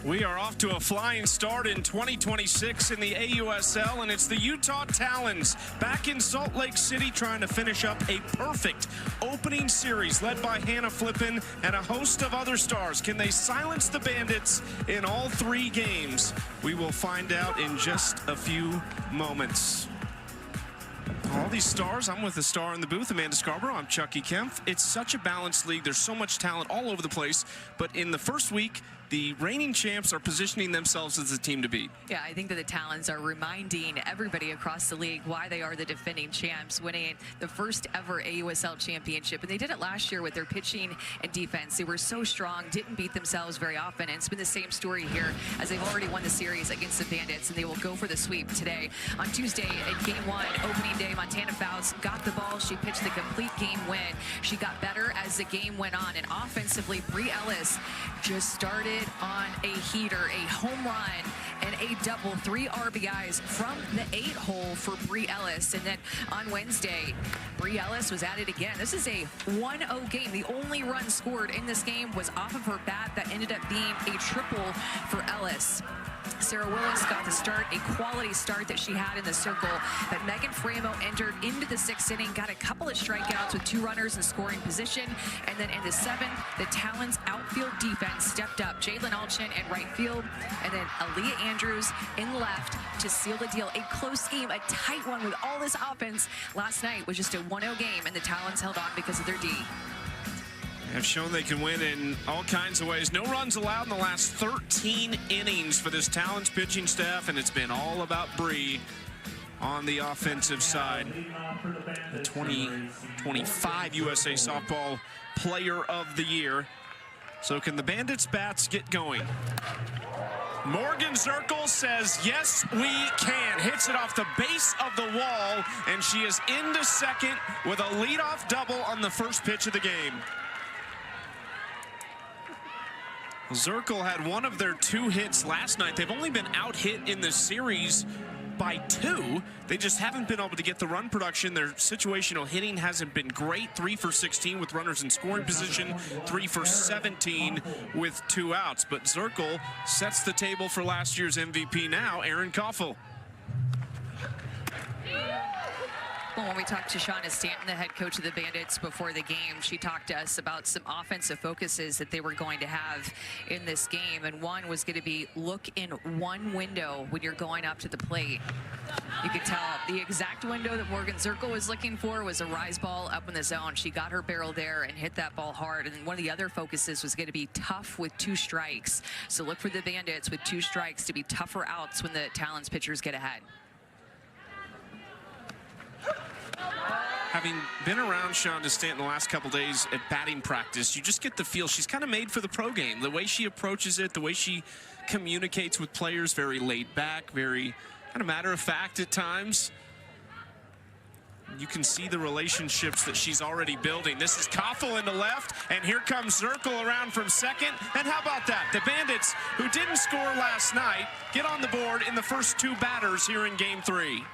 We are off to a flying start in 2026 in the AUSL, and it's the Utah Talons back in Salt Lake City trying to finish up a perfect opening series led by Hannah Flippin and a host of other stars. Can they silence the Bandits in all three games? We will find out in just a few moments. All these stars, I'm with the star in the booth, Amanda Scarborough. I'm Chucky Kempf. It's such a balanced league. There's so much talent all over the place. But in the first week, the reigning champs are positioning themselves as the team to beat. Yeah, I think that the Talons are reminding everybody across the league why they are the defending champs, winning the first ever AUSL championship. And they did it last year with their pitching and defense. They were so strong, didn't beat themselves very often. And it's been the same story here as they've already won the series against the Bandits, and they will go for the sweep today. On Tuesday, in game one, opening day, Montana Fouts got the ball. She pitched the complete game win. She got better as the game went on. And offensively, Bree Ellis just started on a heater, a home run, and a double, 3 RBIs from the 8-hole for Bree Ellis. And then on Wednesday, Bree Ellis was at it again. This is a 1-0 game. The only run scored in this game was off of her bat. That ended up being a triple for Ellis. Sarah Willis got the start, a quality start that she had in the circle. But Megan Framo entered into the 6th inning, got a couple of strikeouts with 2 runners in scoring position. And then in the 7th, the Talons outfield defense stepped up. Jalen Alchin in right field, and then Aaliyah Andrews in left to seal the deal. A close game, a tight one with all this offense. Last night was just a 1-0 game, and the Talons held on because of their D. Have shown they can win in all kinds of ways. No runs allowed in the last 13 innings for this Talons pitching staff, and it's been all about Bree on the offensive side. The 2025 USA Softball Player of the Year. So can the Bandits bats get going? Morgan Zirkle says, yes, we can. Hits it off the base of the wall, and she is into second with a leadoff double on the first pitch of the game. Zirkle had one of their 2 hits last night. They've only been out-hit in the series by 2. They just haven't been able to get the run production. Their situational hitting hasn't been great. 3 for 16 with runners in scoring position, 3 for 17 with 2 outs. But Zirkle sets the table for last year's MVP now, Erin Koffel. Well, when we talked to Shauna Stanton, the head coach of the Bandits, before the game, she talked to us about some offensive focuses that they were going to have in this game. And one was going to be look in one window when you're going up to the plate. You could tell the exact window that Morgan Zirkle was looking for was a rise ball up in the zone. She got her barrel there and hit that ball hard. And then one of the other focuses was going to be tough with 2 strikes. So look for the Bandits with 2 strikes to be tougher outs when the Talons pitchers get ahead. Having been around Shauna Stanton the last couple days at batting practice, you just get the feel she's kind of made for the pro game. The way she approaches it, the way she communicates with players, very laid back, very kind of matter of fact at times. You can see the relationships that she's already building. This is Koffel into left, and here comes Zirkle around from second. And how about that? The Bandits, who didn't score last night, get on the board in the first 2 batters here in game 3.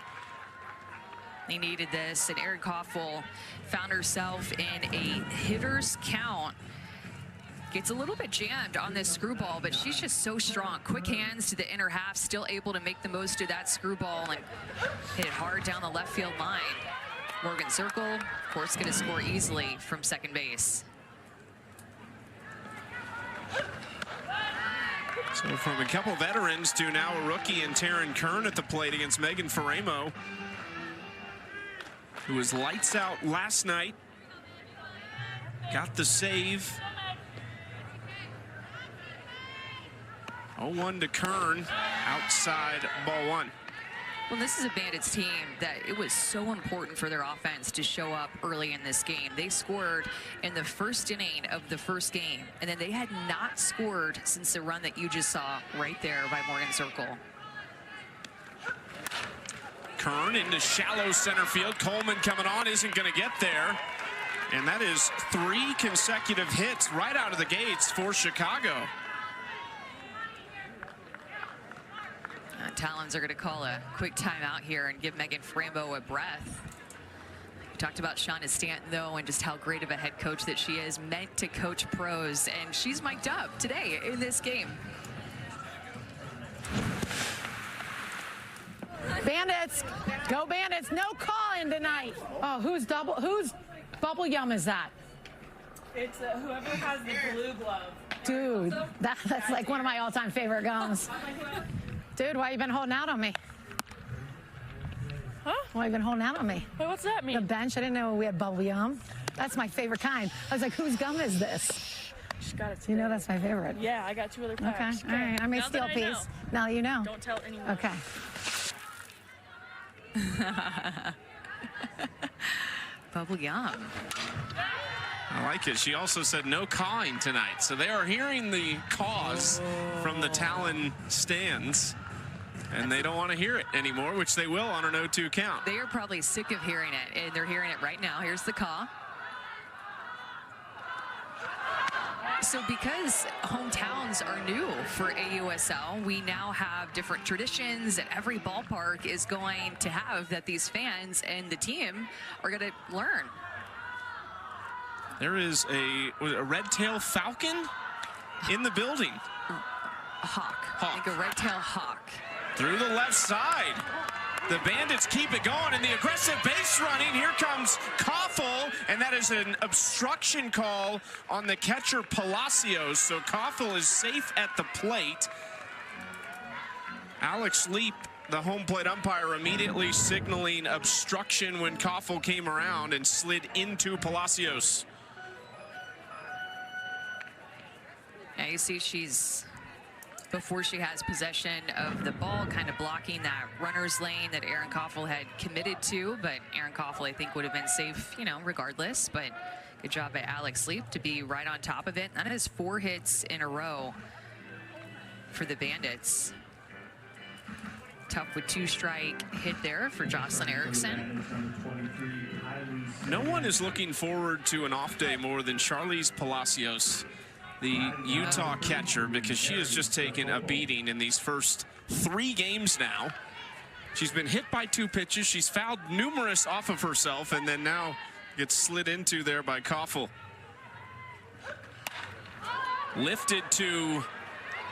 They needed this, and Erin Koffel found herself in a hitter's count. Gets a little bit jammed on this screwball, but she's just so strong. Quick hands to the inner half, still able to make the most of that screwball and hit it hard down the left field line. Morgan Zirkle, of course, going to score easily from second base. So from a couple veterans to now a rookie and Taryn Kern at the plate against Megan Framo, who was lights out last night. Got the save. 0-1 to Kern, outside ball 1. Well, this is a Bandits team that it was so important for their offense to show up early in this game. They scored in the first inning of the first game, and then they had not scored since the run that you just saw right there by Morgan Zirkle. Kern into shallow center field. Coleman coming on, isn't going to get there. And that is 3 consecutive hits right out of the gates for Chicago. Talons are going to call a quick timeout here and give Megan Framo a breath. We talked about Shauna Stanton, though, and just how great of a head coach that she is, meant to coach pros. And she's mic'd up today in this game. Bandits, go Bandits. No call in tonight. Oh, whose bubble yum is that? It's whoever has the blue glove. Dude, that's like one of my all-time favorite gums. Dude, why you been holding out on me? Huh? Why you been holding out on me? Wait, what's that mean? The bench. I didn't know we had bubble yum. That's my favorite kind. I was like, whose gum is this? She got it today. You know that's my favorite. Yeah, I got 2 other Okay, packs. all right. I may steal a piece. Now you know. Don't tell anyone. Okay. Bubble yum. I like it. She also said no cawing tonight. So they are hearing the caws from the Talon stands, and they don't want to hear it anymore, which they will on an 0-2 count. They are probably sick of hearing it, and they're hearing it right now. Here's the caw. So because hometowns are new for AUSL, we now have different traditions that every ballpark is going to have that these fans and the team are going to learn. There is a red-tailed falcon in the building. A hawk. I think a red-tailed hawk. Through the left side. The Bandits keep it going, and the aggressive base running. Here comes Koffel, and that is an obstruction call on the catcher Palacios. So Koffel is safe at the plate. Alex Leap, the home plate umpire, immediately signaling obstruction when Koffel came around and slid into Palacios. Now you see she's, before she has possession of the ball, kind of blocking that runner's lane that Aaron Koffel had committed to, but Aaron Koffel, I think, would have been safe, you know, regardless. But good job by Alex Leap to be right on top of it. That is 4 hits in a row for the Bandits. Tough with 2-strike hit there for Jocelyn Erickson. No one is looking forward to an off day more than Charlize Palacios, the Utah catcher, because she has just taken a beating in these first 3 games now. She's been hit by 2 pitches. She's fouled numerous off of herself, and then now gets slid into there by Koffel. Lifted to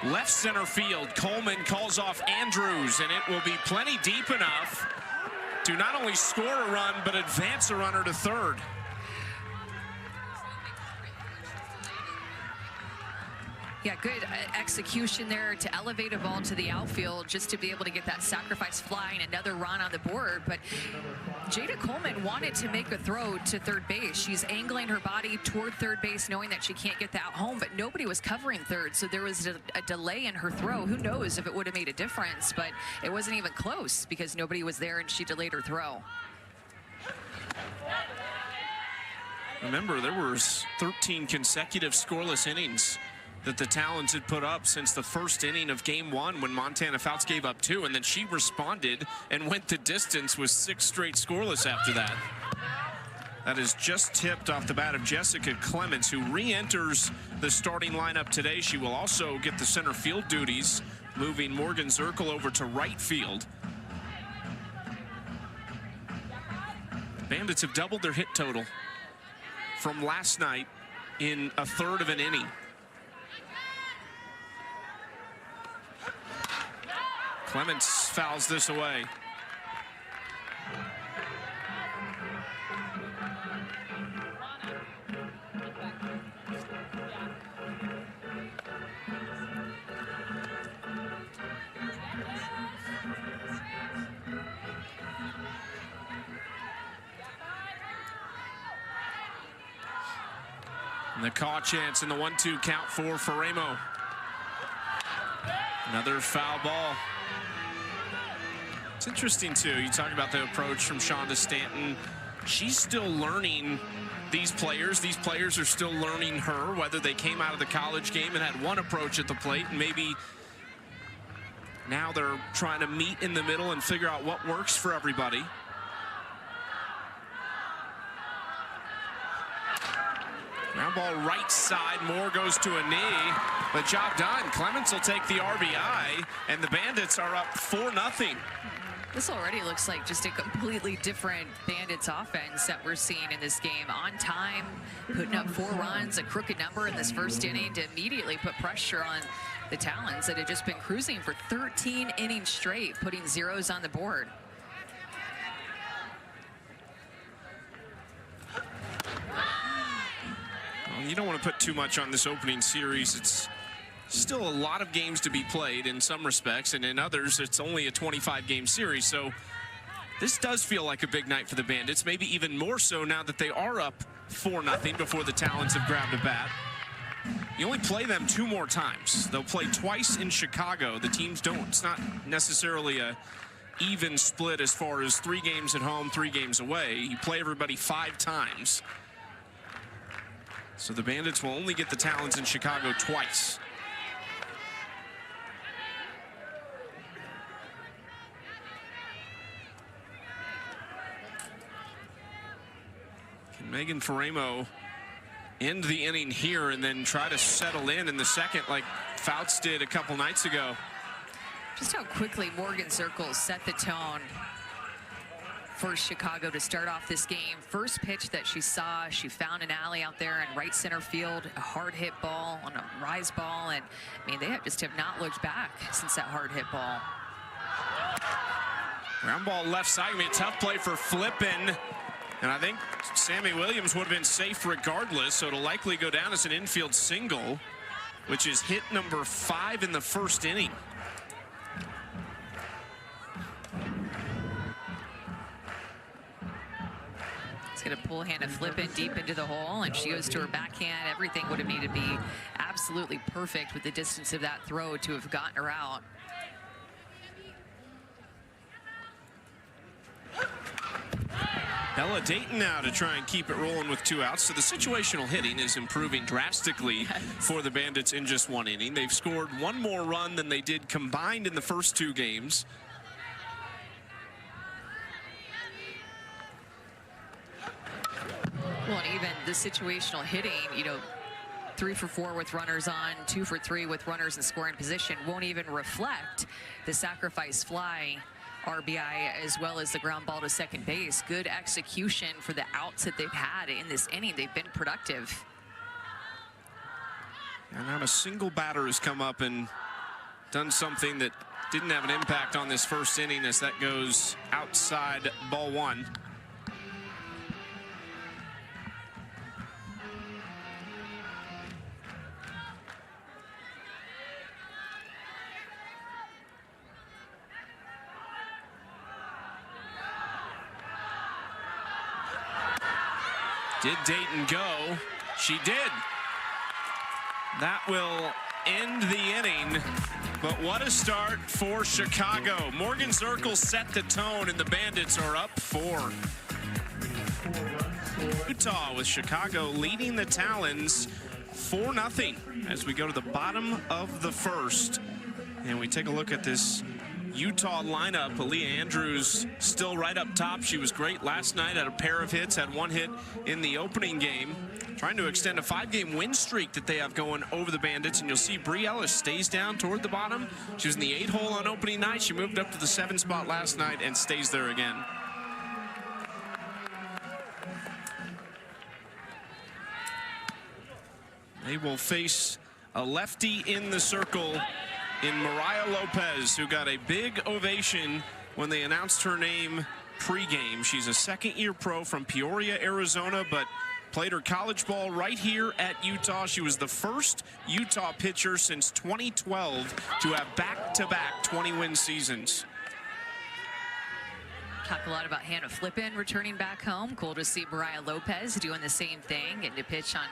left center field. Coleman calls off Andrews, and it will be plenty deep enough to not only score a run, but advance a runner to third. Yeah, good execution there to elevate a ball to the outfield just to be able to get that sacrifice fly and another run on the board. But Jada Coleman wanted to make a throw to third base. She's angling her body toward third base, knowing that she can't get that home, but nobody was covering third, so there was a delay in her throw. Who knows if it would have made a difference, but it wasn't even close because nobody was there and she delayed her throw. Remember, there was 13 consecutive scoreless innings that the Talons had put up since the first inning of game 1 when Montana Fouts gave up 2, and then she responded and went the distance with 6 straight scoreless after that. That is just tipped off the bat of Jessica Clements, who re-enters the starting lineup today. She will also get the center field duties, moving Morgan Zirkel over to right field. Bandits have doubled their hit total from last night in a third of an inning. Clements fouls this away. And the call chance in the 1-2 count for Faremo. Another foul ball. It's interesting, too. You talk about the approach from Shonda Stanton. She's still learning these players. These players are still learning her, whether they came out of the college game and had one approach at the plate, and maybe now they're trying to meet in the middle and figure out what works for everybody. Ground ball right side. Moore goes to a knee. The job done. Clements will take the RBI, and the Bandits are up 4-0. This already looks like just a completely different Bandits offense that we're seeing in this game. On time, putting up 4 runs, a crooked number in this first inning to immediately put pressure on the Talons that had just been cruising for 13 innings straight, putting zeros on the board. Well, you don't want to put too much on this opening series. It's still a lot of games to be played in some respects, and in others, it's only a 25-game series. So this does feel like a big night for the Bandits, maybe even more so now that they are up 4-0 before the Talons have grabbed a bat. You only play them 2 more times. They'll play twice in Chicago. The teams don't. It's not necessarily a even split as far as 3 games at home, 3 games away. You play everybody 5 times. So the Bandits will only get the Talons in Chicago twice. Can Megan Faremo end the inning here and then try to settle in the second like Fouts did a couple nights ago? Just how quickly Morgan Circles set the tone for Chicago to start off this game. First pitch that she saw, she found an alley out there in right center field, a hard hit ball on a rise ball, and I mean, they just have not looked back since that hard hit ball. Ground ball left side, gonna be a tough play for Flippin. And I think Sammy Williams would have been safe regardless, so it'll likely go down as an infield single, which is hit number 5 in the first inning. It's going to pull Hannah Flippin deep into the hole, and she goes to her backhand. Everything would have needed to be absolutely perfect with the distance of that throw to have gotten her out. Bella Dayton now to try and keep it rolling with 2 outs. So the situational hitting is improving drastically for the Bandits in just 1 inning. They've scored 1 more run than they did combined in the first 2 games. Well, and even the situational hitting, you know, 3 for 4 with runners on, 2 for 3 with runners in scoring position won't even reflect the sacrifice fly RBI as well as the ground ball to second base. Good execution for the outs that they've had in this inning. They've been productive. And now a single batter has come up and done something that didn't have an impact on this first inning as that goes outside, ball 1. Did Dayton go? She did. That will end the inning. But what a start for Chicago. Morgan Circle set the tone, and the Bandits are up 4. Utah with Chicago leading the Talons 4-0 as we go to the bottom of the first. And we take a look at this Utah lineup. Aaliyah Andrews still right up top. She was great last night, had a pair of hits, had 1 hit in the opening game. Trying to extend a 5-game win streak that they have going over the Bandits. And you'll see Bree Ellis stays down toward the bottom. She was in the 8 hole on opening night. She moved up to the 7 spot last night and stays there again. They will face a lefty in the circle in Mariah Lopez, who got a big ovation when they announced her name pregame. She's a 2nd-year pro from Peoria, Arizona, but played her college ball right here at Utah. She was the first Utah pitcher since 2012 to have back-to-back 20-win seasons. Talk a lot about Hannah Flippin returning back home. Cool to see Mariah Lopez doing the same thing and to pitch on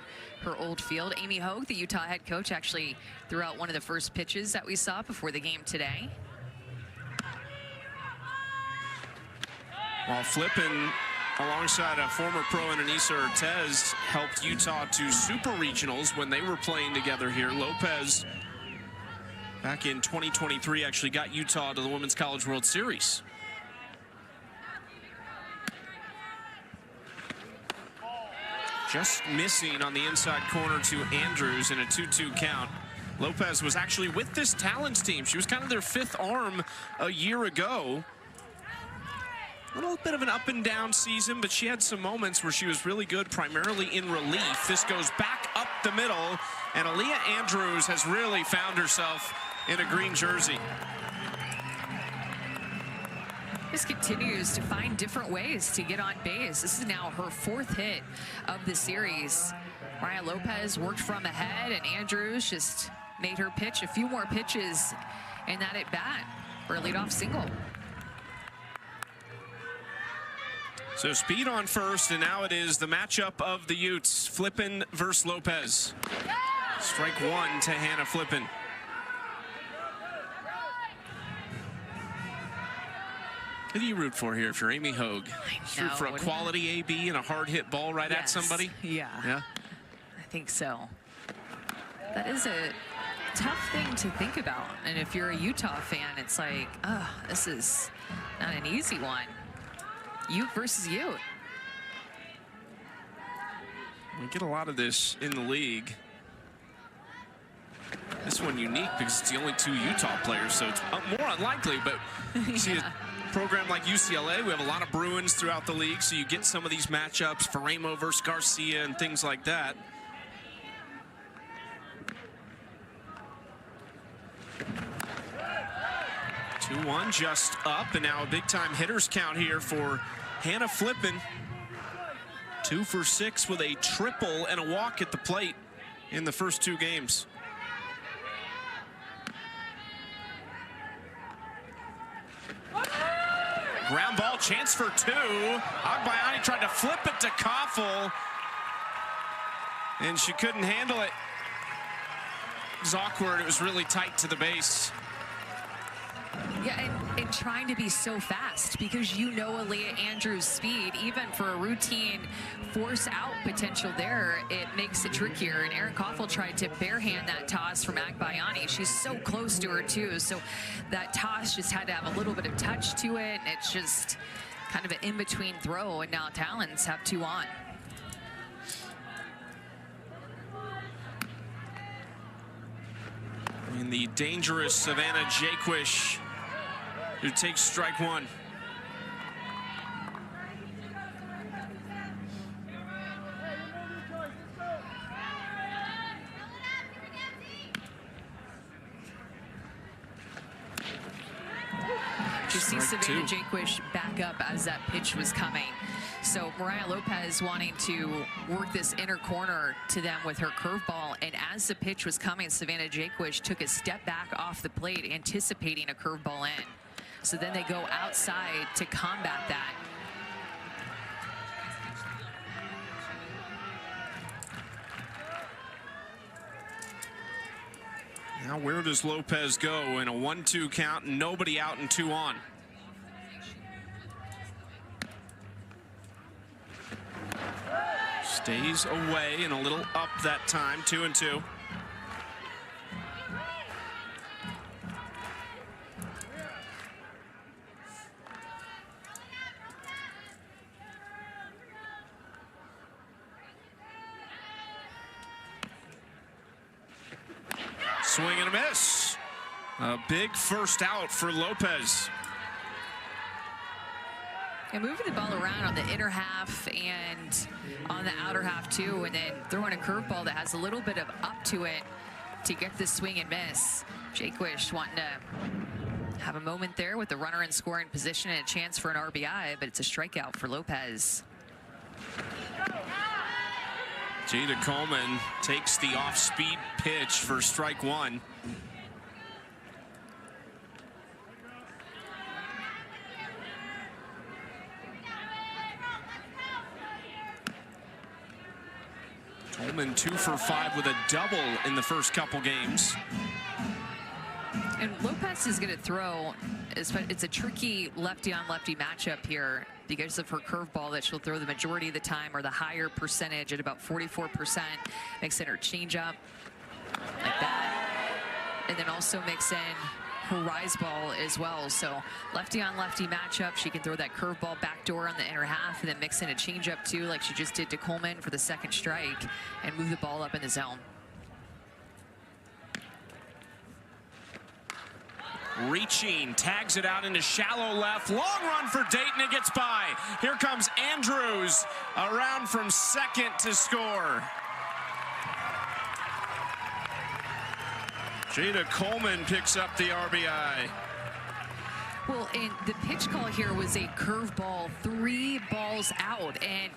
her old field. Amy Hogue, the Utah head coach, actually threw out one of the first pitches that we saw before the game today. While Flippin, alongside a former pro Ananisa Ortez, helped Utah to super regionals when they were playing together here. Lopez, back in 2023, actually got Utah to the Women's College World Series. Just missing on the inside corner to Andrews in a 2-2 count. Lopez was actually with this Talons team. She was kind of their 5th arm a year ago. A little bit of an up and down season, but she had some moments where she was really good, primarily in relief. This goes back up the middle, and Aaliyah Andrews has really found herself in a green jersey. Just continues to find different ways to get on base. This is now her 4th hit of the series. Mariah Lopez worked from ahead, and Andrews just made her pitch a few more pitches in that at bat for a leadoff single. So speed on first, and now it is the matchup of the Utes, Flippin versus Lopez. Strike one to Hannah Flippin. Who do you root for here if you're Amy Hogue? I know. Root for a quality AB and a hard hit ball right at somebody? Yeah. Yeah. I think so. That is a tough thing to think about. And if you're a Utah fan, it's like, oh, this is not an easy one. Ute versus Ute. We get a lot of this in the league. This one unique because it's the only two Utah players, so it's more unlikely, but you see a program like UCLA, we have a lot of Bruins throughout the league, so you get some of these matchups, Faramo versus Garcia and things like that. Two-one just up, and now a big-time hitters count here for Hannah Flippin. 2 for 6 with a triple and a walk at the plate in the first 2 games. Ground ball, chance for 2. Agbayani tried to flip it to Koffel, and she couldn't handle it. It was awkward. It was really tight to the base. Yeah, and trying to be so fast, because you know Aaliyah Andrews' speed, even for a routine force out potential there, it makes it trickier. And Erin Koffel tried to barehand that toss from Agbayani. She's so close to her too, so that toss just had to have a little bit of touch to it, and it's just kind of an in-between throw, and now Talons have 2 on. And the dangerous Savannah Jaquish, who takes strike 1. You see Strike Savannah 2. Jaquish back up as that pitch was coming. So Mariah Lopez wanting to work this inner corner to them with her curveball, and as the pitch was coming, Savannah Jaquish took a step back off the plate, anticipating a curveball in. So then they go outside to combat that. Now where does Lopez go in a 1-2 count, nobody out and 2 on? Stays away and a little up that time, 2-2. Swing and a miss. A big first out for Lopez. And moving the ball around on the inner half and on the outer half too, and then throwing a curveball that has a little bit of up to it to get the swing and miss. Jaquish wanting to have a moment there with the runner in scoring position and a chance for an RBI, but it's a strikeout for Lopez. Jada Coleman takes the off-speed pitch for strike 1. Coleman 2 for 5 with a double in the first couple games. And Lopez is going to throw, it's a tricky lefty-on-lefty matchup here because of her curveball that she'll throw the majority of the time, or the higher percentage at about 44%. Mix in her changeup like that. And then also mix in her rise ball as well. So lefty-on-lefty matchup, she can throw that curveball backdoor on the inner half and then mix in a changeup too, like she just did to Coleman for the second strike, and move the ball up in the zone. Reaching, tags it out into shallow left. Long run for Dayton, it gets by. Here comes Andrews around from second to score. Jada Coleman picks up the RBI. Well, and the pitch call here was a curveball, 3 balls out, and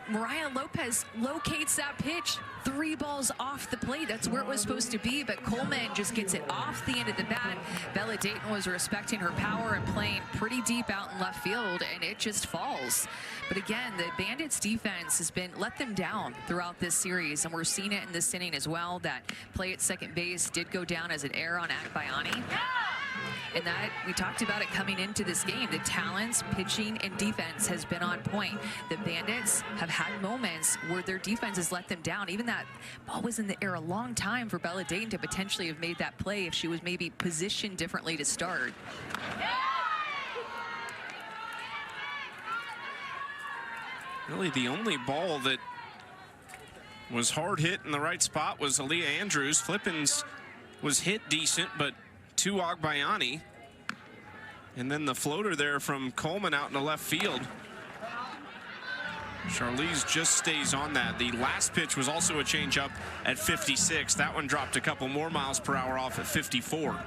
Mariah Lopez locates that pitch 3 balls off the plate. That's where it was supposed to be, but Coleman just gets it off the end of the bat. Bella Dayton was respecting her power and playing pretty deep out in left field, and it just falls. But again, the Bandits defense has been let them down throughout this series, and we're seeing it in this inning as well. That play at second base did go down as an error on Akbayani. And that, we talked about it coming into this game. The Talons, pitching, and defense has been on point. The Bandits have had moments where their defense has let them down. Even that ball was in the air a long time for Bella Dayton to potentially have made that play if she was maybe positioned differently to start. Really, the only ball that was hard hit in the right spot was Aaliyah Andrews. Flippins was hit decent, but to Agbayani. And then the floater there from Coleman out in the left field. Charlize just stays on that. The last pitch was also a changeup at 56. That one dropped a couple more miles per hour off at 54.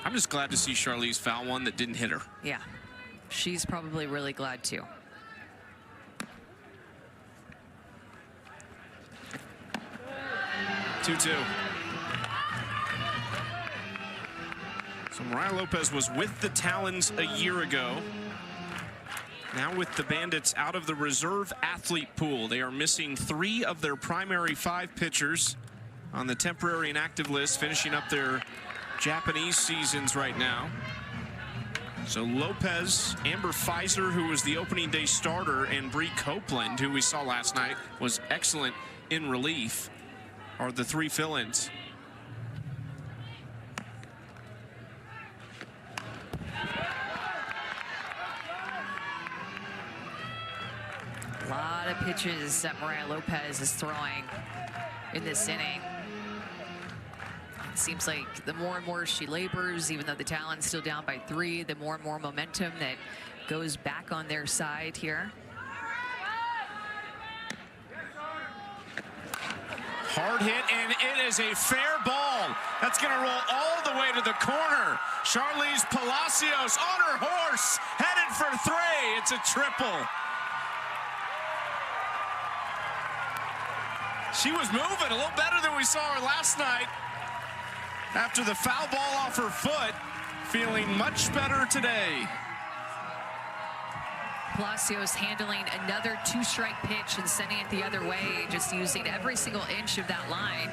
I'm just glad to see Charlize foul one that didn't hit her. Yeah, she's probably really glad too. Two. So Mariah Lopez was with the Talons a year ago. Now with the Bandits out of the reserve athlete pool. They are missing 3 of their primary 5 pitchers on the temporary inactive list, finishing up their Japanese seasons right now. So Lopez, Amber Pfizer, who was the opening day starter, and Bree Copeland, who we saw last night, was excellent in relief, are the 3 fill-ins. A lot of pitches that Mariah Lopez is throwing in this inning. It seems like the more and more she labors, even though the Talons still down by 3, the more and more momentum that goes back on their side here. Hard hit, and it is a fair ball. That's going to roll all the way to the corner. Charlize Palacios on her horse, headed for 3. It's a triple. She was moving a little better than we saw her last night. After the foul ball off her foot, feeling much better today. Palacios handling another 2-strike pitch and sending it the other way, just using every single inch of that line.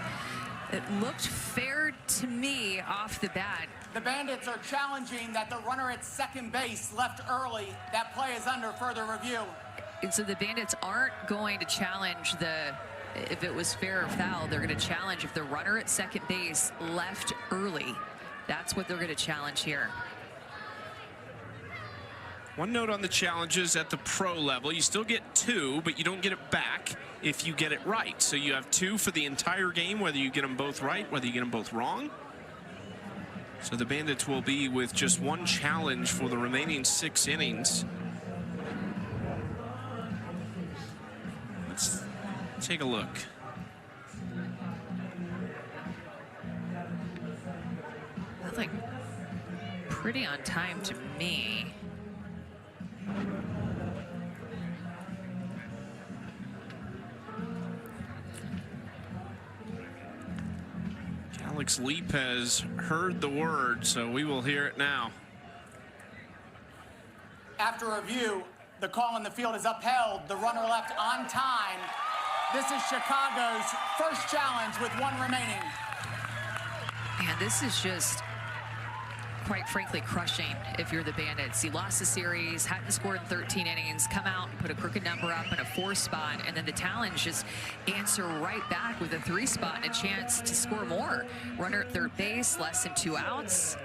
It looked fair to me off the bat. The Bandits are challenging that the runner at second base left early. That play is under further review. And so the Bandits aren't going to challenge if it was fair or foul. They're going to challenge if the runner at second base left early. That's what they're going to challenge here. One note on the challenges at the pro level, you still get 2, but you don't get it back if you get it right. So you have 2 for the entire game, whether you get them both right, whether you get them both wrong. So the Bandits will be with just 1 challenge for the remaining 6 innings. Let's take a look. That's like pretty on time to me. Alex Leap has heard the word, so we will hear it now. After review, the call in the field is upheld. The runner left on time. This is Chicago's first challenge with 1 remaining. Man, this is just, quite frankly, crushing if you're the Bandits. You lost the series, hadn't scored in 13 innings, come out and put a crooked number up in a 4 spot, and then the Talons just answer right back with a 3 spot and a chance to score more. Runner at third base, less than 2 outs.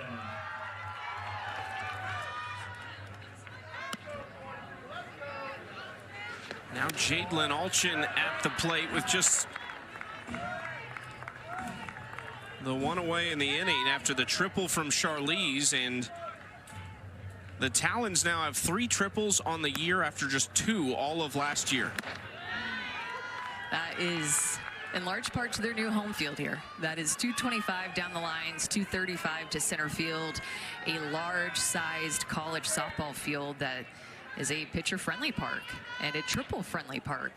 Now Jadelyn Alchin at the plate with just the 1 away in the inning after the triple from Charlize, and the Talons now have 3 triples on the year after just 2 all of last year. That is in large part to their new home field here. That is 225 down the lines, 235 to center field, a large-sized college softball field that is a pitcher-friendly park and a triple-friendly park.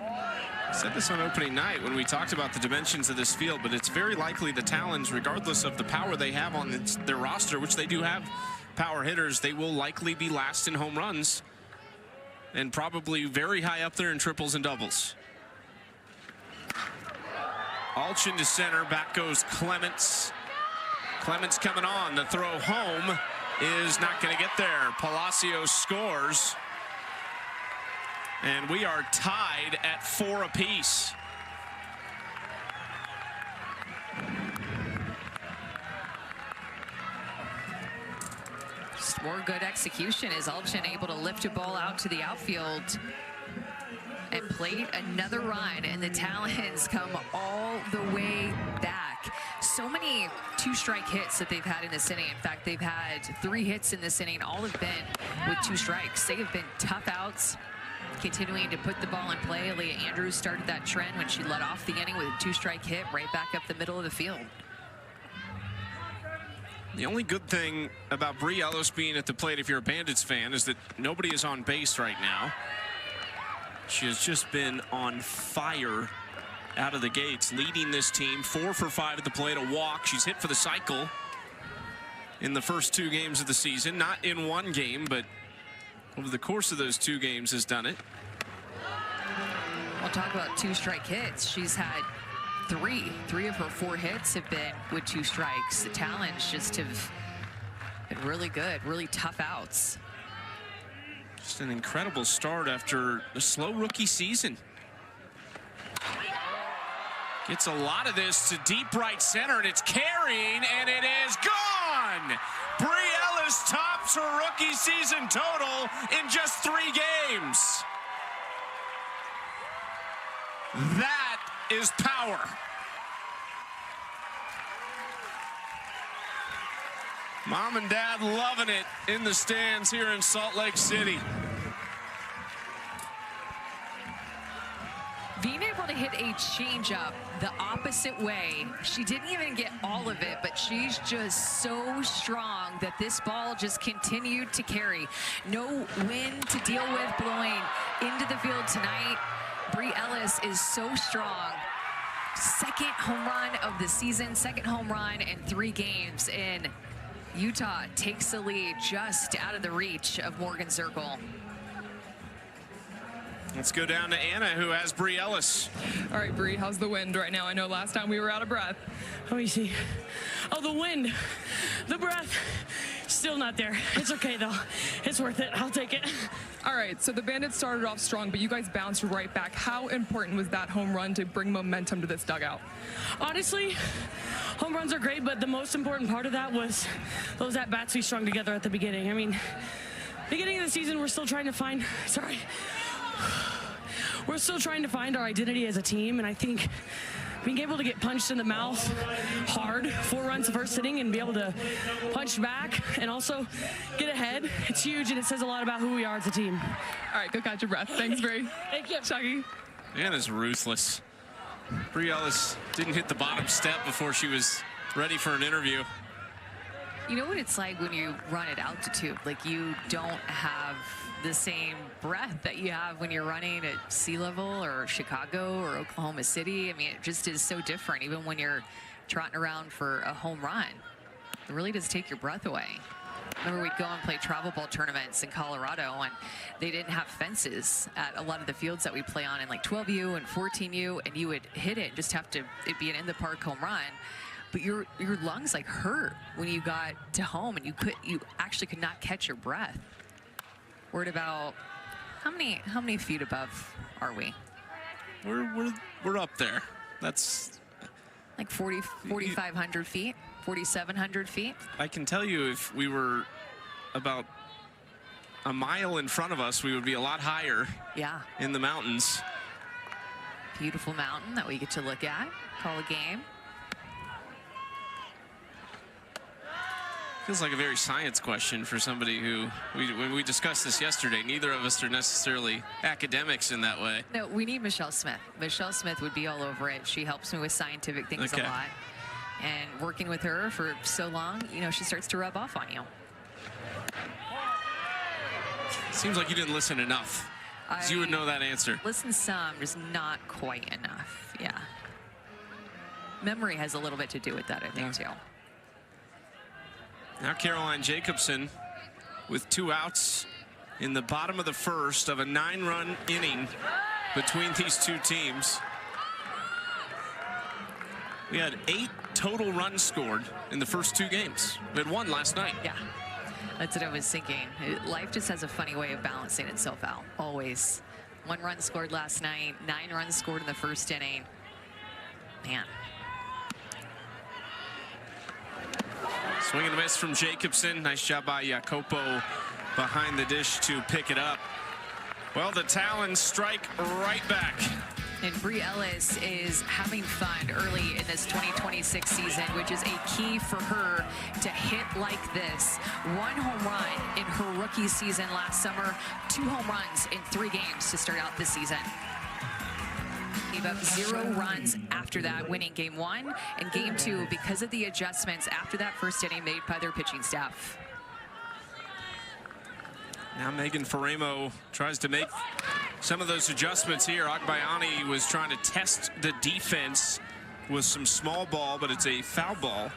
I said this on opening night when we talked about the dimensions of this field, but it's very likely the Talons, regardless of the power they have on their roster, which they do have power hitters, they will likely be last in home runs and probably very high up there in triples and doubles. Alchin to center, back goes Clements. Clements coming on, the throw home is not going to get there. Palacios scores. And we are tied at 4 apiece. Just more good execution. Is Alchin able to lift a ball out to the outfield and plate another run, and the Talons come all the way back. So many two-strike hits that they've had in this inning. In fact, they've had 3 hits in this inning. All have been with 2 strikes. They have been tough outs, continuing to put the ball in play. Leah Andrews started that trend when she led off the inning with a 2-strike hit right back up the middle of the field. The only good thing about Bri Ellis being at the plate, if you're a Bandits fan, is that nobody is on base right now. She has just been on fire out of the gates, leading this team 4 for 5 at the plate, a walk. She's hit for the cycle in the first 2 games of the season, not in one game, but over the course of those 2 games has done it. We'll talk about 2-strike hits. She's had 3 of her 4 hits have been with 2 strikes. The Talons just have been really good, really tough outs. Just an incredible start after a slow rookie season. Gets a lot of this to deep right center, and it's carrying, and it is gone! Bri Ellis tops her rookie season total in just 3 games. That is power. Mom and Dad loving it in the stands here in Salt Lake City. Being able to hit a changeup the opposite way, she didn't even get all of it, but she's just so strong that this ball just continued to carry. No wind to deal with blowing into the field tonight. Bri Ellis is so strong. Second home run of the season, second home run in 3 games, and Utah takes the lead just out of the reach of Morgan Circle. Let's go down to Anna, who has Bri Ellis. All right, Bri, how's the wind right now? I know last time we were out of breath. Let me see. Oh, the wind. The breath. Still not there. It's okay, though. It's worth it. I'll take it. All right, so the Bandits started off strong, but you guys bounced right back. How important was that home run to bring momentum to this dugout? Honestly, home runs are great, but the most important part of that was those at-bats we strung together at the beginning. I mean, beginning of the season, we're still trying to find... Sorry. We're still trying to find our identity as a team, and I think being able to get punched in the mouth hard, 4 runs the first inning, and be able to punch back and also get ahead, it's huge, and it says a lot about who we are as a team. All right, go catch your breath. Thanks, Bri. Thank you. Chucky. Anna's ruthless. Bri Ellis didn't hit the bottom step before she was ready for an interview. You know what it's like when you run at altitude? Like, you don't have the same breath that you have when you're running at sea level or Chicago or Oklahoma City. I mean, it just is so different, even when you're trotting around for a home run. It really does take your breath away. Remember, we'd go and play travel ball tournaments in Colorado, and they didn't have fences at a lot of the fields that we play on in like 12U and 14U, and you would hit it, just have to, it'd be an in-the-park home run. But your lungs like hurt when you got to home, and you actually could not catch your breath. We're at about how many feet above are we? We're up there. That's like 4,500 feet, 4,700 feet. I can tell you, if we were about a mile in front of us, we would be a lot higher. Yeah. In the mountains. Beautiful mountain that we get to look at, call a game. Feels like a very science question for somebody who, when we discussed this yesterday, neither of us are necessarily academics in that way. No, we need Michelle Smith. Michelle Smith would be all over it. She helps me with scientific things a lot. And working with her for so long, you know, she starts to rub off on you. Seems like you didn't listen enough. You would know that answer. Listen some, just not quite enough. Yeah. Memory has a little bit to do with that, I think, too. Now Caroline Jacobson with 2 outs in the bottom of the first of a 9-run inning between these two teams. We had 8 total runs scored in the first 2 games. We had 1 last night. Yeah, that's what I was thinking. Life just has a funny way of balancing itself out, always. 1 run scored last night, 9 runs scored in the first inning. Man. Swing and a miss from Jacobson. Nice job by Jacopo behind the dish to pick it up. Well, the Talons strike right back. And Bri Ellis is having fun early in this 2026 season, which is a key for her to hit like this. 1 home run in her rookie season last summer, 2 home runs in 3 games to start out this season. Gave up 0 runs after that, winning game 1 and game 2 because of the adjustments after that first inning made by their pitching staff. Now Megan Faremo tries to make some of those adjustments here. Agbayani was trying to test the defense with some small ball, but it's a foul ball.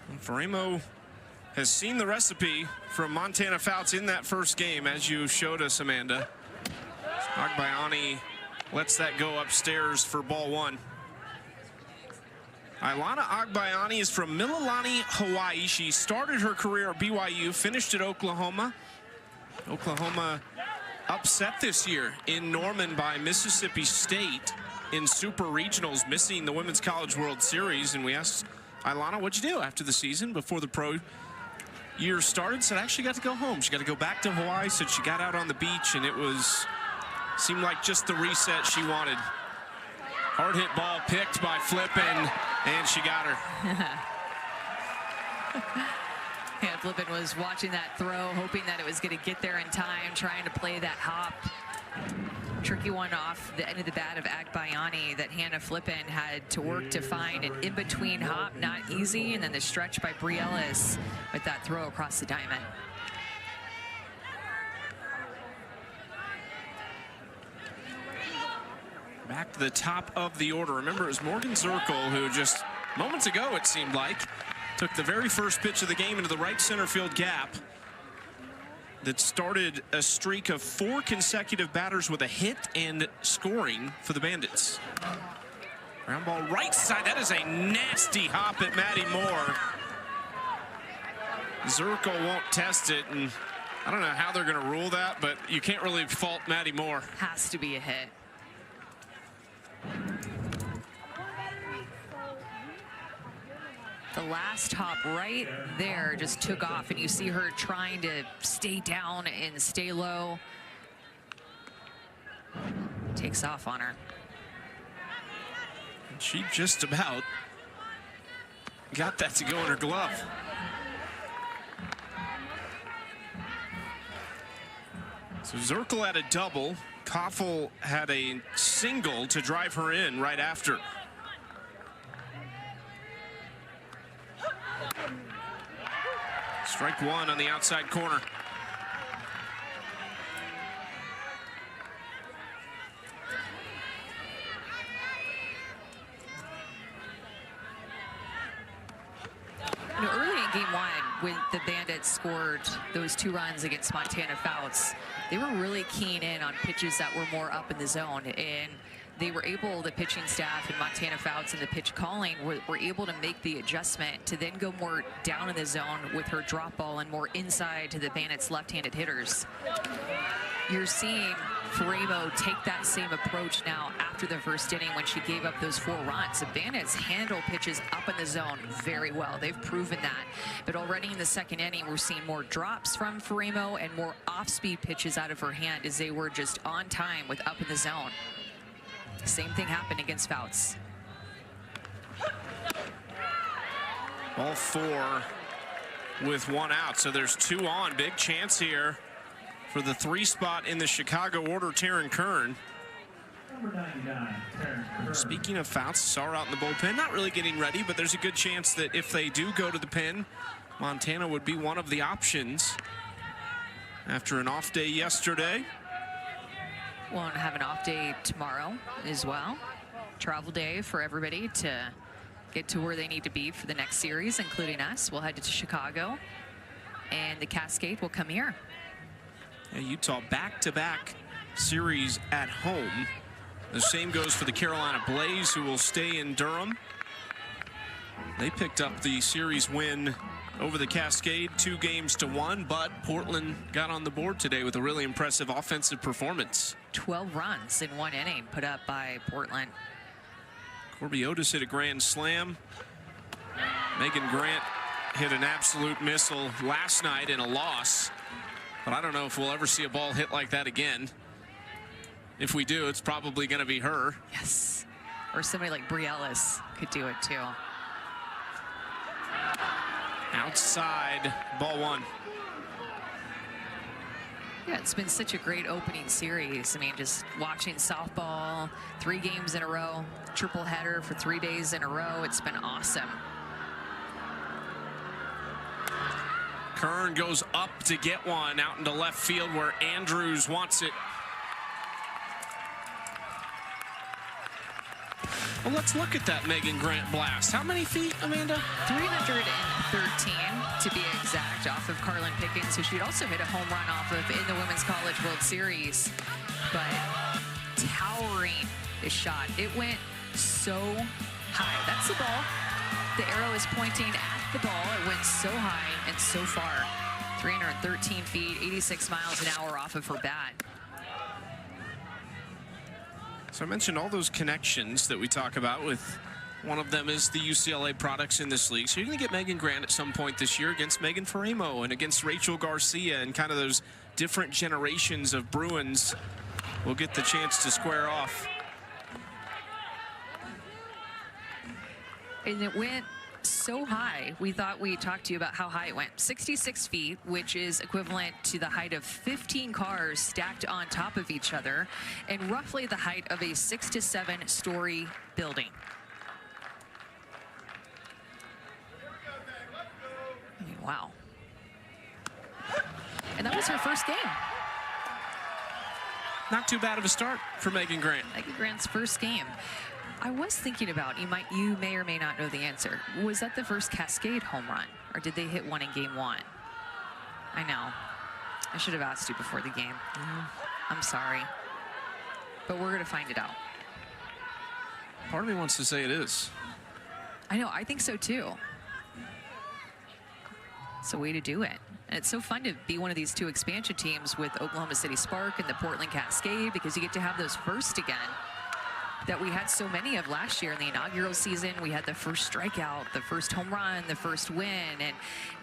And Faremo has seen the recipe from Montana Fouts in that first game, as you showed us, Amanda. Agbayani lets that go upstairs for ball 1. Ilana Agbayani is from Mililani, Hawaii. She started her career at BYU, finished at Oklahoma. Oklahoma upset this year in Norman by Mississippi State in Super Regionals, missing the Women's College World Series. And we asked Ilana, what'd you do after the season, before the pro year started? Said, I actually got to go home. She got to go back to Hawaii. Said she got out on the beach, and it seemed like just the reset she wanted. Hard hit ball picked by Flippin, and she got her. Yeah, Flippin was watching that throw, hoping that it was going to get there in time, trying to play that hop. Tricky one off the end of the bat of Agbayani that Hannah Flippin had to work to find an in-between hop, not easy, and then the stretch by Bri Ellis with that throw across the diamond. Back to the top of the order. Remember, it was Morgan Zirkle who just moments ago, it seemed like, took the very first pitch of the game into the right center field gap that started a streak of 4 consecutive batters with a hit and scoring for the Bandits. Ground ball right side. That is a nasty hop at Maddie Moore. Zirkle won't test it, and I don't know how they're going to rule that, but you can't really fault Maddie Moore. Has to be a hit. The last hop right there just took off, and you see her trying to stay down and stay low. Takes off on her. And she just about got that to go in her glove. So Zirkle had a double. Koffel had a single to drive her in right after. Strike 1 on the outside corner. You know, early in game 1, when the Bandits scored those 2 runs against Montana Fouts, they were really keen in on pitches that were more up in the zone, and they were able, the pitching staff and Montana Fouts and the pitch calling were able to make the adjustment to then go more down in the zone with her drop ball and more inside to the Bandits' left-handed hitters. You're seeing Faremo take that same approach now after the first inning when she gave up those 4 runs. The Bandits handle pitches up in the zone very well. They've proven that. But already in the second inning, we're seeing more drops from Faremo and more off-speed pitches out of her hand as they were just on time with up in the zone. Same thing happened against Fouts. All 4 with 1 out, so there's 2 on. Big chance here for the 3 spot in the Chicago order, Taryn Kern. Speaking of Fouts, saw her out in the bullpen, not really getting ready, but there's a good chance that if they do go to the pen, Montana would be one of the options after an off day yesterday. Won't have an off day tomorrow as well. Travel day for everybody to get to where they need to be for the next series, including us. We'll head to Chicago, and the Cascade will come here. Yeah, Utah back-to-back series at home. The same goes for the Carolina Blaze, who will stay in Durham. They picked up the series win over the Cascade, 2-1, but Portland got on the board today with a really impressive offensive performance. 12 runs in 1 inning put up by Portland. Corby Otis hit a grand slam. Megan Grant hit an absolute missile last night in a loss, but I don't know if we'll ever see a ball hit like that again. If we do, it's probably going to be her. Yes, or somebody like Brie Ellis could do it too. Outside, ball 1. Yeah, it's been such a great opening series. I mean, just watching softball, 3 games in a row, triple header for 3 days in a row. It's been awesome. Kern goes up to get one out into left field where Andrews wants it. Well, let's look at that Megan Grant blast. How many feet, Amanda? 313 to be exact, off of Carlin Pickens, who she'd also hit a home run off of in the Women's College World Series. But towering the shot. It went so high. That's the ball. The arrow is pointing at the ball. It went so high and so far. 313 feet, 86 miles an hour off of her bat. So I mentioned all those connections that we talk about with. One of them is the UCLA products in this league. So you're going to get Megan Grant at some point this year against Megan Faremo and against Rachel Garcia, and kind of those different generations of Bruins will get the chance to square off. And it went so high. We thought we'd talk to you about how high it went. 66 feet, which is equivalent to the height of 15 cars stacked on top of each other, and roughly the height of a 6 to 7 story building. I mean, wow. And that was her first game. Not too bad of a start for Megan Grant. Megan Grant's first game. I was thinking about, you may or may not know the answer. Was that the first Cascade home run, or did they hit one in game 1? I know. I should have asked you before the game. I'm sorry. But we're going to find it out. Part of me wants to say it is. I know, I think so too. It's a way to do it. And it's so fun to be one of these 2 expansion teams with Oklahoma City Spark and the Portland Cascade, because you get to have those first again that we had so many of last year in the inaugural season. We had the first strikeout, the first home run, the first win, and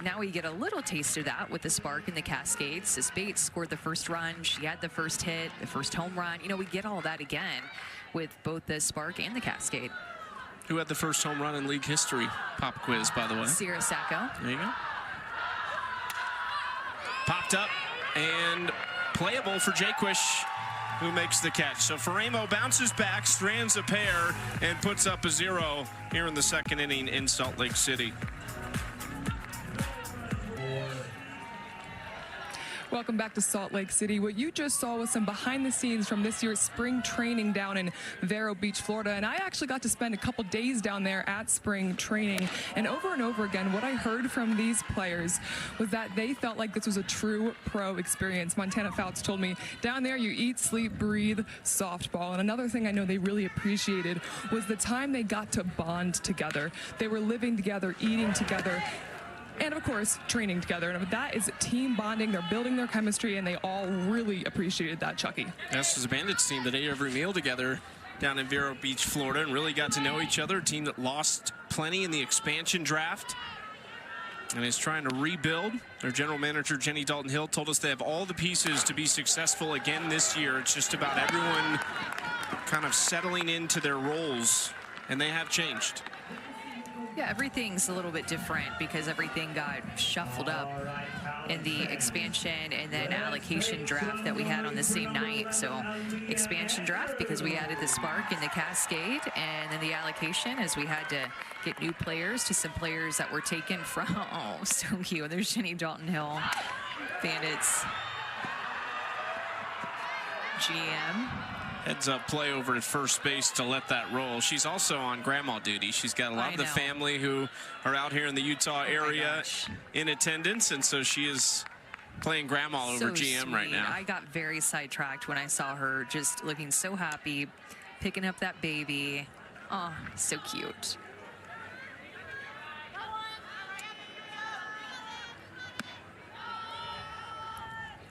now we get a little taste of that with the Spark and the Cascade. Sis Bates scored the first run. She had the first hit, the first home run. We get all that again with both the Spark and the Cascade. Who had the first home run in league history? Pop quiz, by the way. Sierra Sacco. There you go. Popped up and playable for Jaquish, who makes the catch. So Faremo bounces back, strands a pair, and puts up a 0 here in the second inning in Salt Lake City. Welcome back to Salt Lake City. What you just saw was some behind the scenes from this year's spring training down in Vero Beach, Florida. And I actually got to spend a couple days down there at spring training. And over again, what I heard from these players was that they felt like this was a true pro experience. Montana Fouts told me, down there you eat, sleep, breathe softball. And another thing I know they really appreciated was the time they got to bond together. They were living together, eating together, and of course, training together. And that is team bonding. They're building their chemistry, and they all really appreciated that, Chucky. This is a Bandits team that ate every meal together down in Vero Beach, Florida, and really got to know each other. A team that lost plenty in the expansion draft and is trying to rebuild. Their general manager, Jenny Dalton-Hill, told us they have all the pieces to be successful again this year. It's just about everyone kind of settling into their roles, and they have changed. Yeah, everything's a little bit different because everything got shuffled up in the expansion and then allocation draft that we had on the same night. So expansion draft because we added the spark and the cascade, and then the allocation as we had to get new players to some players that were taken from, oh, so cute. There's Jenny Dalton-Hill, Bandits GM. Heads up play over at first base to let that roll. She's also on grandma duty. She's got a lot of the family who are out here in the Utah area in attendance, and so she is playing grandma over GM sweet. right now. I got very sidetracked when I saw her just looking so happy, picking up that baby. Oh, so cute.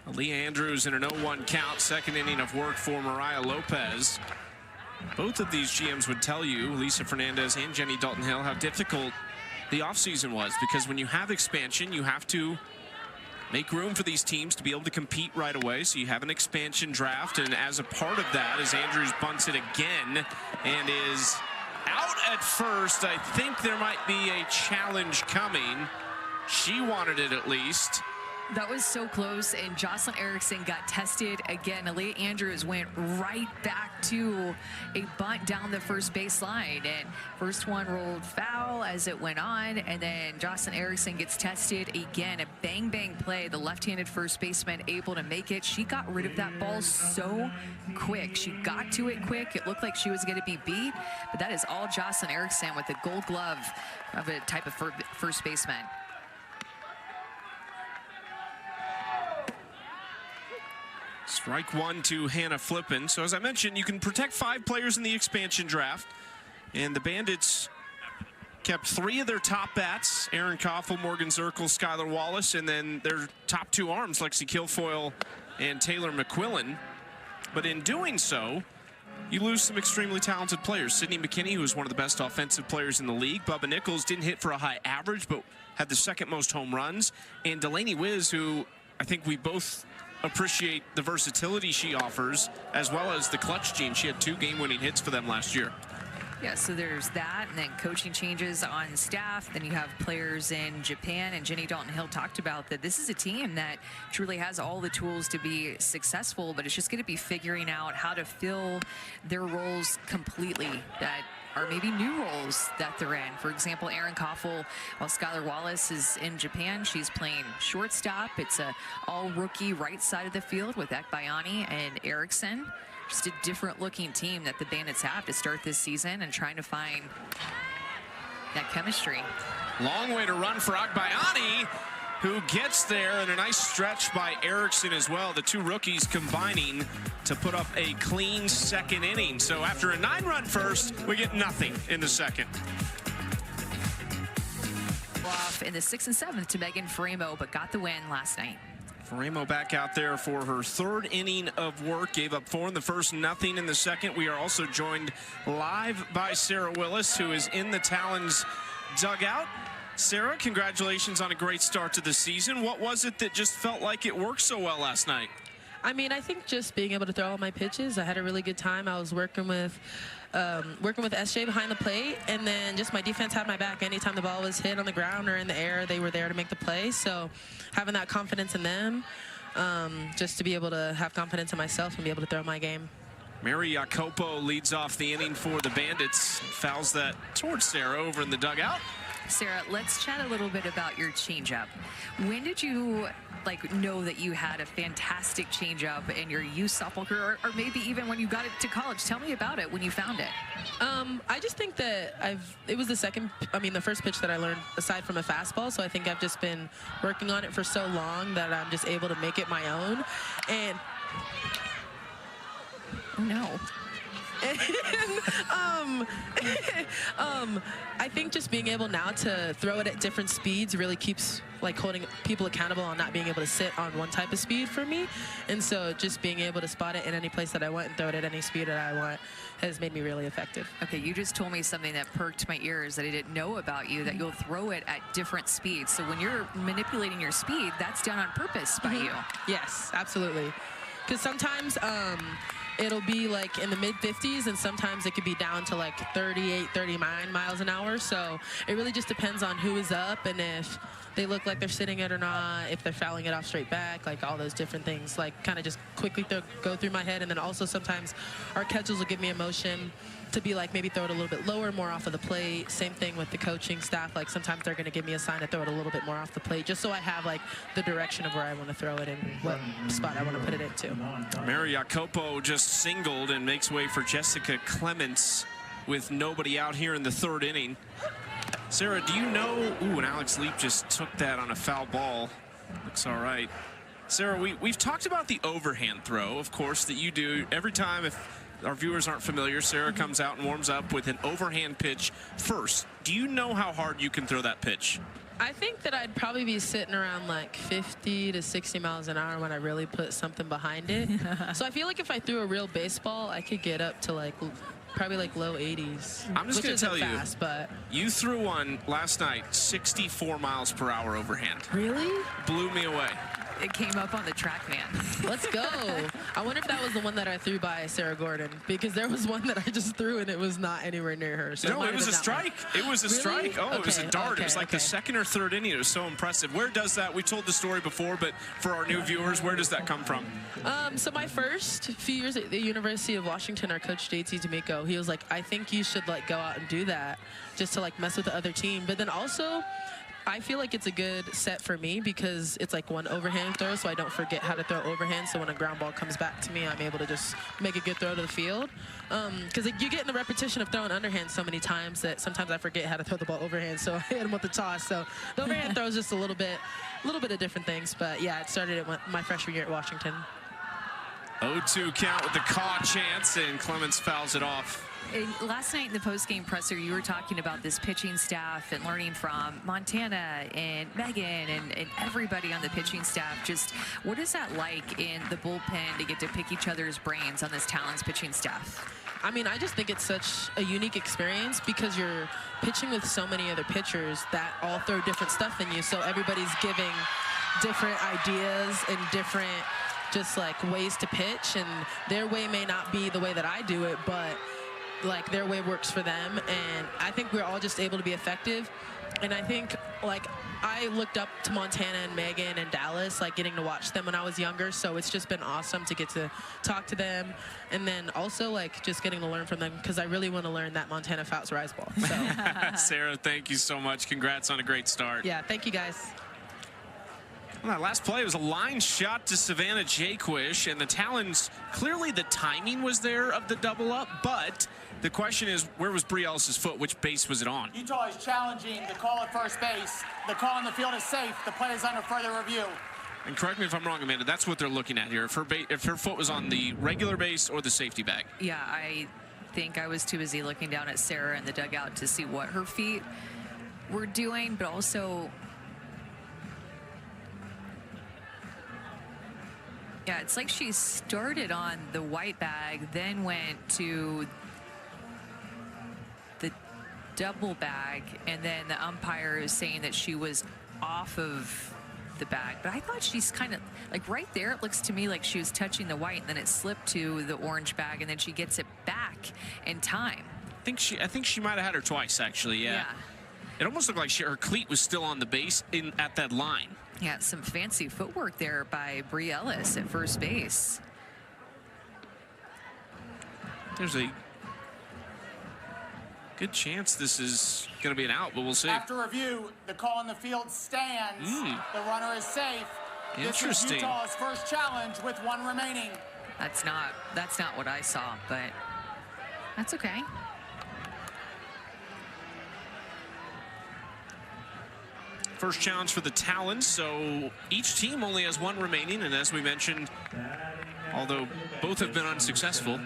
Aaliyah Andrews in an 0-1 count, second inning of work for Mariah Lopez. Both of these GMs would tell you, Lisa Fernandez and Jenny Dalton-Hill, how difficult the offseason was, because when you have expansion, you have to make room for these teams to be able to compete right away. So you have an expansion draft, and as a part of that, as Andrews bunts it again and is out at first, I think there might be a challenge coming. She wanted it at least. That was so close, and Jocelyn Erickson got tested again. Aaliyah Andrews went right back to a bunt down the first baseline, and first one rolled foul as it went on, and then Jocelyn Erickson gets tested again. A bang-bang play. The left-handed first baseman able to make it. She got rid of that ball so quick. She got to it quick. It looked like she was going to be beat, but that is all Jocelyn Erickson with the gold glove of a type of first baseman. Strike one to Hannah Flippin. So as I mentioned, you can protect 5 players in the expansion draft. And the Bandits kept 3 of their top bats, Aaron Koffel, Morgan Zirkle, Skylar Wallace, and then their top 2 arms, Lexi Kilfoyle and Taylor McQuillan. But in doing so, you lose some extremely talented players. Sydney McKinney, who is one of the best offensive players in the league. Bubba Nichols didn't hit for a high average, but had the 2nd most home runs. And Delaney Wiz, who I think we both appreciate the versatility she offers, as well as the clutch gene. She had 2 game-winning hits for them last year. Yeah, so there's that, and then coaching changes on staff. Then you have players in Japan, and Jenny Dalton-Hill talked about that this is a team that truly has all the tools to be successful, but it's just going to be figuring out how to fill their roles completely that are maybe new roles that they're in. For example, Aaron Koffel, while Skylar Wallace is in Japan, she's playing shortstop. It's a all-rookie right side of the field with Ekbayani and Erickson. Just a different-looking team that the Bandits have to start this season and trying to find that chemistry. Long way to run for Ekbayani, who gets there, and a nice stretch by Erickson as well. The 2 rookies combining to put up a clean 2nd inning. So after a 9-run first, we get nothing in the 2nd. Off in the 6th and 7th to Megan Framo, but got the win last night. Framo back out there for her 3rd inning of work. Gave up 4 in the first, nothing in the 2nd. We are also joined live by Sarah Willis, who is in the Talons dugout. Sarah, congratulations on a great start to the season. What was it that just felt like it worked so well last night? I mean, I think just being able to throw all my pitches. I had a really good time. I was working with SJ behind the plate, and then just my defense had my back. Anytime the ball was hit on the ground or in the air, they were there to make the play. So having that confidence in them, just to be able to have confidence in myself and be able to throw my game. Mary Jacopo leads off the inning for the Bandits. Fouls that towards Sarah over in the dugout. Sarah, let's chat a little bit about your changeup. When did you know that you had a fantastic changeup in your youth softball career, or maybe even when you got it to college? Tell me about it when you found it. I just think that it was the first pitch that I learned aside from a fastball. So I think I've just been working on it for so long that I'm just able to make it my own. And oh no. I think just being able now to throw it at different speeds really keeps holding people accountable on not being able to sit on one type of speed for me. And so just being able to spot it in any place that I want and throw it at any speed that I want has made me really effective. Okay, you just told me something that perked my ears that I didn't know about you, that you'll throw it at different speeds. So when you're manipulating your speed, that's done on purpose by you. Yes, absolutely. Because sometimes it'll be like in the mid-50s, and sometimes it could be down to like 38, 39 miles an hour. So it really just depends on who is up and if they look like they're sitting it or not, if they're fouling it off straight back, like all those different things, like kind of just quickly go through my head. And then also sometimes our catchers will give me a motion to be like maybe throw it a little bit lower, more off of the plate. Same thing with the coaching staff. Like sometimes they're going to give me a sign to throw it a little bit more off the plate, just so I have like the direction of where I want to throw it and what spot I want to put it into. Mary Jacopo just singled and makes way for Jessica Clements with nobody out here in the 3rd inning. Sarah, do you know? Ooh, and Alex Leap just took that on a foul ball. Looks all right. Sarah, we've talked about the overhand throw, of course, that you do every time. If our viewers aren't familiar, Sarah comes out and warms up with an overhand pitch first. Do you know how hard you can throw that pitch? I think that I'd probably be sitting around like 50 to 60 miles an hour when I really put something behind it. So I feel like if I threw a real baseball, I could get up to like probably like low 80s. I'm just going to tell fast, but you threw one last night, 64 miles per hour overhand. Really? Blew me away. It came up on the track, man. Let's go. I wonder if that was the one that I threw by Sarah Gordon, because there was one that I just threw and it was not anywhere near her. So no, it was a strike. It was a strike. Oh, okay, it was a dart. Okay, it was like the 2nd or 3rd inning. It was so impressive. Where does that, we told the story before, but for our new viewers, where does that come from? So my first few years at the University of Washington, our coach, JT D'Amico, he was like, I think you should like go out and do that just to like mess with the other team. But then also, I feel like it's a good set for me because it's like one overhand throw, so I don't forget how to throw overhand. So when a ground ball comes back to me, I'm able to just make a good throw to the field. Because like, you get in the repetition of throwing underhand so many times that sometimes I forget how to throw the ball overhand. So I hit him with the toss. So the overhand throw is just a little bit of different things. But yeah, it started at my freshman year at Washington. 0-2 count with the caw chance, and Clements fouls it off. Last night in the post-game presser, you were talking about this pitching staff and learning from Montana and Megan and everybody on the pitching staff. Just what is that like in the bullpen to get to pick each other's brains on this Talons pitching staff? I mean, I just think it's such a unique experience because you're pitching with so many other pitchers that all throw different stuff than you. So everybody's giving different ideas and different just like ways to pitch, and their way may not be the way that I do it, but like their way works for them. And I think we're all just able to be effective. And I think like I looked up to Montana and Megan and Dallas, like getting to watch them when I was younger. So it's just been awesome to get to talk to them. And then also like just getting to learn from them, because I really want to learn that Montana Fouts rise ball. So. Sarah, thank you so much. Congrats on a great start. Yeah, thank you guys. Well, that last play was a line shot to Savannah Jaquish, and the Talons, clearly the timing was there of the double up, but the question is, where was Brie Ellis's foot? Which base was it on? Utah is challenging the call at first base. The call on the field is safe. The play is under further review. And correct me if I'm wrong, Amanda, that's what they're looking at here. If her foot was on the regular base or the safety bag. Yeah, I think I was too busy looking down at Sarah in the dugout to see what her feet were doing, but also, yeah, it's like she started on the white bag, then went to the double bag, and then the umpire is saying that she was off of the bag. But I thought she's kind of like right there. It looks to me like she was touching the white, and then it slipped to the orange bag, and then she gets it back in time. I think she might have had her twice, actually. Yeah. It almost looked like her cleat was still on the base at that line. Yeah, some fancy footwork there by Brie Ellis at first base. There's a good chance this is going to be an out, but we'll see. After review, the call on the field stands. The runner is safe. Interesting. This is Utah's first challenge with one remaining. That's not what I saw, but that's okay. First challenge for the Talons, so each team only has one remaining, and as we mentioned, although both have been unsuccessful,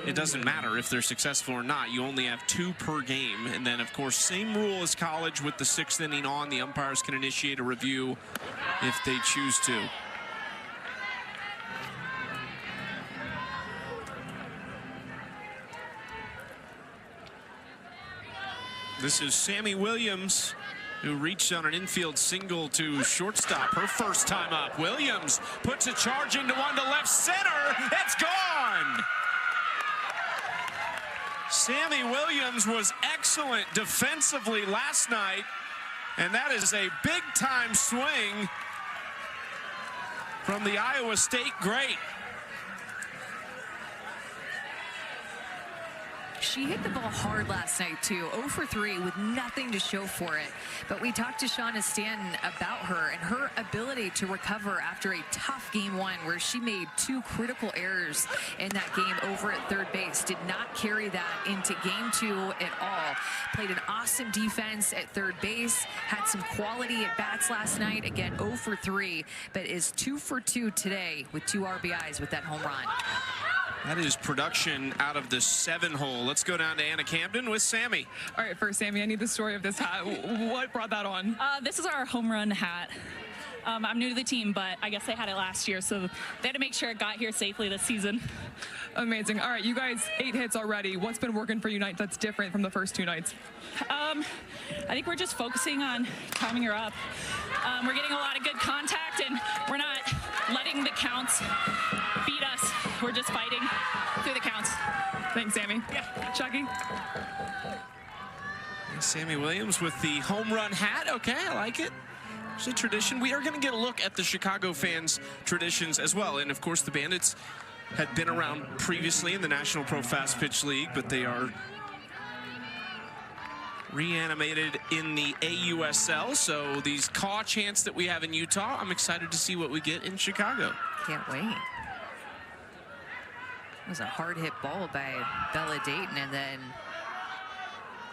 it doesn't matter if they're successful or not. You only have 2 per game, and then of course same rule as college with the 6th inning on. The umpires can initiate a review if they choose to. This is Sammy Williams, who reached on an infield single to shortstop her first time up. Williams puts a charge into one to left center. It's gone! Sammy Williams was excellent defensively last night, and that is a big-time swing from the Iowa State great. She hit the ball hard last night, too. 0 for 3 with nothing to show for it. But we talked to Shauna Stanton about her and her ability to recover after a tough game one where she made 2 critical errors in that game over at third base. Did not carry that into game 2 at all. Played an awesome defense at third base. Had some quality at bats last night. Again, 0 for 3, but is 2 for 2 today with 2 RBIs with that home run. That is production out of the 7-hole. Let's go down to Anna Camden with Sammy. All right, first, Sammy, I need the story of this hat. What brought that on? This is our home run hat. I'm new to the team, but I guess they had it last year, so they had to make sure it got here safely this season. Amazing. All right, you guys, 8 hits already. What's been working for you tonight that's different from the first 2 nights? I think we're just focusing on timing her up. We're getting a lot of good contact, and we're not letting the counts beat us. We're just fighting through the counts. Thanks, Sammy. Yeah. Chucky? Sammy Williams with the home run hat. Okay, I like it. It's a tradition. We are going to get a look at the Chicago fans' traditions as well. And, of course, the Bandits had been around previously in the National Pro Fast Pitch League, but they are reanimated in the AUSL. So these caw chants that we have in Utah, I'm excited to see what we get in Chicago. Can't wait. It was a hard hit ball by Bella Dayton, and then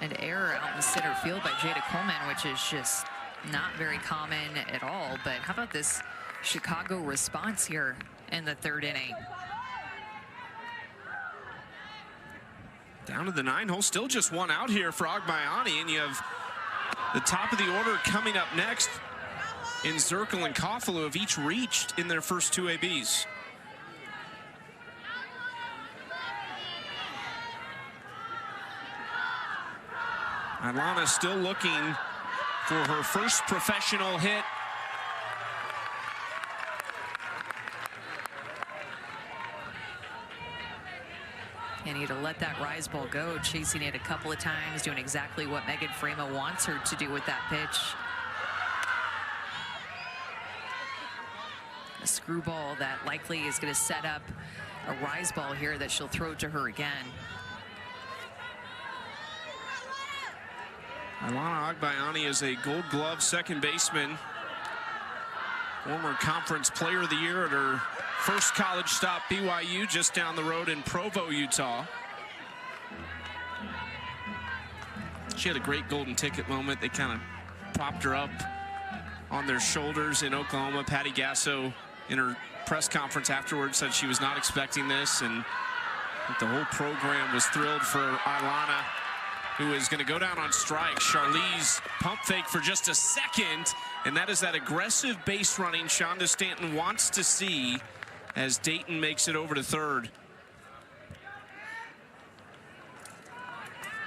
an error out in center field by Jada Coleman, which is just not very common at all. But how about this Chicago response here in the 3rd inning? Down to the 9-hole, still just 1 out here for Agbayani, and you have the top of the order coming up next in Zirkle and Koffel, who have each reached in their first 2 ABs. Ilana still looking for her first professional hit. You need to let that rise ball go, chasing it a couple of times, doing exactly what Megan Frema wants her to do with that pitch. A screwball that likely is going to set up a rise ball here that she'll throw to her again. Ilana Agbayani is a Gold Glove second baseman, former Conference Player of the Year at her first college stop, BYU, just down the road in Provo, Utah. She had a great golden ticket moment. They kind of propped her up on their shoulders in Oklahoma. Patty Gasso, in her press conference afterwards, said she was not expecting this, and the whole program was thrilled for Ilana, who is going to go down on strike. Charlize pump fake for just a second, and that is that aggressive base running Shonda Stanton wants to see as Dayton makes it over to 3rd.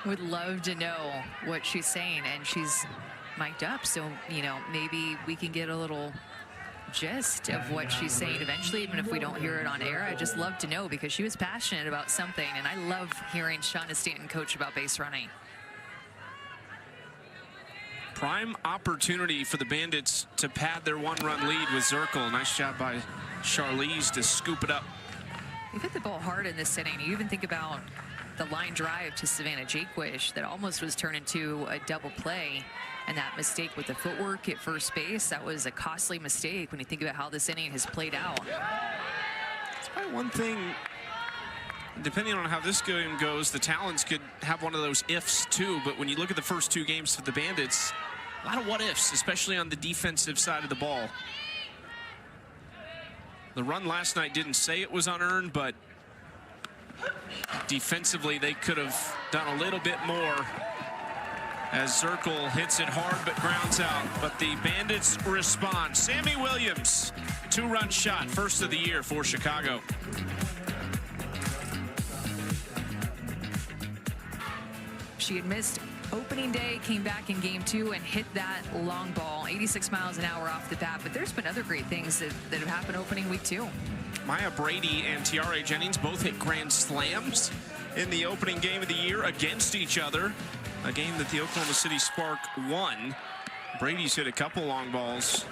Would love to know what she's saying, and she's mic'd up, so, you know, maybe we can get a little gist of what she's saying eventually, even if we don't hear it on air. I just love to know, because she was passionate about something, and I love hearing Shonda Stanton coach about base running. Prime opportunity for the Bandits to pad their 1-run lead with Zirkle. Nice job by Charlize to scoop it up. They've hit the ball hard in this inning. You even think about the line drive to Savannah Jakewish that almost was turned into a double play, and that mistake with the footwork at first base, that was a costly mistake when you think about how this inning has played out. It's probably one thing, depending on how this game goes, the Talons could have one of those ifs too, but when you look at the first 2 games for the Bandits, a lot of what ifs, especially on the defensive side of the ball. The run last night didn't say it was unearned, but defensively they could have done a little bit more, as Zirkle hits it hard but grounds out. But the Bandits respond. Sammy Williams, 2-run shot, first of the year for Chicago. She had missed opening day, came back in game 2 and hit that long ball, 86 miles an hour off the bat. But there's been other great things that have happened opening week 2. Maya Brady and Tiare Jennings both hit grand slams in the opening game of the year against each other. A game that the Oklahoma City Spark won. Brady's hit a couple long balls.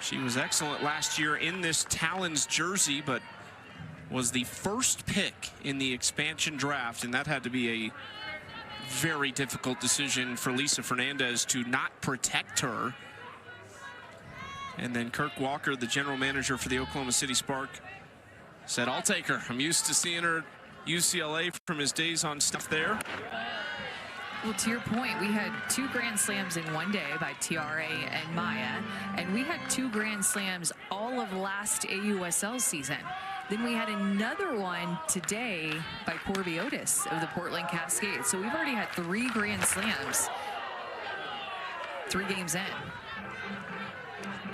She was excellent last year in this Talons jersey, but was the first pick in the expansion draft, and that had to be a very difficult decision for Lisa Fernandez to not protect her. And then Kirk Walker, the general manager for the Oklahoma City Spark, said, I'll take her. I'm used to seeing her at UCLA from his days on stuff there. Well, to your point, we had 2 Grand Slams in one day by TRA and Maya, and we had 2 Grand Slams all of last AUSL season. Then we had another one today by Corby Otis of the Portland Cascade. So we've already had 3 Grand Slams, 3 games in.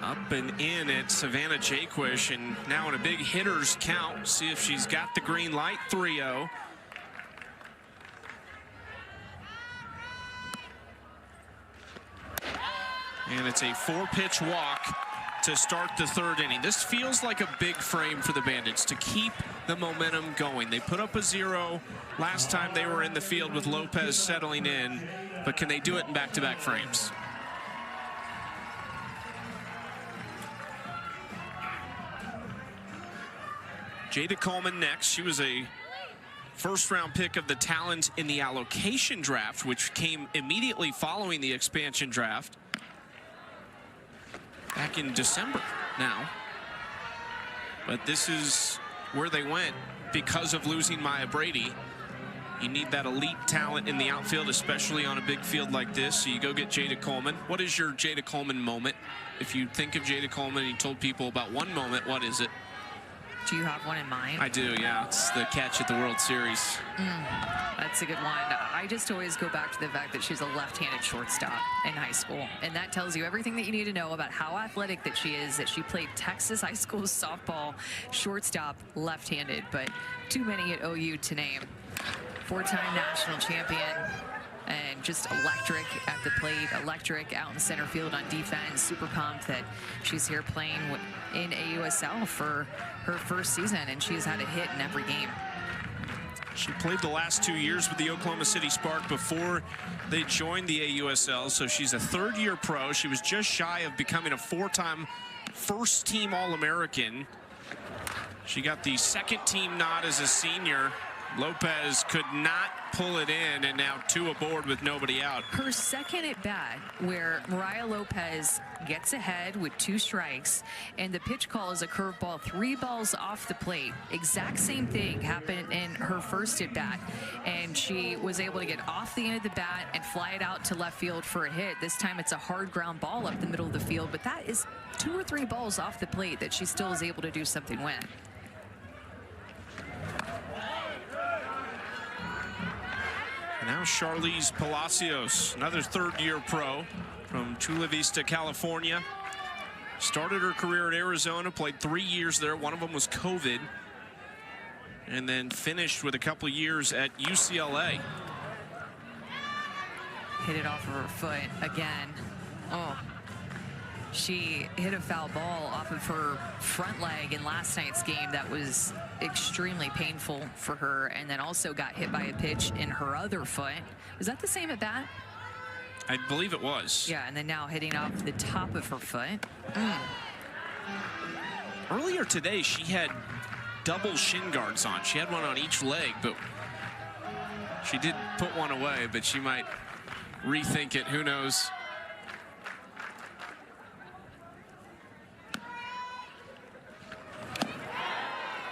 Up and in at Savannah Jaquish, and now in a big hitters count. See if she's got the green light. 3-0. And it's a 4-pitch walk to start the 3rd inning. This feels like a big frame for the Bandits to keep the momentum going. They put up a 0 last time they were in the field with Lopez settling in, but can they do it in back-to-back frames? Jada Coleman next. She was a first-round pick of the Talons in the allocation draft, which came immediately following the expansion draft back in December now. But this is where they went because of losing Maya Brady. You need that elite talent in the outfield, especially on a big field like this. So you go get Jada Coleman. What is your Jada Coleman moment? If you think of Jada Coleman and you told people about one moment, what is it? Do you have one in mind? I do, yeah. It's the catch at the World Series. That's a good one. I just always go back to the fact that she's a left-handed shortstop in high school. And that tells you everything that you need to know about how athletic that she is, that she played Texas high school softball shortstop left-handed, but too many at OU to name. 4-time national champion. And just electric at the plate, electric out in center field on defense. Super pumped that she's here playing in AUSL for her first season, and she's had a hit in every game. She played the last 2 years with the Oklahoma City Spark before they joined the AUSL, so she's a 3rd-year pro. She was just shy of becoming a 4-time first-team All-American. She got the 2nd-team nod as a senior. Lopez could not pull it in, and now 2 aboard with nobody out. Her second at bat, where Mariah Lopez gets ahead with 2 strikes, and the pitch call is a curveball, 3 balls off the plate. Exact same thing happened in her first at bat, and she was able to get off the end of the bat and fly it out to left field for a hit. This time it's a hard ground ball up the middle of the field, but that is 2 or 3 balls off the plate that she still is able to do something with. Now Charlize Palacios, another 3rd-year pro from Chula Vista, California. Started her career at Arizona, played 3 years there. One of them was COVID. And then finished with a couple of years at UCLA. Hit it off of her foot again. Oh. She hit a foul ball off of her front leg in last night's game that was extremely painful for her, and then also got hit by a pitch in her other foot. Was that the same at bat? I believe it was. Yeah, and then now hitting off the top of her foot. Earlier today, she had double shin guards on. She had one on each leg, but she did put one away, but she might rethink it. Who knows?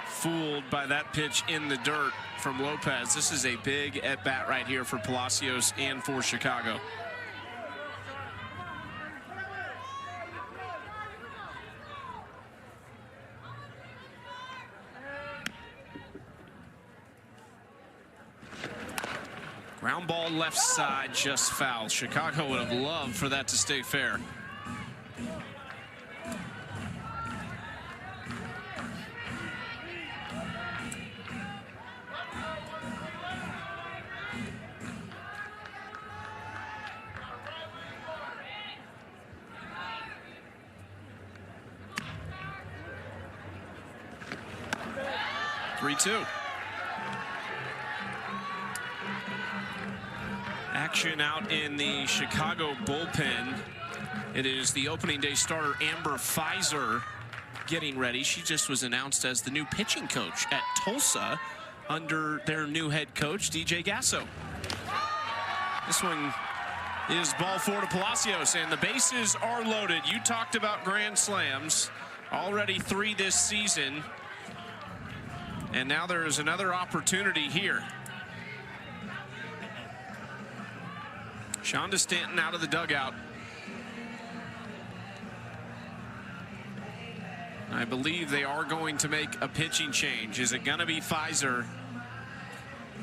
Fooled by that pitch in the dirt from Lopez. This is a big at-bat right here for Palacios and for Chicago. Ground ball left side, just foul. Chicago would have loved for that to stay fair. action out in the Chicago bullpen. It is the opening day starter, Amber Pfizer, getting ready. She just was announced as the new pitching coach at Tulsa under their new head coach, DJ Gasso. This one is ball four to Palacios, and the bases are loaded. You talked about grand slams, already 3 this season, and now there is another opportunity here. Shonda Stanton out of the dugout. I believe they are going to make a pitching change. Is it going to be Pfizer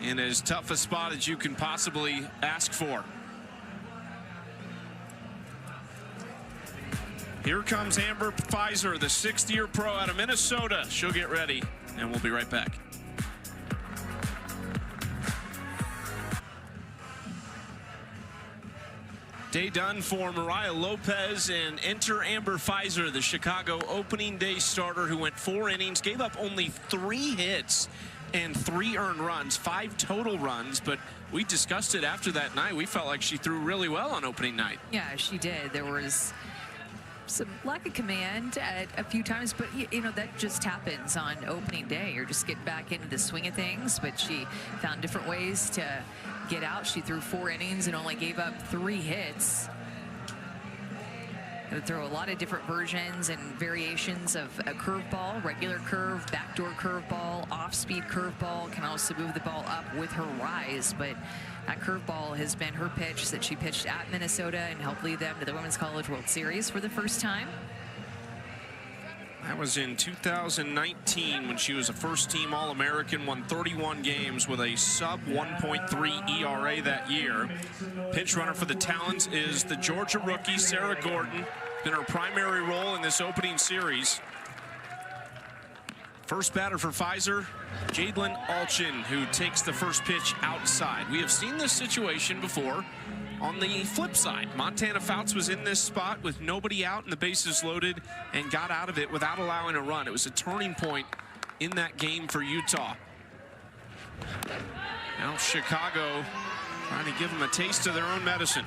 in as tough a spot as you can possibly ask for? Here comes Amber Pfizer, the 6th-year pro out of Minnesota. She'll get ready, and we'll be right back. Day done for Mariah Lopez, and enter Amber Pfizer, the Chicago opening day starter who went 4 innings, gave up only 3 hits and 3 earned runs, 5 total runs, but we discussed it after that night. We felt like she threw really well on opening night. Yeah, she did. There was some lack of command at a few times, but you know, that just happens on opening day. You're just getting back into the swing of things, but she found different ways to get out. She threw 4 innings and only gave up 3 hits. They would throw a lot of different versions and variations of a curveball, regular curve, backdoor curveball, off-speed curveball, can also move the ball up with her rise, but that curveball has been her pitch that she pitched at Minnesota and helped lead them to the Women's College World Series for the first time. That was in 2019 when she was a first-team All-American, won 31 games with a sub 1.3 ERA that year. Pinch runner for the Talons is the Georgia rookie, Sarah Gordon. Been her primary role in this opening series. First batter for Pfizer, Jadlyn Alchin, who takes the first pitch outside. We have seen this situation before. On the flip side, Montana Fouts was in this spot with nobody out and the bases loaded and got out of it without allowing a run. It was a turning point in that game for Utah. Now Chicago trying to give them a taste of their own medicine.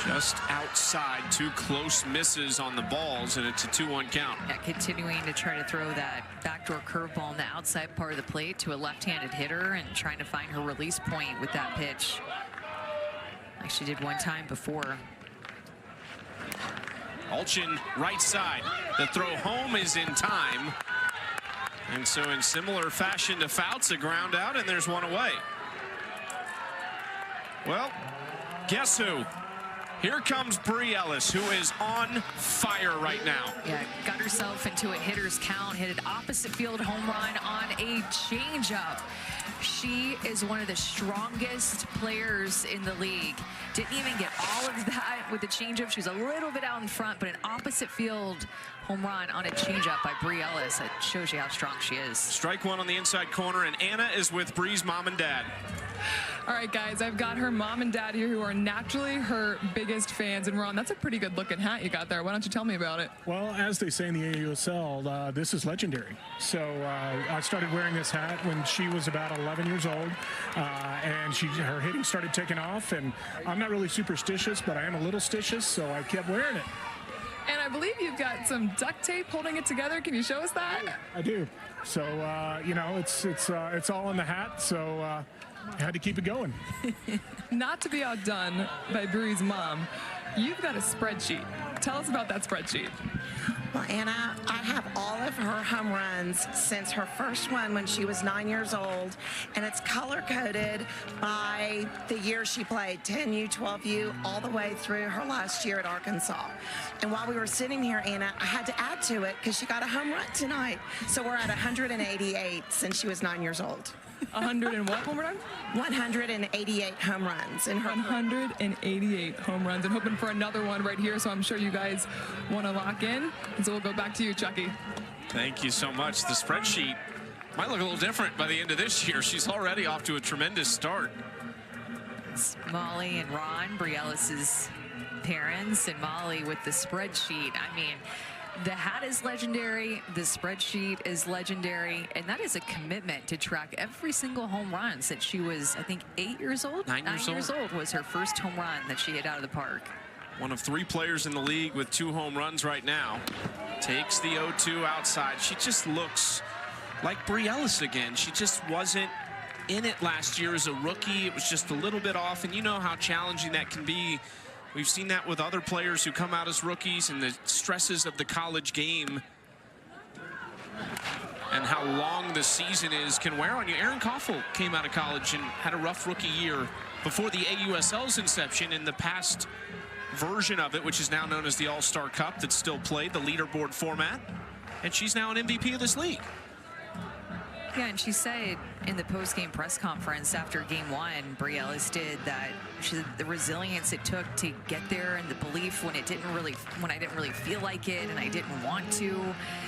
Just outside, 2 close misses on the balls, and it's a 2-1 count. Yeah, continuing to try to throw that backdoor curveball on the outside part of the plate to a left-handed hitter and trying to find her release point with that pitch, like she did one time before. Alchin right side. The throw home is in time. And so in similar fashion to Fouts, a ground out, and there's one away. Well, guess who? Here comes Bree Ellis, who is on fire right now. Yeah, got herself into a hitter's count, hit an opposite field home run on a changeup. She is one of the strongest players in the league. Didn't even get all of that with the changeup. She was a little bit out in front, but an opposite field home run on a changeup by Bree Ellis. That shows you how strong she is. Strike one on the inside corner, and Anna is with Bree's mom and dad. All right, guys, I've got her mom and dad here who are naturally her biggest fans. And Ron, that's a pretty good looking hat you got there. Why don't you tell me about it? Well, as they say in the AUSL, this is legendary. So I started wearing this hat when she was about 11 years old, and her hitting started taking off. And I'm not really superstitious, but I am a little stitious, so I kept wearing it. And I believe you've got some duct tape holding it together. Can you show us that? I do. So, you know, it's all in the hat, so I had to keep it going. Not to be outdone by Bree's mom, you've got a spreadsheet. Tell us about that spreadsheet. Well, Anna, I have all of her home runs since her first one when she was 9 years old, and it's color-coded by the year she played, 10U, 12U, all the way through her last year at Arkansas. And while we were sitting here, Anna, I had to add to it because she got a home run tonight. So we're at 188 since she was 9 years old. 100 and what home run? 188 home runs in her 188 home runs, and hoping for another one right here, so I'm sure you guys want to lock in. And so we'll go back to you, Chucky. Thank you so much. The spreadsheet might look a little different by the end of this year. She's already off to a tremendous start. It's Molly and Ron, Bree Ellis's parents and Molly with the spreadsheet. I mean, the hat is legendary, the spreadsheet is legendary, and that is a commitment to track every single home run since she was, I think, 8 years old? 9 years old was her first home run that she hit out of the park. One of 3 players in the league with 2 home runs right now. Takes the 0-2 outside. She just looks like Bri Ellis again. She just wasn't in it last year as a rookie. It was just a little bit off, and you know how challenging that can be. We've seen that with other players who come out as rookies and the stresses of the college game and how long the season is can wear on you. Erin Koffel came out of college and had a rough rookie year before the AUSL's inception. In the past version of it, which is now known as the All-Star Cup, that's still played, the leaderboard format, and she's now an MVP of this league. Yeah, and she said in the post-game press conference after Game 1, Bri Ellis did, that she said the resilience it took to get there and the belief when I didn't really feel like it and I didn't want to,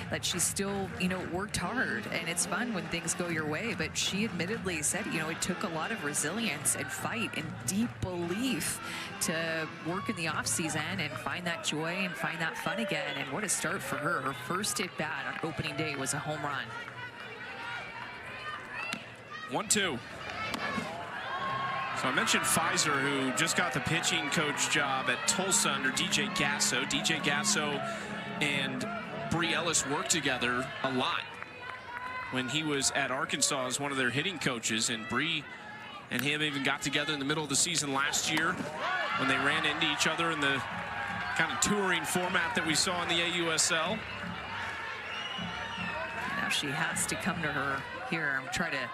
that she still, you know, worked hard. And it's fun when things go your way, but she admittedly said, you know, it took a lot of resilience and fight and deep belief to work in the off season and find that joy and find that fun again. And what a start for her. Her first at bat on opening day was a home run. 1-2. So I mentioned Pfizer, who just got the pitching coach job at Tulsa under DJ Gasso. DJ Gasso and Bri Ellis worked together a lot when he was at Arkansas as one of their hitting coaches, and Bri and him even got together in the middle of the season last year when they ran into each other in the kind of touring format that we saw in the AUSL. Now she has to come to her here and try to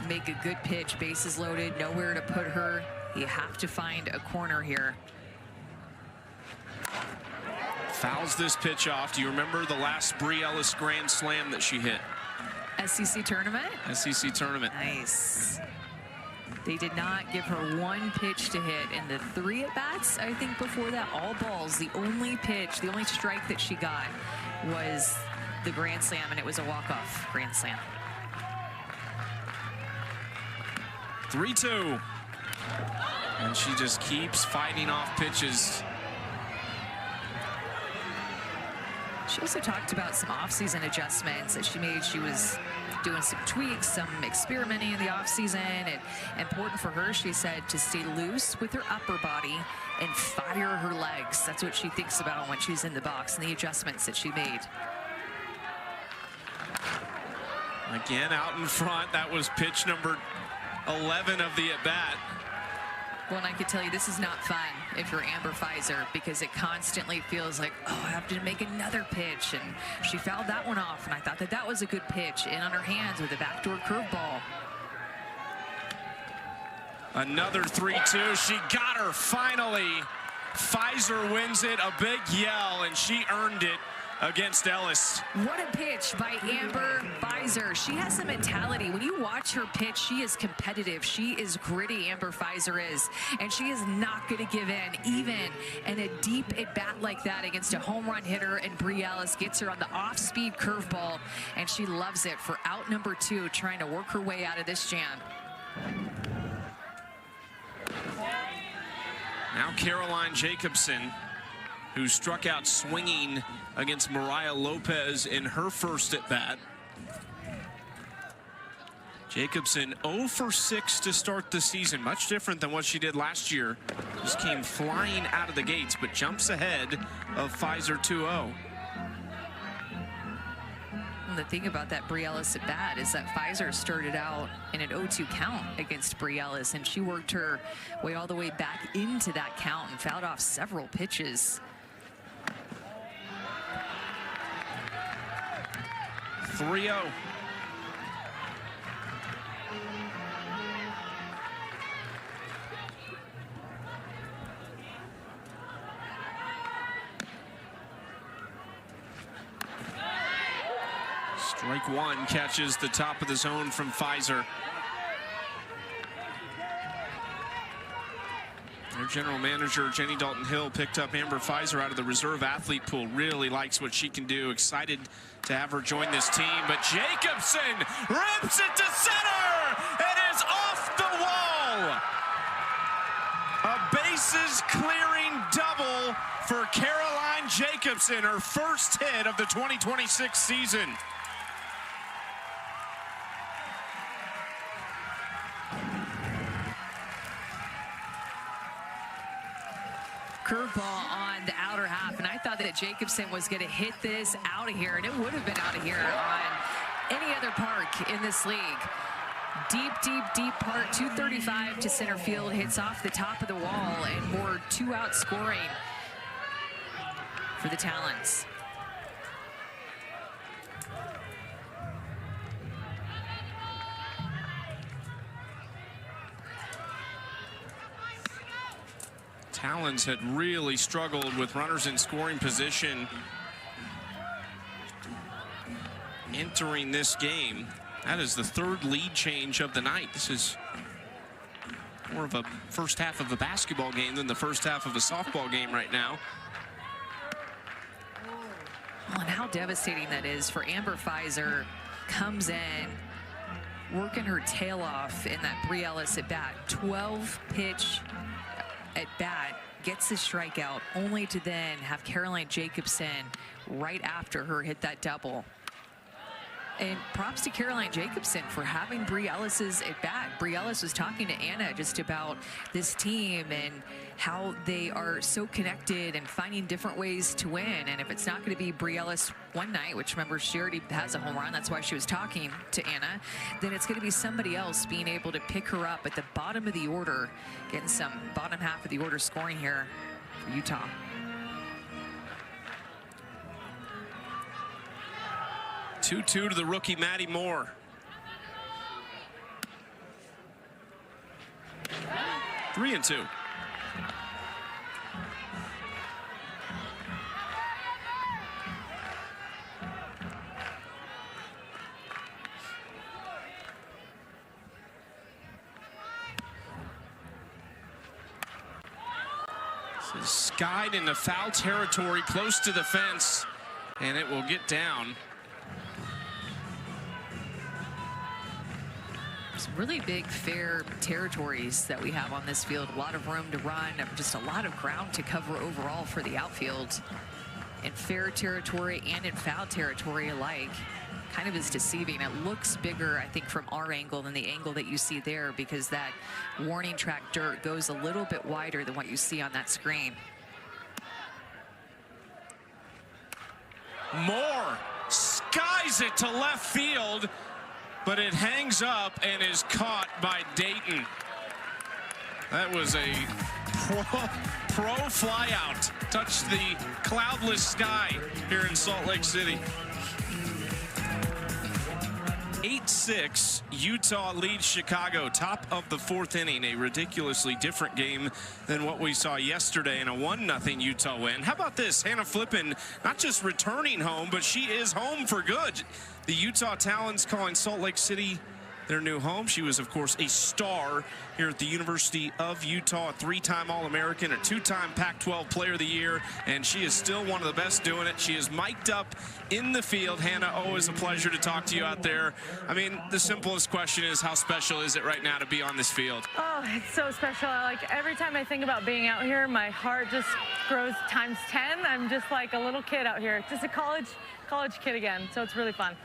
make a good pitch. Bases loaded, nowhere to put her. You have to find a corner here. Fouls this pitch off. Do you remember the last Bri Ellis grand slam that she hit? SEC tournament? SEC tournament. Nice. They did not give her one pitch to hit in the 3 at-bats, I think, before that. All balls. The only pitch, the only strike that she got was the grand slam, and it was a walk-off grand slam. 3-2. And she just keeps fighting off pitches. She also talked about some off-season adjustments that she made. She was doing some tweaks, some experimenting in the off-season, and important for her, she said, to stay loose with her upper body and fire her legs. That's what she thinks about when she's in the box, and the adjustments that she made. Again, out in front. That was pitch number 11 of the at-bat. Well, and I could tell you this is not fun if you're Amber Pfizer, because it constantly feels like, oh, I have to make another pitch. And she fouled that one off, and I thought that that was a good pitch. In on her hands with a backdoor curveball. Another 3-2. She got her finally. Pfizer wins it. A big yell, and she earned it against Ellis. What a pitch by Amber Pfizer. She has a mentality. When you watch her pitch, she is competitive. She is gritty, Amber Pfizer is. And she is not going to give in, even in a deep at-bat like that against a home run hitter. And Bri Ellis gets her on the off-speed curveball, and she loves it for out number 2, trying to work her way out of this jam. Now Caroline Jacobson, who struck out swinging against Mariah Lopez in her first at-bat. Jacobson 0 for 6 to start the season. Much different than what she did last year. Just came flying out of the gates, but jumps ahead of Pfizer 2-0. And the thing about that Bri Ellis at bat is that Pfizer started out in an 0-2 count against Bri Ellis, and she worked her way all the way back into that count and fouled off several pitches. 3-0. Strike 1 catches the top of the zone from Pfizer. Their general manager, Jenny Dalton-Hill, picked up Amber Pfizer out of the reserve athlete pool. Really likes what she can do. Excited to have her join this team. But Jacobson rips it to center. It is off the wall. A bases clearing game-winning double for Caroline Jacobson, her first hit of the 2026 season. Curveball on the outer half, and I thought that Jacobson was going to hit this out of here, and it would have been out of here on any other park in this league. Deep, deep, deep part, 235 to center field, hits off the top of the wall, and more two-out scoring for the Talons. Talons had really struggled with runners in scoring position entering this game. That is the third lead change of the night. This is more of a first half of a basketball game than the first half of a softball game right now. Well, and how devastating that is for Amber Pfizer. Comes in, working her tail off in that Bri Ellis at bat. 12-pitch at bat, gets the strikeout, only to then have Caroline Jacobson right after her hit that double. And props to Caroline Jacobson for having Bri Ellis's at bat. Bri Ellis was talking to Anna just about this team and how they are so connected and finding different ways to win. And if it's not going to be Bri Ellis one night, which remember she already has a home run, that's why she was talking to Anna, then it's going to be somebody else being able to pick her up at the bottom of the order, getting some bottom half of the order scoring here for Utah. Two-two to the rookie, Maddie Moore. 3-2. This is skied into foul territory, close to the fence, and it will get down. Some really big fair territories that we have on this field. A lot of room to run, just a lot of ground to cover overall for the outfield. In fair territory and in foul territory alike. Kind of is deceiving. It looks bigger, I think, from our angle than the angle that you see there, because that warning track dirt goes a little bit wider than what you see on that screen. Moore skies it to left field, but it hangs up and is caught by Dayton. That was a pro flyout. Touched the cloudless sky here in Salt Lake City. 8-6, Utah leads Chicago, top of the fourth inning. A ridiculously different game than what we saw yesterday in a 1-0 Utah win. How about this? Hannah Flippen, not just returning home, but she is home for good. The Utah Talons calling Salt Lake City their new home. She was, of course, a star here at the University of Utah, a 3-time All-American, a 2-time Pac-12 Player of the Year, and she is still one of the best doing it. She is mic'd up in the field. Hannah, always a pleasure to talk to you out there. I mean, the simplest question is, how special is it right now to be on this field? Oh, it's so special. Like, every time I think about being out here, my heart just grows times 10. I'm just like a little kid out here, just a college kid again, so it's really fun.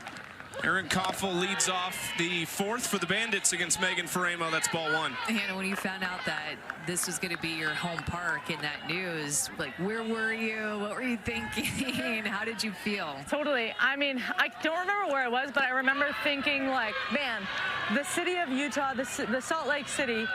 Erin Koffel leads off the fourth for the Bandits against Megan Faremo. That's ball one. Hannah, when you found out that this was going to be your home park in that news, like, where were you? What were you thinking? How did you feel? Totally. I mean, I don't remember where I was, but I remember thinking, like, man, the city of Utah, the Salt Lake City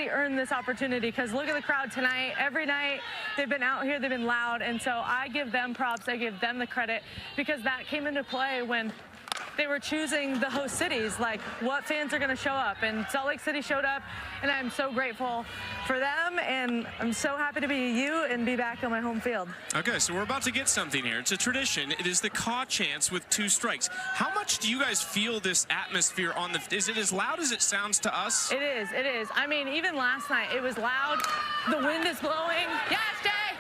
earned this opportunity, because look at the crowd tonight. Every night they've been out here, they've been loud, and so I give them props, I give them the credit, because that came into play when they were choosing the host cities, like what fans are going to show up, and Salt Lake City showed up, and I'm so grateful for them, and I'm so happy to be you and be back on my home field. Okay, so we're about to get something here. It's a tradition. It is the caw chance with 2 strikes. How much do you guys feel this atmosphere on the, is it as loud as it sounds to us? It is, it is. I mean, even last night, it was loud. The wind is blowing. Yes, Jay!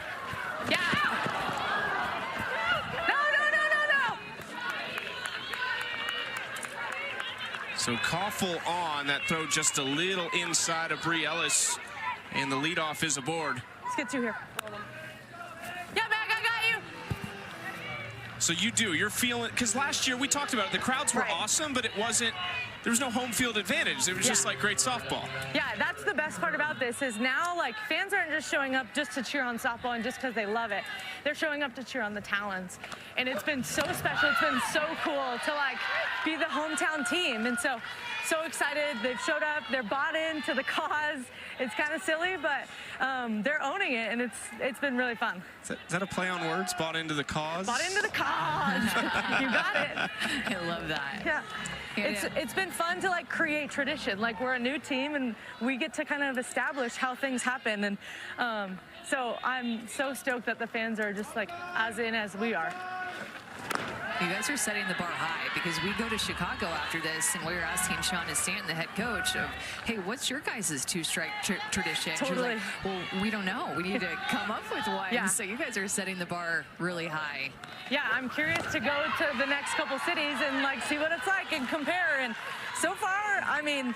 Yeah! So Koffel on that throw, just a little inside of Bri Ellis, and the leadoff is aboard. Let's get two here. Yeah, Mag, I got you. So you're feeling, because last year we talked about it, the crowds were awesome, but there was no home field advantage. It was just like great softball. Yeah, that's the best part about this is now, like, fans aren't just showing up just to cheer on softball and just because they love it. They're showing up to cheer on the Talons. And it's been so special. It's been so cool to, like, be the hometown team. And so excited. They've showed up. They're bought into the cause. It's kind of silly, but they're owning it, and it's been really fun. Is that a play on words? Bought into the cause? Bought into the cause. You got it. I love that. Yeah. It's been fun to, like, create tradition. Like, we're a new team, and we get to kind of establish how things happen. And so I'm so stoked that the fans are just, like, as in as we are. You guys are setting the bar high because we go to Chicago after this, and we were asking Shauna Stanton, the head coach, of, hey, what's your guys' two-strike tradition? Totally. She was like, well, we don't know. We need to come up with one. Yeah. So you guys are setting the bar really high. Yeah, I'm curious to go to the next couple cities and, like, see what it's like and compare. And so far, I mean,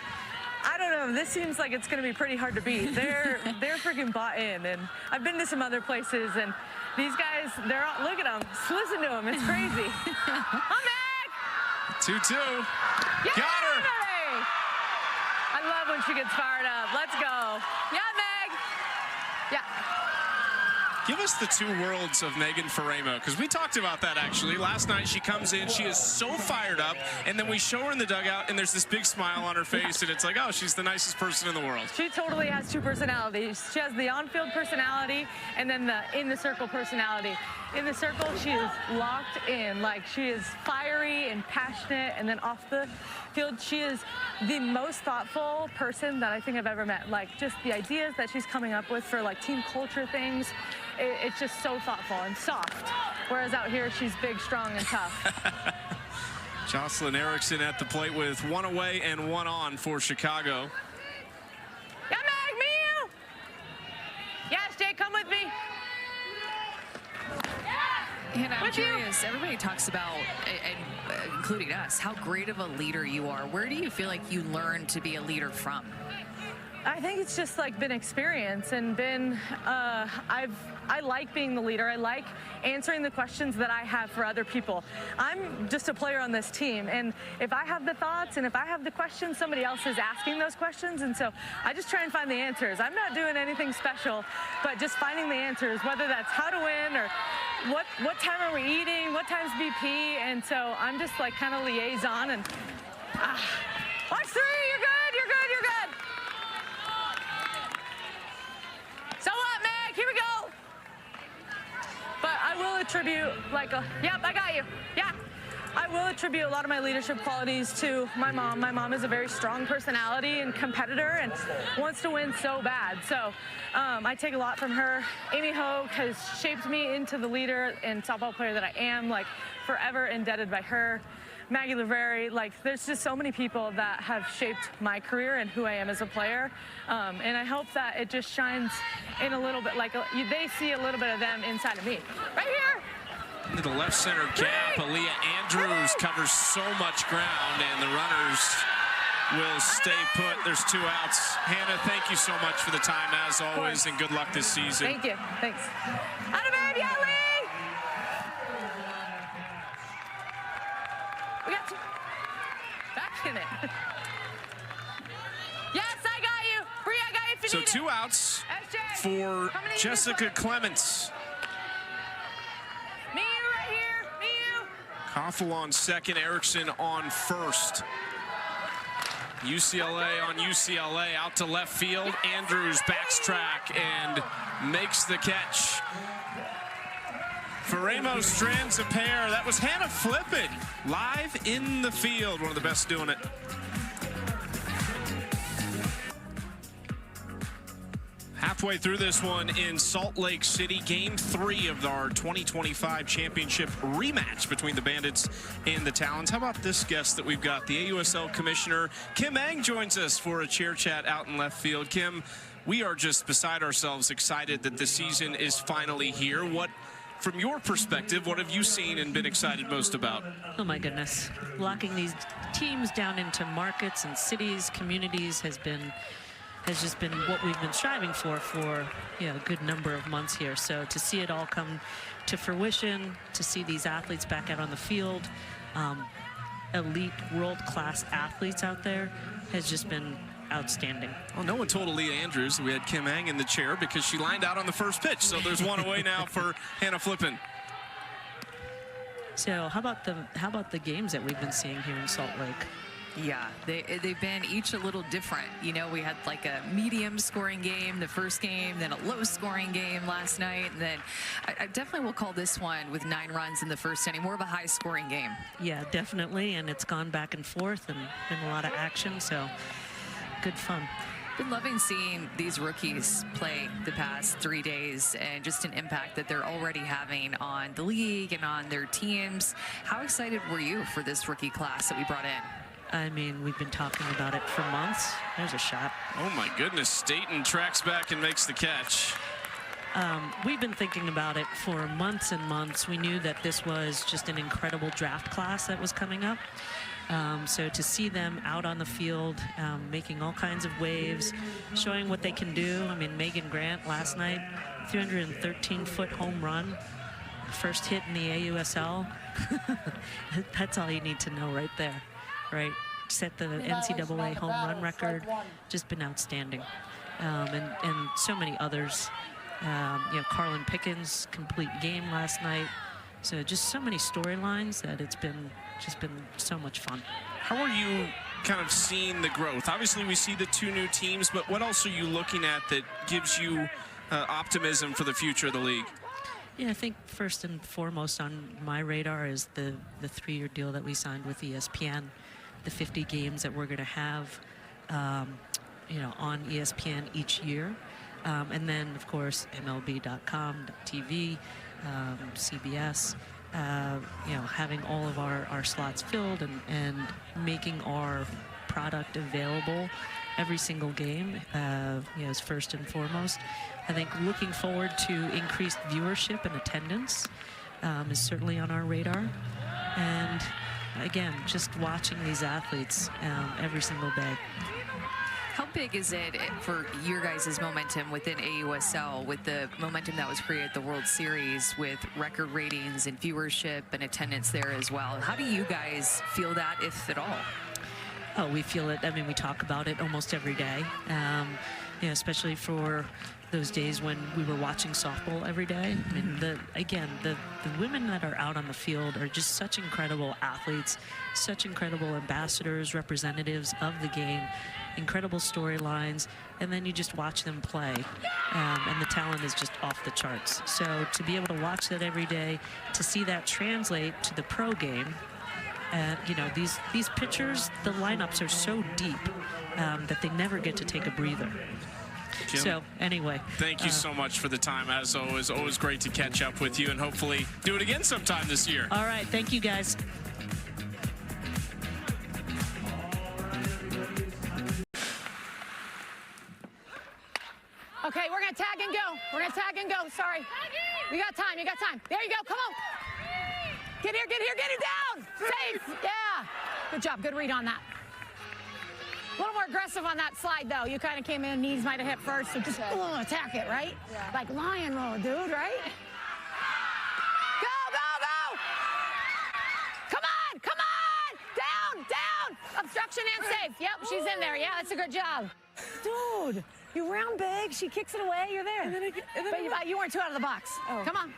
I don't know. This seems like it's going to be pretty hard to beat. They're freaking bought in, and I've been to some other places, and these guys, they're all, look at them. Just listen to them. It's crazy. I'm back. 2-2. Yeah, Got her. Baby. I love when she gets fired up. Let's go. Yeah, Meg. Yeah. Give us the two worlds of Megan Faremo, because we talked about that actually. Last night she comes in, she is so fired up, and then we show her in the dugout, and there's this big smile on her face, and it's like, oh, she's the nicest person in the world. She totally has two personalities. She has the on-field personality and then the in-the-circle personality. In the circle, she is locked in. Like, she is fiery and passionate, and then off the field, she is the most thoughtful person that I think I've ever met. Like, just the ideas that she's coming up with for, like, team culture things, it's just so thoughtful and soft. Whereas out here, she's big, strong, and tough. Jocelyn Erickson at the plate with one away and one on for Chicago. Yeah, Meg, me, you. Yes, Jay, come with me. And I'm curious, everybody talks about, including us, how great of a leader you are. Where do you feel like you learned to be a leader from? I think it's just, like, been experience and been, I like being the leader. I like answering the questions that I have for other people. I'm just a player on this team, and if I have the thoughts and if I have the questions, somebody else is asking those questions, and so I just try and find the answers. I'm not doing anything special, but just finding the answers, whether that's how to win or what time are we eating, what time's BP, and so I'm just, like, kind of liaison and watch three, you're good, you're good, you're good. So what, Meg? Here we go. But I will attribute, like, yep, I got you. Yeah. I will attribute a lot of my leadership qualities to my mom. My mom is a very strong personality and competitor and wants to win so bad. So I take a lot from her. Amy Hogue has shaped me into the leader and softball player that I am, like, forever indebted by her. Maggie Lavery, like, there's just so many people that have shaped my career and who I am as a player. And I hope that it just shines in a little bit, like, they see a little bit of them inside of me. Right here. Into the left center gap, Aaliyah Andrews covers so much ground, and the runners will stay put. There's two outs. Hannah, thank you so much for the time, as always, and good luck this season. Thank you. Thanks. Out of it, Yali! We got you. Back in it. Yes, I got you. Bree, I got you if you So need two it. outs SJ, for how many Jessica units? Clements. Me, you right here. Me, you. Koffel on second, Erickson on first. UCLA on UCLA, out to left field. Andrews backtrack and makes the catch. Faremo strands a pair. That was Hannah Flippin, live in the field. One of the best doing it. Halfway through this one in Salt Lake City, Game 3 of our 2025 championship rematch between the Bandits and the Talons. How about this guest that we've got? The AUSL Commissioner, Kim Ang, joins us for a chair chat out in left field. Kim, we are just beside ourselves excited that the season is finally here. What, from your perspective, what have you seen and been excited most about? Oh my goodness. Locking these teams down into markets and cities, communities has been has just been what we've been striving for a good number of months here. So to see it all come to fruition, to see these athletes back out on the field, elite world-class athletes out there, has just been outstanding. Well, no one told Aaliyah Andrews we had Kim Ang in the chair because she lined out on the first pitch. So there's one away now for Hannah Flippen. So how about the games that we've been seeing here in Salt Lake? Yeah, they've been each a little different. You know, we had like a medium scoring game the first game, then a low scoring game last night, and then I definitely will call this one with 9 runs in the first inning more of a high scoring game. Yeah, definitely, and it's gone back and forth and been a lot of action, so good fun. Been loving seeing these rookies play the past 3 days and just an impact that they're already having on the league and on their teams. How excited were you for this rookie class that we brought in? I mean, we've been talking about it for months. There's a shot. Oh my goodness, Staten tracks back and makes the catch. We've been thinking about it for months and months. We knew that this was just an incredible draft class that was coming up. So to see them out on the field, making all kinds of waves, showing what they can do. I mean, Megan Grant last night, 313-foot home run, first hit in the AUSL. That's all you need to know right there, right? Set the NCAA home run record. Just been outstanding. And so many others. You know, Carlin Pickens, complete game last night. So just so many storylines that it's been so much fun. How are you kind of seeing the growth? Obviously, we see the 2 new teams, but what else are you looking at that gives you optimism for the future of the league? Yeah, I think first and foremost on my radar is the 3-year deal that we signed with ESPN, the 50 games that we're going to have, you know, on ESPN each year. And then, of course, MLB.com.TV, CBS, you know, having all of our slots filled and making our product available every single game, you know, is first and foremost. I think looking forward to increased viewership and attendance is certainly on our radar. And again, just watching these athletes every single day. How big is it for your guys' momentum within AUSL, with the momentum that was created at the World Series with record ratings and viewership and attendance there as well? How do you guys feel that, if at all? Oh, we feel it. I mean, we talk about it almost every day, you know, especially for those days when we were watching softball every day. I mean, the women that are out on the field are just such incredible athletes, such incredible ambassadors, representatives of the game, incredible storylines, and then you just watch them play, and the talent is just off the charts. So to be able to watch that every day, to see that translate to the pro game, you know, these pitchers, the lineups are so deep that they never get to take a breather. Kim, so anyway, thank you so much for the time. As always great to catch up with you, and hopefully do it again sometime this year. All right, thank you guys. Okay, we're gonna tag and go. We're gonna tag and go. Sorry. You got time. You got time. There you go. Come on. Get here. Get here. Get it down. Safe. Yeah. Good job. Good read on that. A little more aggressive on that slide, though. You kind of came in, knees might have hit first, so just attack it, right? Yeah. Like lion roll, dude, right? Go, go, go! Come on, come on! Down, down! Obstruction and safe. Yep, she's in there. Yeah, that's a good job. Dude, you round big, she kicks it away, you're there. But you weren't 2 out of the box. Oh. Come on.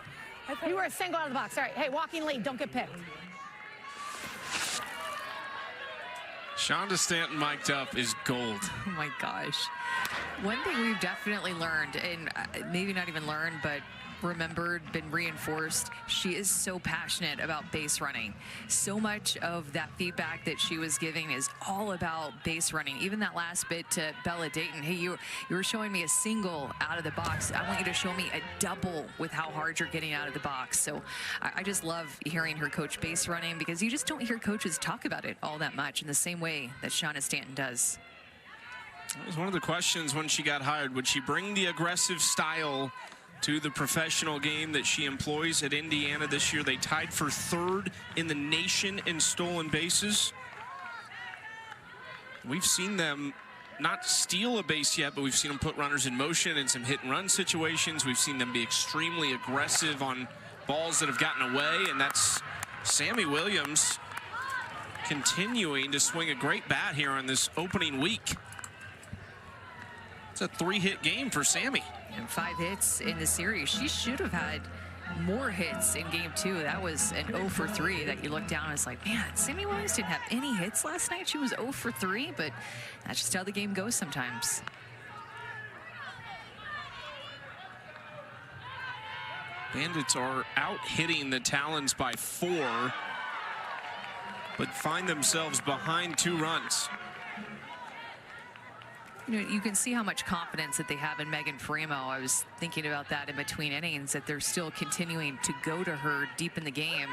You were a single out of the box. All right, hey, walking lead, don't get picked. Shonda Stanton mic'd up is gold. Oh my gosh. One thing we've definitely learned, and maybe not even learned, but remembered, been reinforced, she is so passionate about base running. So much of that feedback that she was giving is all about base running. Even that last bit to Bella Dayton, hey, you were showing me a single out of the box. I want you to show me a double with how hard you're getting out of the box. So I just love hearing her coach base running, because you just don't hear coaches talk about it all that much in the same way that Shauna Stanton does. That was one of the questions when she got hired. Would she bring the aggressive style to the professional game that she employs at Indiana this year? They tied for 3rd in the nation in stolen bases. We've seen them not steal a base yet, but we've seen them put runners in motion in some hit and run situations. We've seen them be extremely aggressive on balls that have gotten away, and that's Sammy Williams continuing to swing a great bat here on this opening week. It's a 3-hit game for Sammy. And 5 hits in the series. She should have had more hits in game 2. That was an 0 for 3 that you look down and it's like, man, Sammy Williams didn't have any hits last night. She was 0 for 3, but that's just how the game goes sometimes. Bandits are out hitting the Talons by 4, but find themselves behind 2 runs. You know, you can see how much confidence that they have in Megan Fremo. I was thinking about that in between innings, that they're still continuing to go to her deep in the game.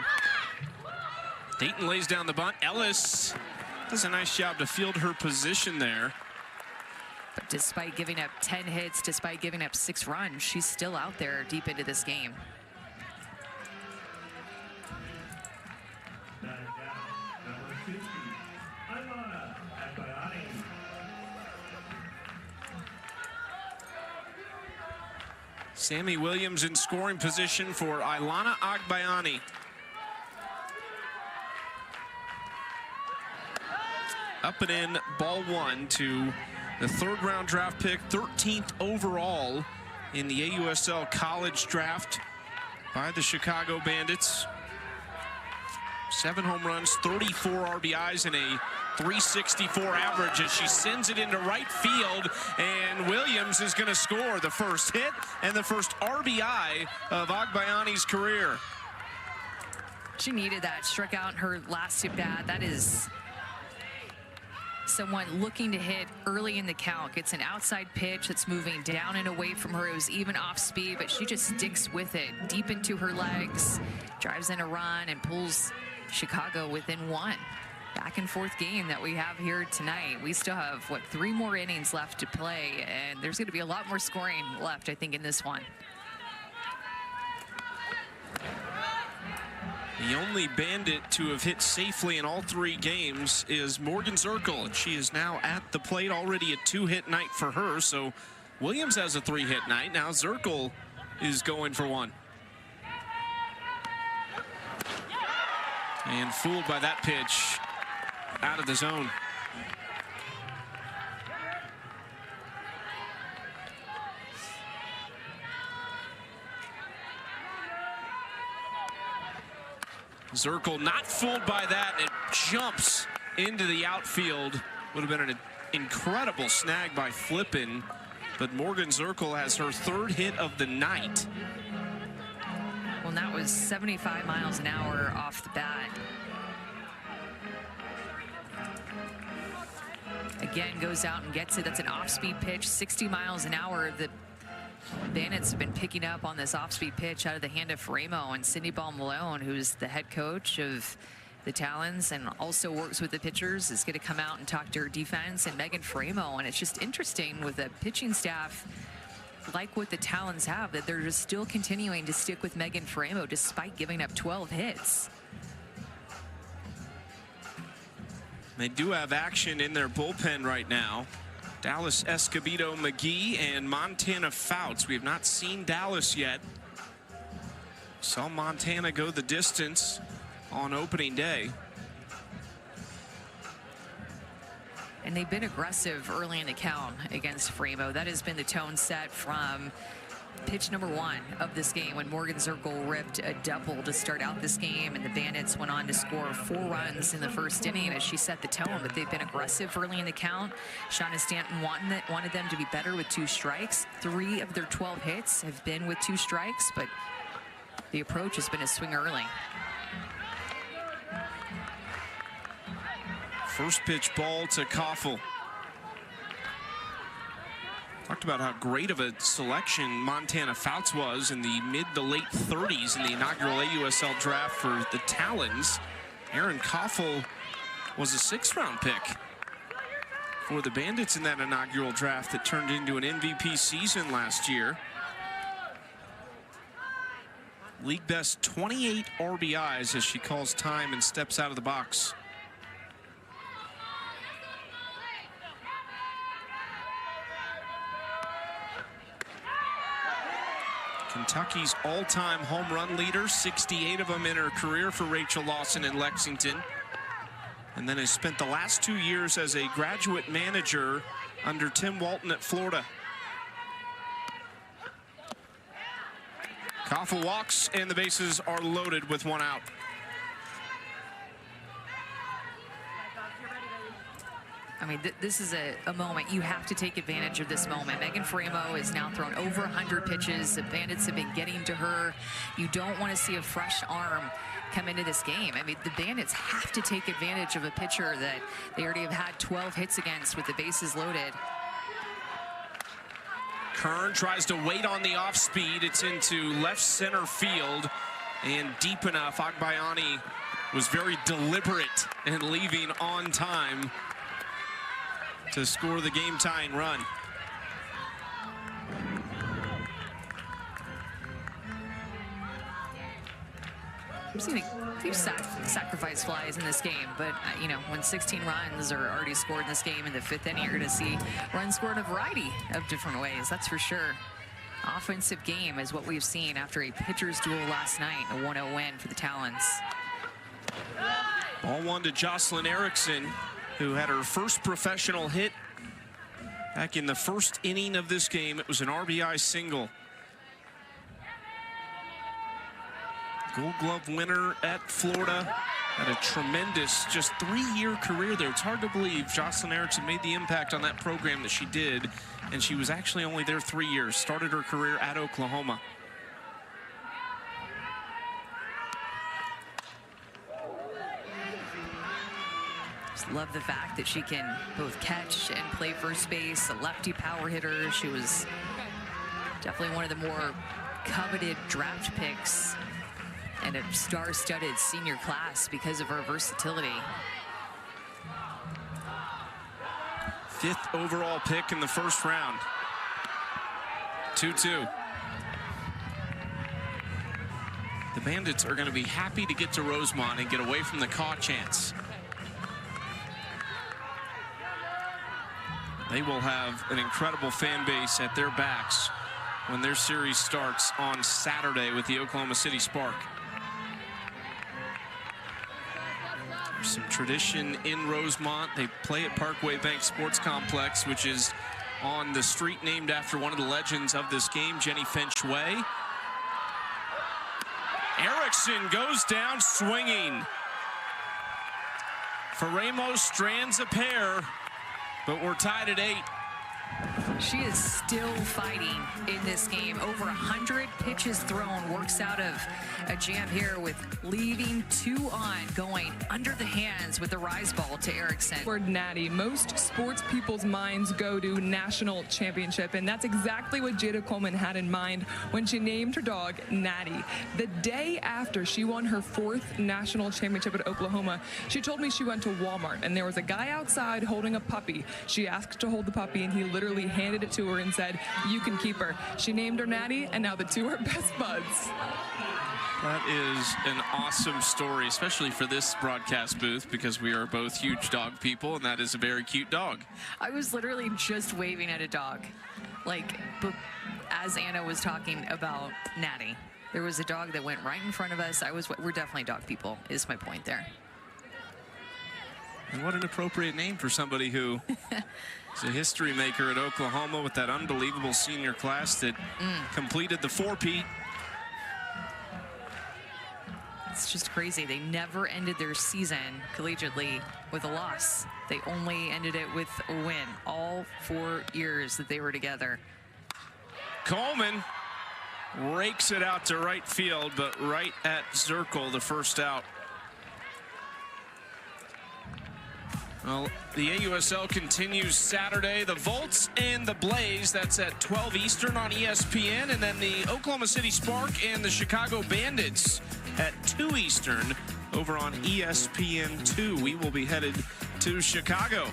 Dayton lays down the bunt. Ellis does a nice job to field her position there. But despite giving up 10 hits, despite giving up 6 runs, she's still out there deep into this game. Sammy Williams in scoring position for Ilana Agbayani. Up and in, ball 1 to the 3rd round draft pick, 13th overall in the AUSL college draft by the Chicago Bandits. 7 home runs, 34 RBIs, and a .364 average as she sends it into right field, and Williams is going to score the first hit and the first RBI of Agbayani's career. She needed that. Struck out in her last at bat. That is someone looking to hit early in the count. Gets an outside pitch that's moving down and away from her. It was even off speed, but she just sticks with it deep into her legs, drives in a run, and pulls Chicago within 1. Back and forth game that we have here tonight. We still have, what, 3 more innings left to play, and there's going to be a lot more scoring left, I think, in this one. The only Bandit to have hit safely in all 3 games is Morgan Zirkle, and she is now at the plate. Already a 2-hit night for her, so Williams has a 3-hit night. Now Zirkle is going for 1. And fooled by that pitch. Out of the zone. Zirkle not fooled by that. It jumps into the outfield. Would have been an incredible snag by Flippin, but Morgan Zirkle has her 3rd hit of the night. Well, that was 75 miles an hour off the bat. Again, goes out and gets it. That's an off-speed pitch, 60 miles an hour. The Bandits have been picking up on this off-speed pitch out of the hand of Fremo, and Cindy Ball Malone, who's the head coach of the Talons and also works with the pitchers, is going to come out and talk to her defense and Megan Fremo. And it's just interesting with the pitching staff like what the Talons have, that they're just still continuing to stick with Megan Fremo despite giving up 12 hits. They do have action in their bullpen right now. Dallas Escobedo McGee and Montana Fouts. We have not seen Dallas yet. Saw Montana go the distance on opening day. And they've been aggressive early in the count against Fremo. That has been the tone set from pitch number 1 of this game when Morgan Zirkle ripped a double to start out this game, and the Bandits went on to score 4 runs in the first inning as she set the tone. But they've been aggressive early in the count. Shauna Stanton wanted them to be better with 2 strikes. 3 of their 12 hits have been with 2 strikes, but the approach has been a swing early. First pitch ball to Koffel. Talked about how great of a selection Montana Fouts was in the mid to late 30s in the inaugural AUSL draft for the Talons. Aaron Koffel was a 6th round pick for the Bandits in that inaugural draft that turned into an MVP season last year. League best 28 RBIs as she calls time and steps out of the box. Kentucky's all-time home run leader, 68 of them in her career for Rachel Lawson in Lexington. And then has spent the last 2 years as a graduate manager under Tim Walton at Florida. Koffel walks, and the bases are loaded with one out. I mean, this is a moment. You have to take advantage of this moment. Megan Framo has now thrown over 100 pitches. The Bandits have been getting to her. You don't want to see a fresh arm come into this game. I mean, the Bandits have to take advantage of a pitcher that they already have had 12 hits against with the bases loaded. Kern tries to wait on the off speed. It's into left center field and deep enough. Agbayani was very deliberate in leaving on time to score the game-tying run. I'm seeing a few sacrifice flies in this game, but you know, when 16 runs are already scored in this game in the 5th inning, you're going to see runs scored a variety of different ways, that's for sure. Offensive game is what we've seen after a pitcher's duel last night, a 1-0 win for the Talons. Ball one to Jocelyn Erickson, who had her first professional hit back in the 1st inning of this game. It was an RBI single. Gold Glove winner at Florida. Had a tremendous, just 3-year career there. It's hard to believe Jocelyn Erickson made the impact on that program that she did, and she was actually only there 3 years. Started her career at Oklahoma. Just love the fact that she can both catch and play first base, a lefty power hitter. She was definitely one of the more coveted draft picks and a star-studded senior class because of her versatility. 5th overall pick in the 1st round. 2-2. The Bandits are going to be happy to get to Rosemont and get away from the Caw chance. They will have an incredible fan base at their backs when their series starts on Saturday with the Oklahoma City Spark. There's some tradition in Rosemont. They play at Parkway Bank Sports Complex, which is on the street named after one of the legends of this game, Jenny Finch Way. Erickson goes down swinging. Framo strands a pair, but we're tied at 8. She is still fighting in this game. Over 100 pitches thrown, works out of a jam here with leaving 2 on, going under the hands with the rise ball to Erickson. Word Natty. Most sports people's minds go to national championship, and that's exactly what Jada Coleman had in mind when she named her dog Natty. The day after she won her 4th national championship at Oklahoma, she told me she went to Walmart and there was a guy outside holding a puppy. She asked to hold the puppy and he literally handed it to her and said, "You can keep her." She named her Natty, and now the 2 are best buds. That is an awesome story, especially for this broadcast booth, because we are both huge dog people, and that is a very cute dog. I was literally just waving at a dog. Like, as Anna was talking about Natty, there was a dog that went right in front of us. We're definitely dog people, is my point there. And what an appropriate name for somebody who is a history maker at Oklahoma with that unbelievable senior class that completed the 4-peat. It's just crazy. They never ended their season collegiately with a loss. They only ended it with a win all 4 years that they were together. Coleman rakes it out to right field, but right at Zirkle, the first out. Well, the AUSL continues Saturday. The Volts and the Blaze, that's at 12 Eastern on ESPN. And then the Oklahoma City Spark and the Chicago Bandits at 2 Eastern over on ESPN2. We will be headed to Chicago.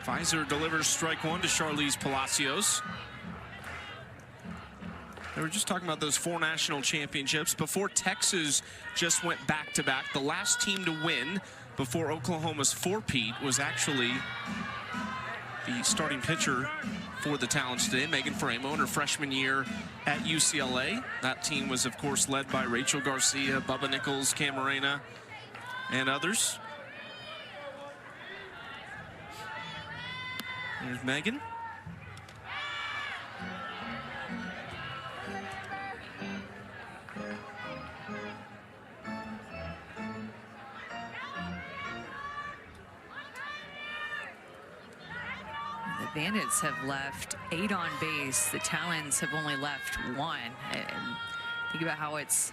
Pfizer delivers strike 1 to Charlize Palacios. They were just talking about those 4 national championships. Before Texas just went back-to-back, the last team to win before Oklahoma's 4-peat was actually the starting pitcher for the Talons today, Megan Framo, in her freshman year at UCLA. That team was, of course, led by Rachel Garcia, Bubba Nichols, Camarena, and others. There's Megan. The Bandits have left 8 on base. The Talons have only left 1. And think about how it's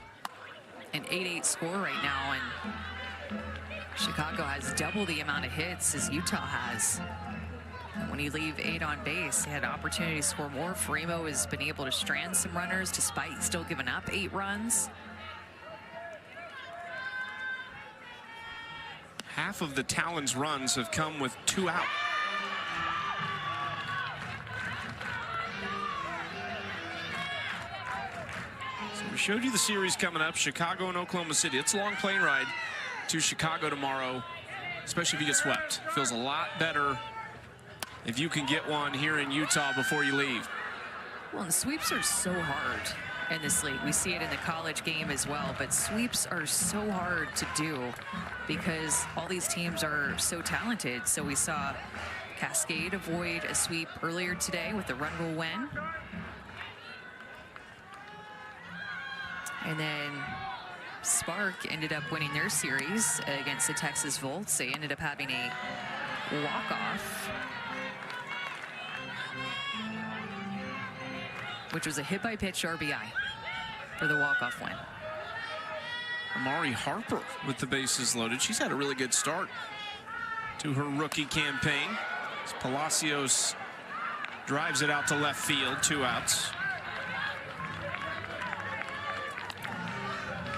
an 8-8 score right now, and Chicago has double the amount of hits as Utah has. And when you leave 8 on base, they had an opportunity to score more. Framo has been able to strand some runners despite still giving up 8 runs. Half of the Talons' runs have come with 2 out. We showed you the series coming up, Chicago and Oklahoma City. It's a long plane ride to Chicago tomorrow, especially if you get swept. Feels a lot better if you can get one here in Utah before you leave. Well, and sweeps are so hard in this league. We see it in the college game as well, but sweeps are so hard to do because all these teams are so talented. So we saw Cascade avoid a sweep earlier today with the run rule win. And then Spark ended up winning their series against the Texas Volts. They ended up having a walk-off, which was a hit-by-pitch RBI for the walk-off win. Amari Harper with the bases loaded. She's had a really good start to her rookie campaign. As Palacios drives it out to left field, 2 outs.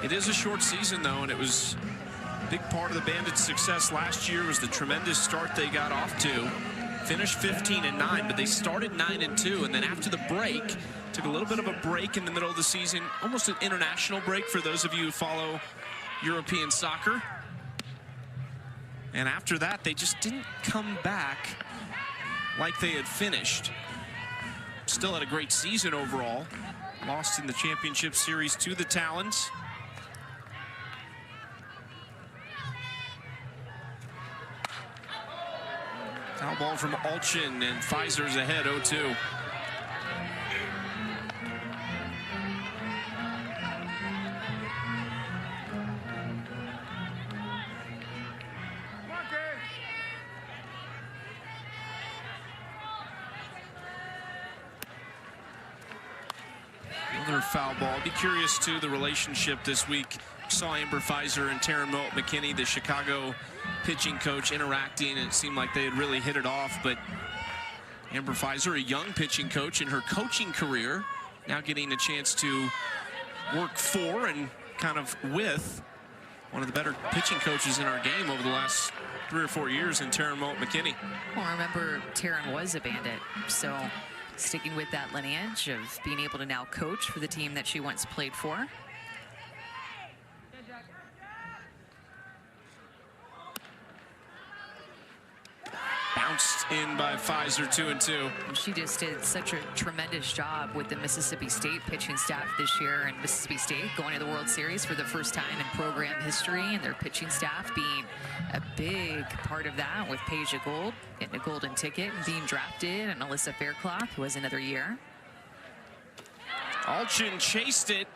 It is a short season, though, and it was a big part of the Bandits' success last year was the tremendous start they got off to. Finished 15-9, but they started 9-2, and then after the break, took a little bit of a break in the middle of the season, almost an international break for those of you who follow European soccer. And after that, they just didn't come back like they had finished. Still had a great season overall. Lost in the championship series to the Talons. Foul ball from Alchin, and Pfizer's ahead 0-2. Another foul ball. Be curious to the relationship this week. Saw Amber Pfizer and Taryn McKinney, the Chicago pitching coach, interacting, and it seemed like they had really hit it off. But Amber Pfizer, a young pitching coach in her coaching career, now getting a chance to work for and kind of with one of the better pitching coaches in our game over the last 3 or 4 years in Taryn McKinney. Well, remember, Taryn was a Bandit, so sticking with that lineage of being able to now coach for the team that she once played for. Bounced in by Pfizer, 2-2. She just did such a tremendous job with the Mississippi State pitching staff this year, and Mississippi State going to the World Series for the first time in program history, and their pitching staff being a big part of that, with Paige Gould getting a golden ticket and being drafted, and Alyssa Faircloth, who has another year. Alchin chased it,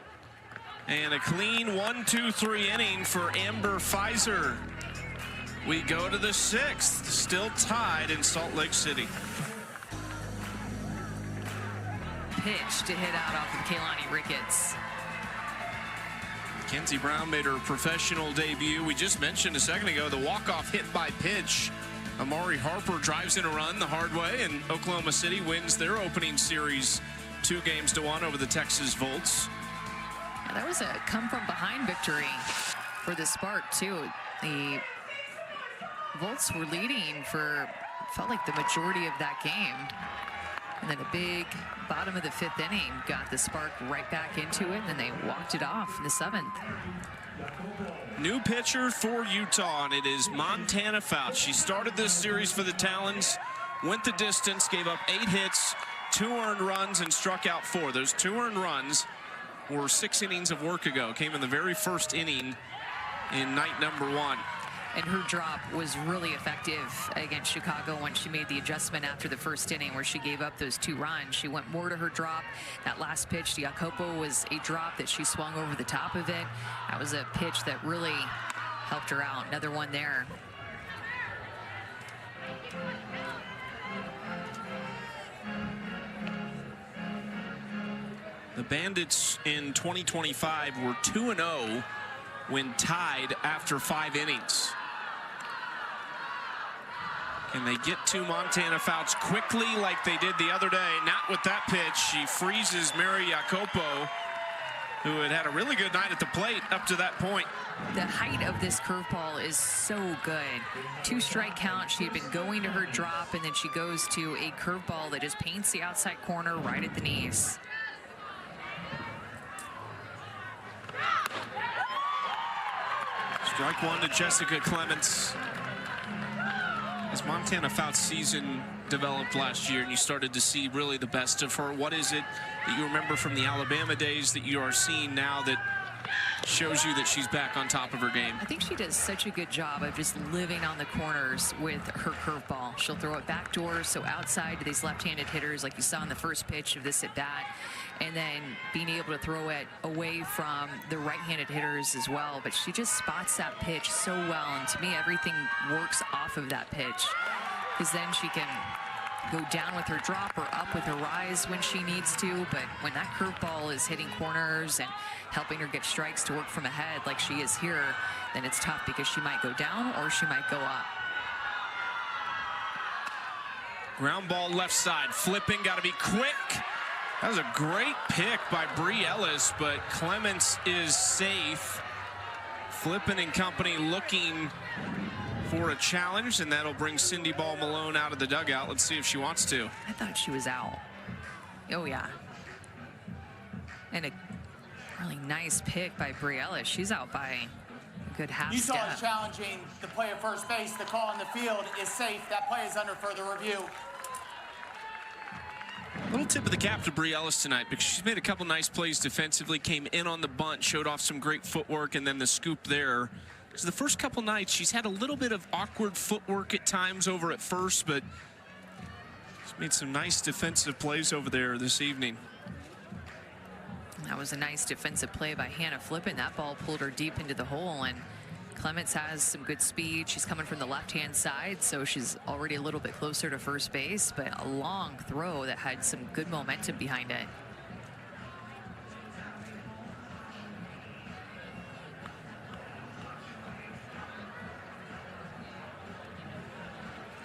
and a clean 1-2-3 inning for Amber Pfizer. We go to the 6th, still tied in Salt Lake City. Pitch to hit out off of Kaylani Ricketts. Kenzie Brown made her professional debut. We just mentioned a second ago the walk-off hit by pitch. Amari Harper drives in a run the hard way, and Oklahoma City wins their opening series 2-1 over the Texas Volts. And that was a come-from-behind victory for the Spark, too. The Volts were leading for, felt like the majority of that game. And then a big bottom of the 5th inning got the Spark right back into it, and then they walked it off in the 7th. New pitcher for Utah, and it is Montana Fouch. She started this series for the Talons went the distance, gave up 8 hits, 2 earned runs, and struck out 4. Those 2 earned runs were 6 innings of work ago. Came in the very first inning in night number 1. And her drop was really effective against Chicago when she made the adjustment after the first inning where she gave up those 2 runs. She went more to her drop. That last pitch to Jacopo was a drop that she swung over the top of it. That was a pitch that really helped her out. Another one there. The Bandits in 2025 were 2-0 when tied after 5 innings. Can they get to Montana Fouts quickly like they did the other day? Not with that pitch. She freezes Mary Jacopo, who had had a really good night at the plate up to that point. The height of this curveball is so good. 2 strike count. She had been going to her drop, and then she goes to a curveball that just paints the outside corner right at the knees. Strike 1 to Jessica Clements. As Montana Fouts' season developed last year and you started to see really the best of her, what is it that you remember from the Alabama days that you are seeing now that shows you that she's back on top of her game? I think she does such a good job of just living on the corners with her curveball. She'll throw it backdoor, so outside to these left-handed hitters like you saw in the first pitch of this at-bat, and then being able to throw it away from the right-handed hitters as well. But she just spots that pitch so well, and to me everything works off of that pitch, because then she can go down with her drop or up with her rise when she needs to. But when that curveball is hitting corners and helping her get strikes to work from ahead like she is here, then it's tough because she might go down or she might go up. Ground ball left side, flipping, got to be quick. That was a great pick by Bree Ellis, but Clements is safe. Flippin and company looking for a challenge, and that'll bring Cindy Ball Malone out of the dugout. Let's see if she wants to. I thought she was out. Oh, yeah. And a really nice pick by Bree Ellis. She's out by a good half Utah step. is challenging the play at first base. The call on the field is safe. That play is under further review. Little tip of the cap to Bree Ellis tonight, because she's made a couple nice plays defensively, came in on the bunt, showed off some great footwork, and then the scoop there. Because the first couple nights, she's had a little bit of awkward footwork at times over at first, but she's made some nice defensive plays over there this evening. That was a nice defensive play by Hannah Flippin. That ball pulled her deep into the hole, and Clements has some good speed. She's coming from the left-hand side, so she's already a little bit closer to first base, but a long throw that had some good momentum behind it.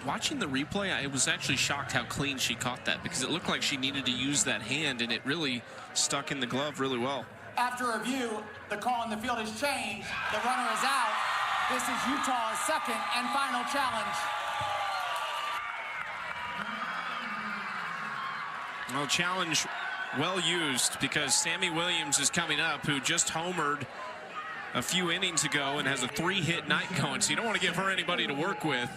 Watching the replay, I was actually shocked how clean she caught that, because it looked like she needed to use that hand, and it really stuck in the glove really well. After review, the call on the field has changed. The runner is out. This is Utah's second and final challenge. Well, challenge well used, because Sammy Williams is coming up, who just homered a few innings ago and has a 3-hit night going, so you don't want to give her anybody to work with.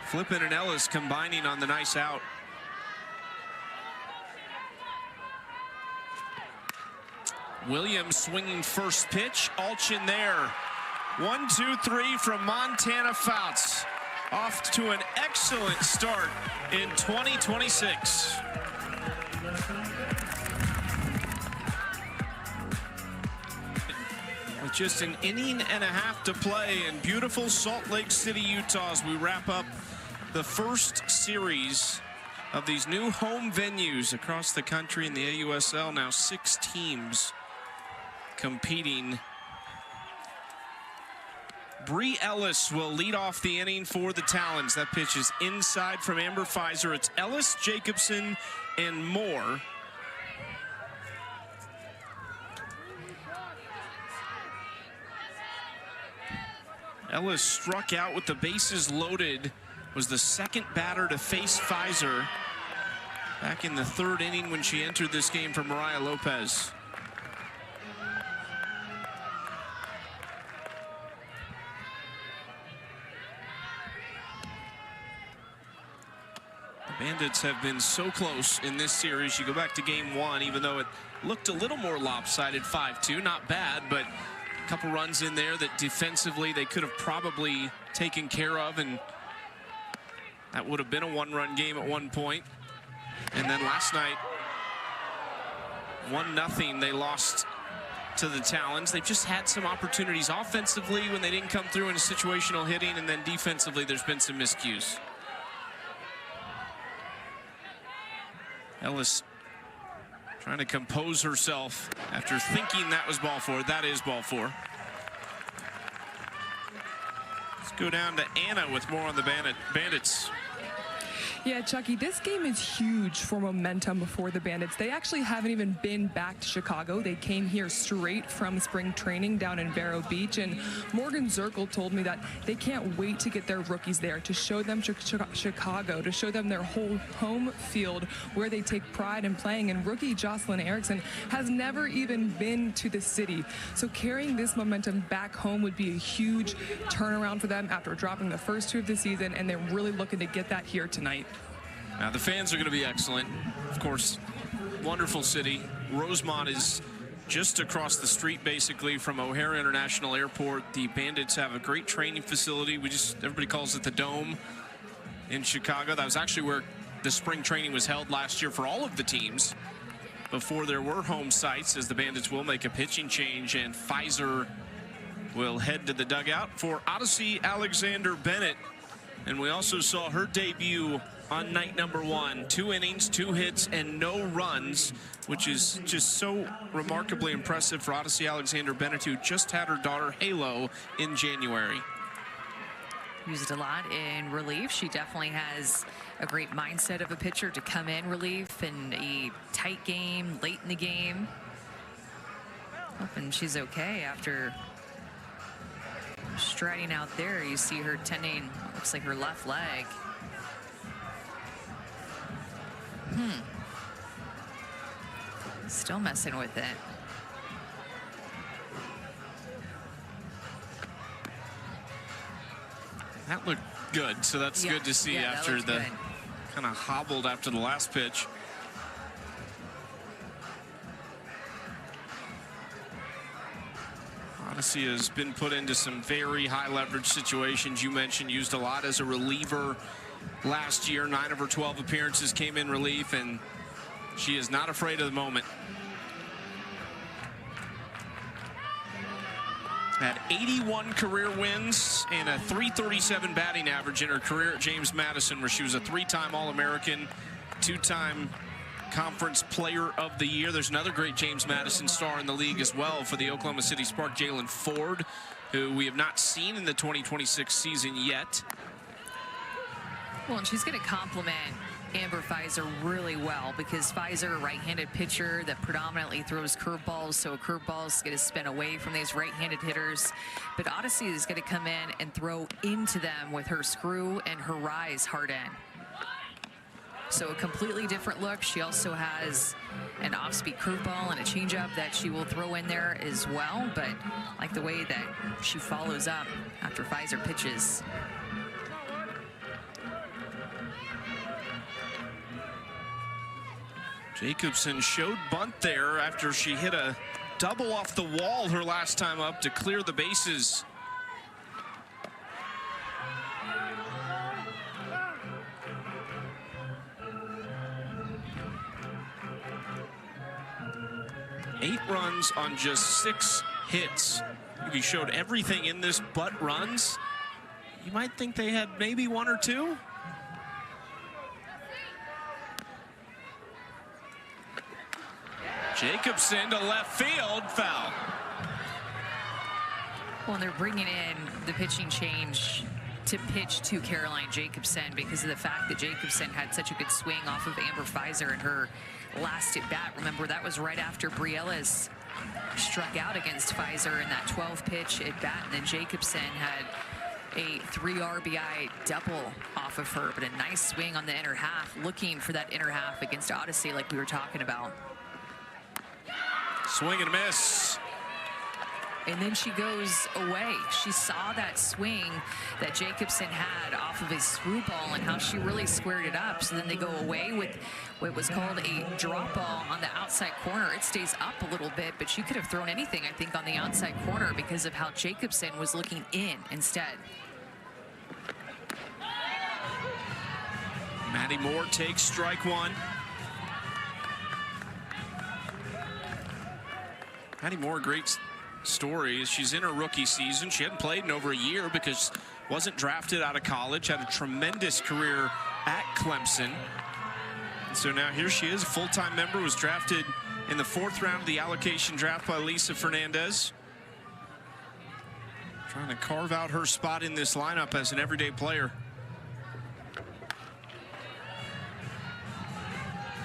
Flippin and Ellis combining on the nice out. Williams swinging first pitch. Alchin there. 1, 2, 3 from Montana Fouts. Off to an excellent start in 2026. With just an inning and a half to play in beautiful Salt Lake City, Utah, as we wrap up the first series of these new home venues across the country in the AUSL. Now 6 teams competing. Bree Ellis will lead off the inning for the Talons. That pitch is inside from Amber Pfizer. It's Ellis, Jacobson, and Moore. Ellis struck out with the bases loaded, was the second batter to face Pfizer back in the 3rd inning when she entered this game for Mariah Lopez. The Bandits have been so close in this series. You go back to game 1, even though it looked a little more lopsided, 5-2, not bad, but a couple runs in there that defensively they could have probably taken care of, and that would have been a 1-run game at one point. And then last night, 1-0, they lost to the Talons. They've just had some opportunities offensively when they didn't come through in situational hitting, and then defensively there's been some miscues. Ellis trying to compose herself after thinking that was ball 4. That is ball 4. Let's go down to Anna with more on the Bandits. Yeah, Chucky, this game is huge for momentum for the Bandits. They actually haven't even been back to Chicago. They came here straight from spring training down in Vero Beach, and Morgan Zirkle told me that they can't wait to get their rookies there, to show them Chicago, to show them their whole home field where they take pride in playing. And rookie Jocelyn Erickson has never even been to the city. So carrying this momentum back home would be a huge turnaround for them after dropping the first 2 of the season, and they're really looking to get that here tonight. Now, the fans are going to be excellent. Of course, wonderful city. Rosemont is just across the street, basically, from O'Hare International Airport. The Bandits have a great training facility. Everybody calls it the Dome in Chicago. That was actually where the spring training was held last year for all of the teams before there were home sites, as the Bandits will make a pitching change, and Pfizer will head to the dugout for Odyssey Alexander Bennett. And we also saw her debut on night number 1. 2 innings, 2 hits, and no runs, which is just so remarkably impressive for Odyssey Alexander Bennett, who just had her daughter Halo in January. Used a lot in relief. She definitely has a great mindset of a pitcher to come in relief in a tight game, late in the game. Hoping she's okay after striding out there. You see her tending, looks like her left leg. Still messing with it. That looked good, so that's good to see after the kind of hobbled after the last pitch. Odyssey has been put into some very high leverage situations. You mentioned used a lot as a reliever last year. 9 of her 12 appearances came in relief, and she is not afraid of the moment. Had 81 career wins and a .337 batting average in her career at James Madison, where she was a 3-time All-American, 2-time Conference Player of the Year. There's another great James Madison star in the league as well for the Oklahoma City Spark, Jalen Ford, who we have not seen in the 2026 season yet. Well, and she's going to complement Amber Pfizer really well, because Pfizer, a right-handed pitcher that predominantly throws curveballs, so a curveball is going to spin away from these right-handed hitters. But Odyssey is going to come in and throw into them with her screw and her rise hard in. So a completely different look. She also has an off-speed curveball and a changeup that she will throw in there as well. But I like the way that she follows up after Pfizer pitches. Jacobson showed bunt there after she hit a double off the wall her last time up to clear the bases. Eight runs on just 6 hits. If you showed everything in this but runs, you might think they had maybe 1 or 2. Jacobson to left field, foul. Well, and they're bringing in the pitching change to pitch to Caroline Jacobson because of the fact that Jacobson had such a good swing off of Amber Pfizer in her last at bat. Remember, that was right after Brielas struck out against Pfizer in that 12 pitch at bat, and then Jacobson had a 3 RBI double off of her, but a nice swing on the inner half, looking for that inner half against Odyssey like we were talking about. Swing and a miss. and then she goes away. She saw that swing that Jacobson had off of his through ball and how she really squared it up. So then they go away with what was called a drop ball on the outside corner. It stays up a little bit, but she could have thrown anything, I think, on the outside corner because of how Jacobson was looking in instead. Maddie Moore takes strike one. Maddie Moore, great story. She's in her rookie season. She hadn't played in over a year because wasn't drafted out of college, had a tremendous career at Clemson. And so now here she is, a full-time member, was drafted in the 4th round of the allocation draft by Lisa Fernandez. Trying to carve out her spot in this lineup as an everyday player.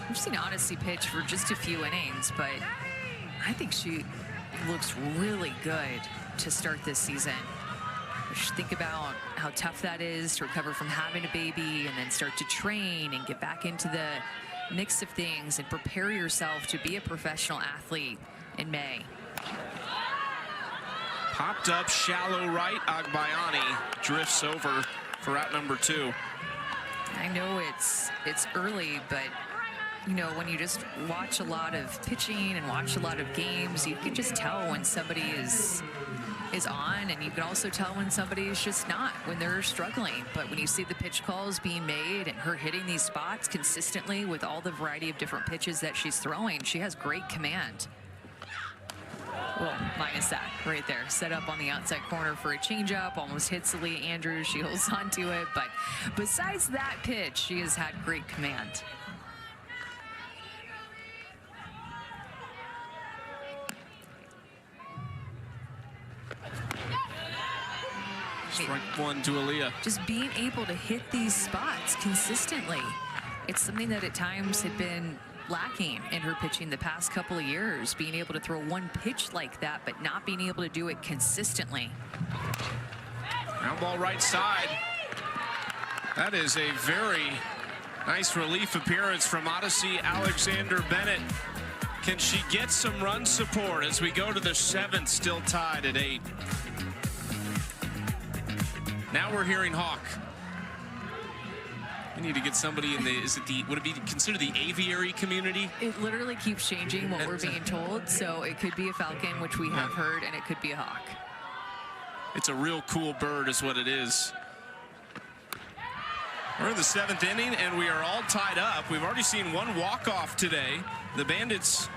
I've seen Odyssey pitch for just a few innings, but I think she looks really good to start this season. Just think about how tough that is to recover from having a baby and then start to train and get back into the mix of things and prepare yourself to be a professional athlete in May. Popped up shallow right. Agbayani drifts over for out number 2. I know it's early, but you know, when you just watch a lot of pitching and watch a lot of games, you can just tell when somebody is on, and you can also tell when somebody is just not, when they're struggling. But when you see the pitch calls being made and her hitting these spots consistently with all the variety of different pitches that she's throwing, she has great command. Well, minus that right there. Set up on the outside corner for a changeup, almost hits Leah Andrews. She holds onto it, but besides that pitch, she has had great command. Strike one to Aaliyah. Just being able to hit these spots consistently. It's something that at times had been lacking in her pitching the past couple of years, being able to throw one pitch like that, but not being able to do it consistently. Ground ball right side. That is a very nice relief appearance from Odyssey Alexander Bennett. Can she get some run support as we go to the 7th, still tied at 8? Now we're hearing Hawk. We need to get somebody in the, would it be considered the aviary community? It literally keeps changing what we're being told, so it could be a falcon, which we have heard, and it could be a hawk. It's a real cool bird is what it is. We're in the 7th inning, and we are all tied up. We've already seen one walk-off today. The Bandits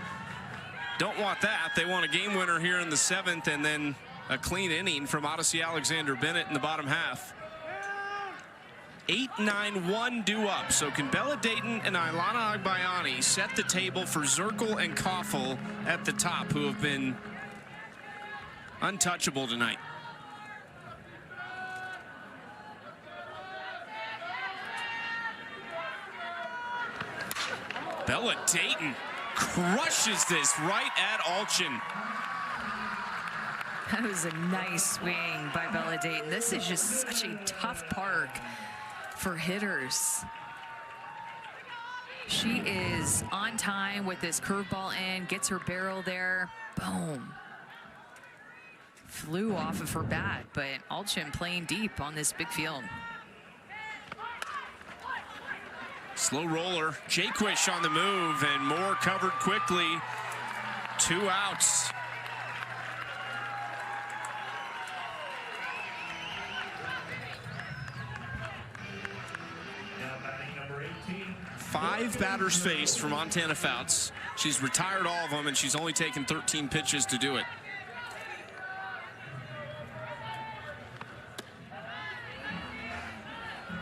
don't want that. They want a game winner here in the 7th, and then a clean inning from Odyssey Alexander Bennett in the bottom half. 8-9-1 due up. So can Bella Dayton and Ilana Agbayani set the table for Zirkle and Koffel at the top, who have been untouchable tonight? Bella Dayton crushes this right at Alchin. That was a nice swing by Bella Dayton. This is just such a tough park for hitters. She is on time with this curveball in, gets her barrel there, boom. Flew off of her bat, but Alchin playing deep on this big field. Slow roller, Jaquish on the move, and Moore covered quickly. 2 outs. Five batters faced for Montana Fouts. She's retired all of them, and she's only taken 13 pitches to do it.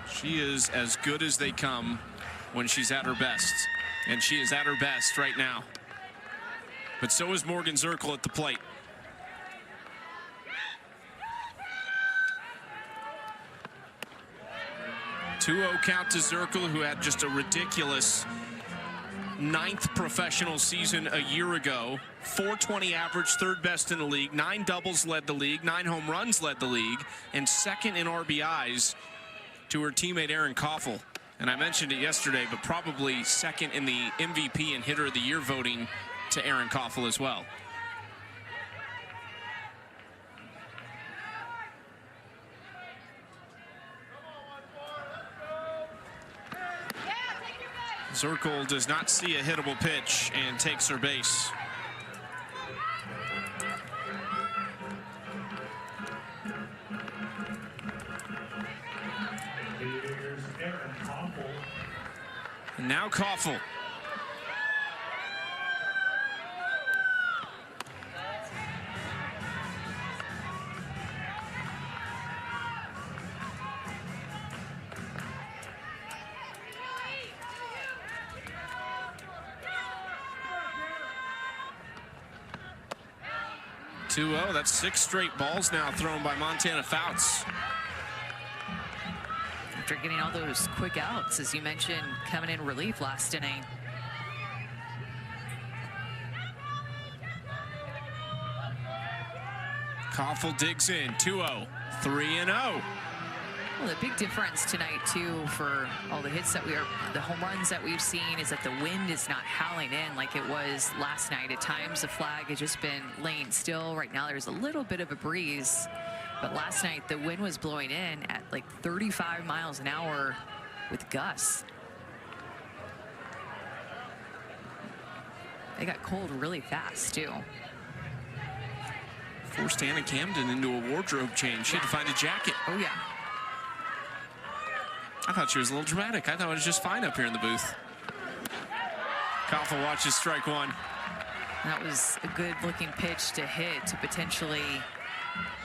She is as good as they come when she's at her best, and she is at her best right now. But so is Morgan Zirkle at the plate. 2-0 count to Zirkle, who had just a ridiculous 9th professional season a year ago. 420 average, 3rd best in the league. 9 doubles led the league. 9 home runs led the league. And 2nd in RBIs to her teammate Erin Koffel. And I mentioned it yesterday, but probably 2nd in the MVP and Hitter of the Year voting to Erin Koffel as well. Zirkle does not see a hittable pitch and takes her base. And now Koffel. That's 6 straight balls now thrown by Montana Fouts. After getting all those quick outs, as you mentioned, coming in relief last inning. Koffel digs in, 2-0, 3-0. Well, the big difference tonight, too, for all the hits that the home runs that we've seen is that the wind is not howling in like it was last night. At times, the flag has just been laying still. Right now, there's a little bit of a breeze. But last night, the wind was blowing in at like 35 miles an hour with gusts. They got cold really fast, too. Forced Anna Camden into a wardrobe change. She had to find a jacket. Oh, yeah. I thought she was a little dramatic. I thought it was just fine up here in the booth. Koffel watches strike one. That was a good-looking pitch to hit to potentially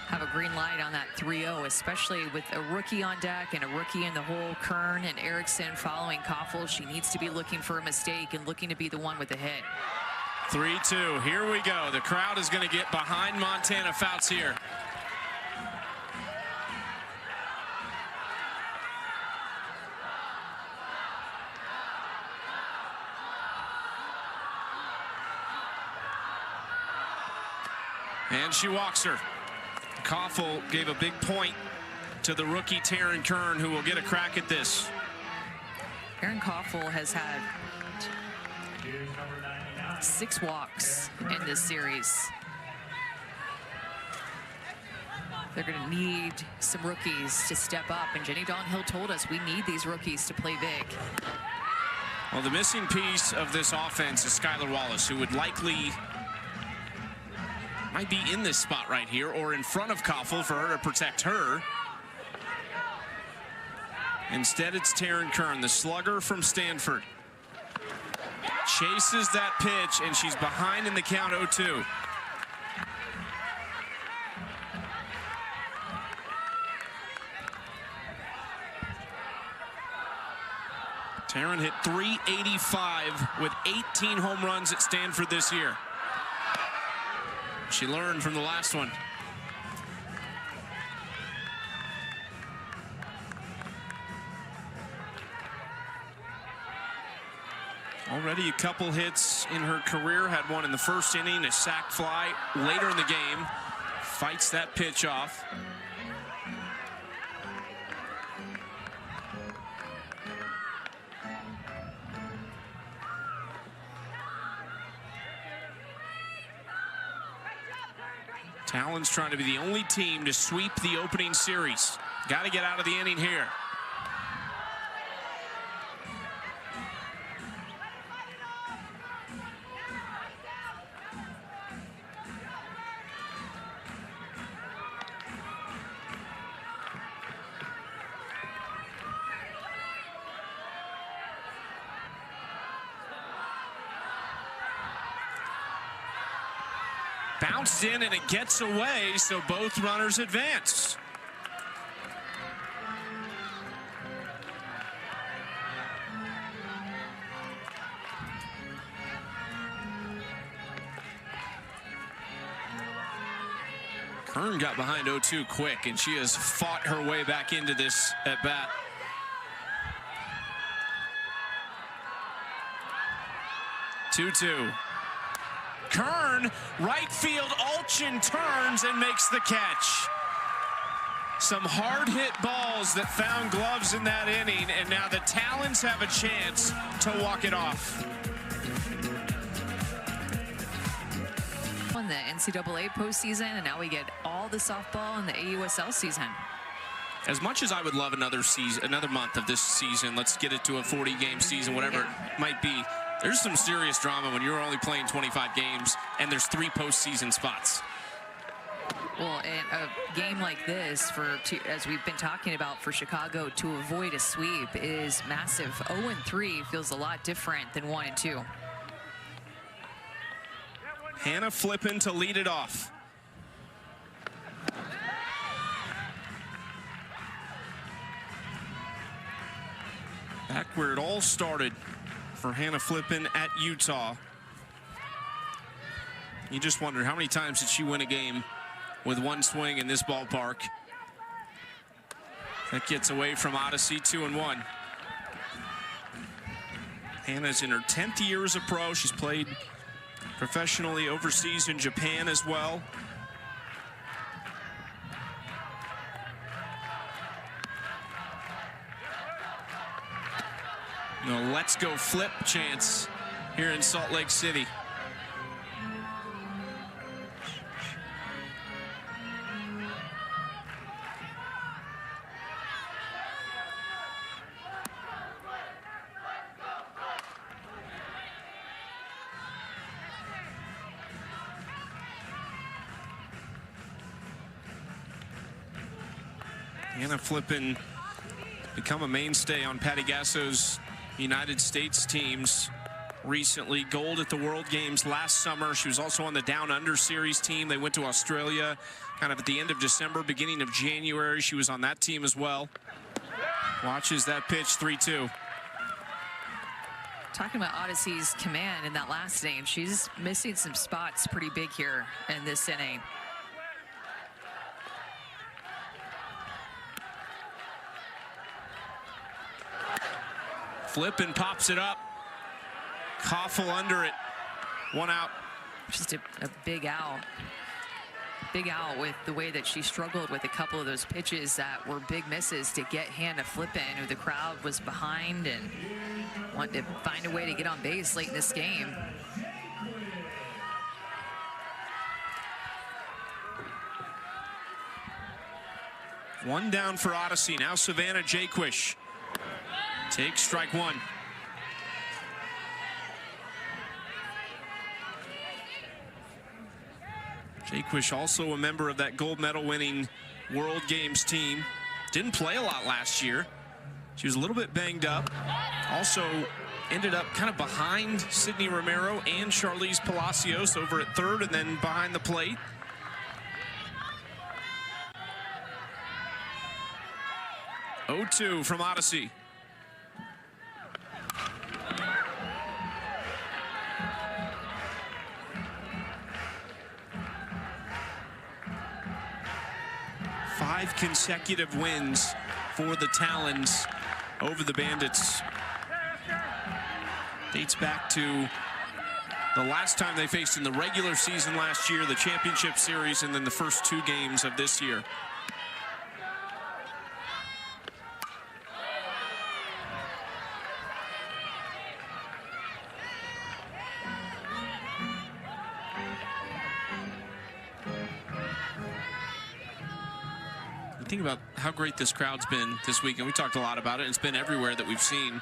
have a green light on that 3-0, especially with a rookie on deck and a rookie in the hole. Kern and Erickson following Koffel. She needs to be looking for a mistake and looking to be the one with the hit. 3-2. Here we go. The crowd is going to get behind Montana Fouts here. And she walks her. Koffel gave a big point to the rookie Taryn Kern, who will get a crack at this. Erin Koffel has had 6 walks in this series. They're going to need some rookies to step up, and Jenny Dawnhill told us we need these rookies to play big. Well, the missing piece of this offense is Skylar Wallace, who would likely might be in this spot right here or in front of Koffel for her to protect her. Instead, it's Taryn Kern, the slugger from Stanford. Chases that pitch, and she's behind in the count 0-2. Taryn hit .385 with 18 home runs at Stanford this year. She learned from the last one. Already a couple hits in her career. Had one in the first inning, a sac fly later in the game. Fights that pitch off. Talons trying to be the only team to sweep the opening series. Got to get out of the inning here. Bounced in and it gets away, so both runners advance. Kern got behind 0-2 quick, and she has fought her way back into this at bat. Two-two. Kern, right field, Ulchin turns and makes the catch. Some hard hit balls that found gloves in that inning, and now the Talons have a chance to walk it off. On the NCAA postseason, and now we get all the softball in the AUSL season. As much as I would love another month of this season, let's get it to a 40-game season, whatever it might be, there's some serious drama when you're only playing 25 games and there's 3 postseason spots. Well, and a game like this, as we've been talking about, for Chicago to avoid a sweep is massive. 0-3 feels a lot different than 1-2. Hannah Flippen to lead it off. Back where it all started for Hannah Flippen at Utah. You just wonder, how many times did she win a game with one swing in this ballpark? That gets away from Odyssey, 2-1. Hannah's in her 10th year as a pro. She's played professionally overseas in Japan as well. No, let's go flip chance here in Salt Lake City. Hannah Flippen become a mainstay on Patty Gasso's United States teams recently. Gold at the World Games last summer. She was also on the Down Under Series team. They went to Australia kind of at the end of December, beginning of January. She was on that team as well. Watches that pitch, 3-2. Talking about Odyssey's command in that last inning, she's missing some spots pretty big here in this inning. Flippen pops it up. Koffel under it. 1 out. Just a big out. Big out with the way that she struggled with a couple of those pitches that were big misses to get Hannah Flippen, who the crowd was behind and wanted to find a way to get on base late in this game. One down for Odyssey. Now Savannah Jaquish takes strike 1. Jaquish, also a member of that gold medal winning World Games team. Didn't play a lot last year. She was a little bit banged up. Also ended up kind of behind Sydney Romero and Charlize Palacios over at third and then behind the plate. (0-2) from Odyssey. Five consecutive wins for the Talons over the Bandits. Dates back to the last time they faced in the regular season last year, the championship series, and then the first 2 games of this year. Think about how great this crowd's been this weekend. We talked a lot about it. It's been everywhere that we've seen.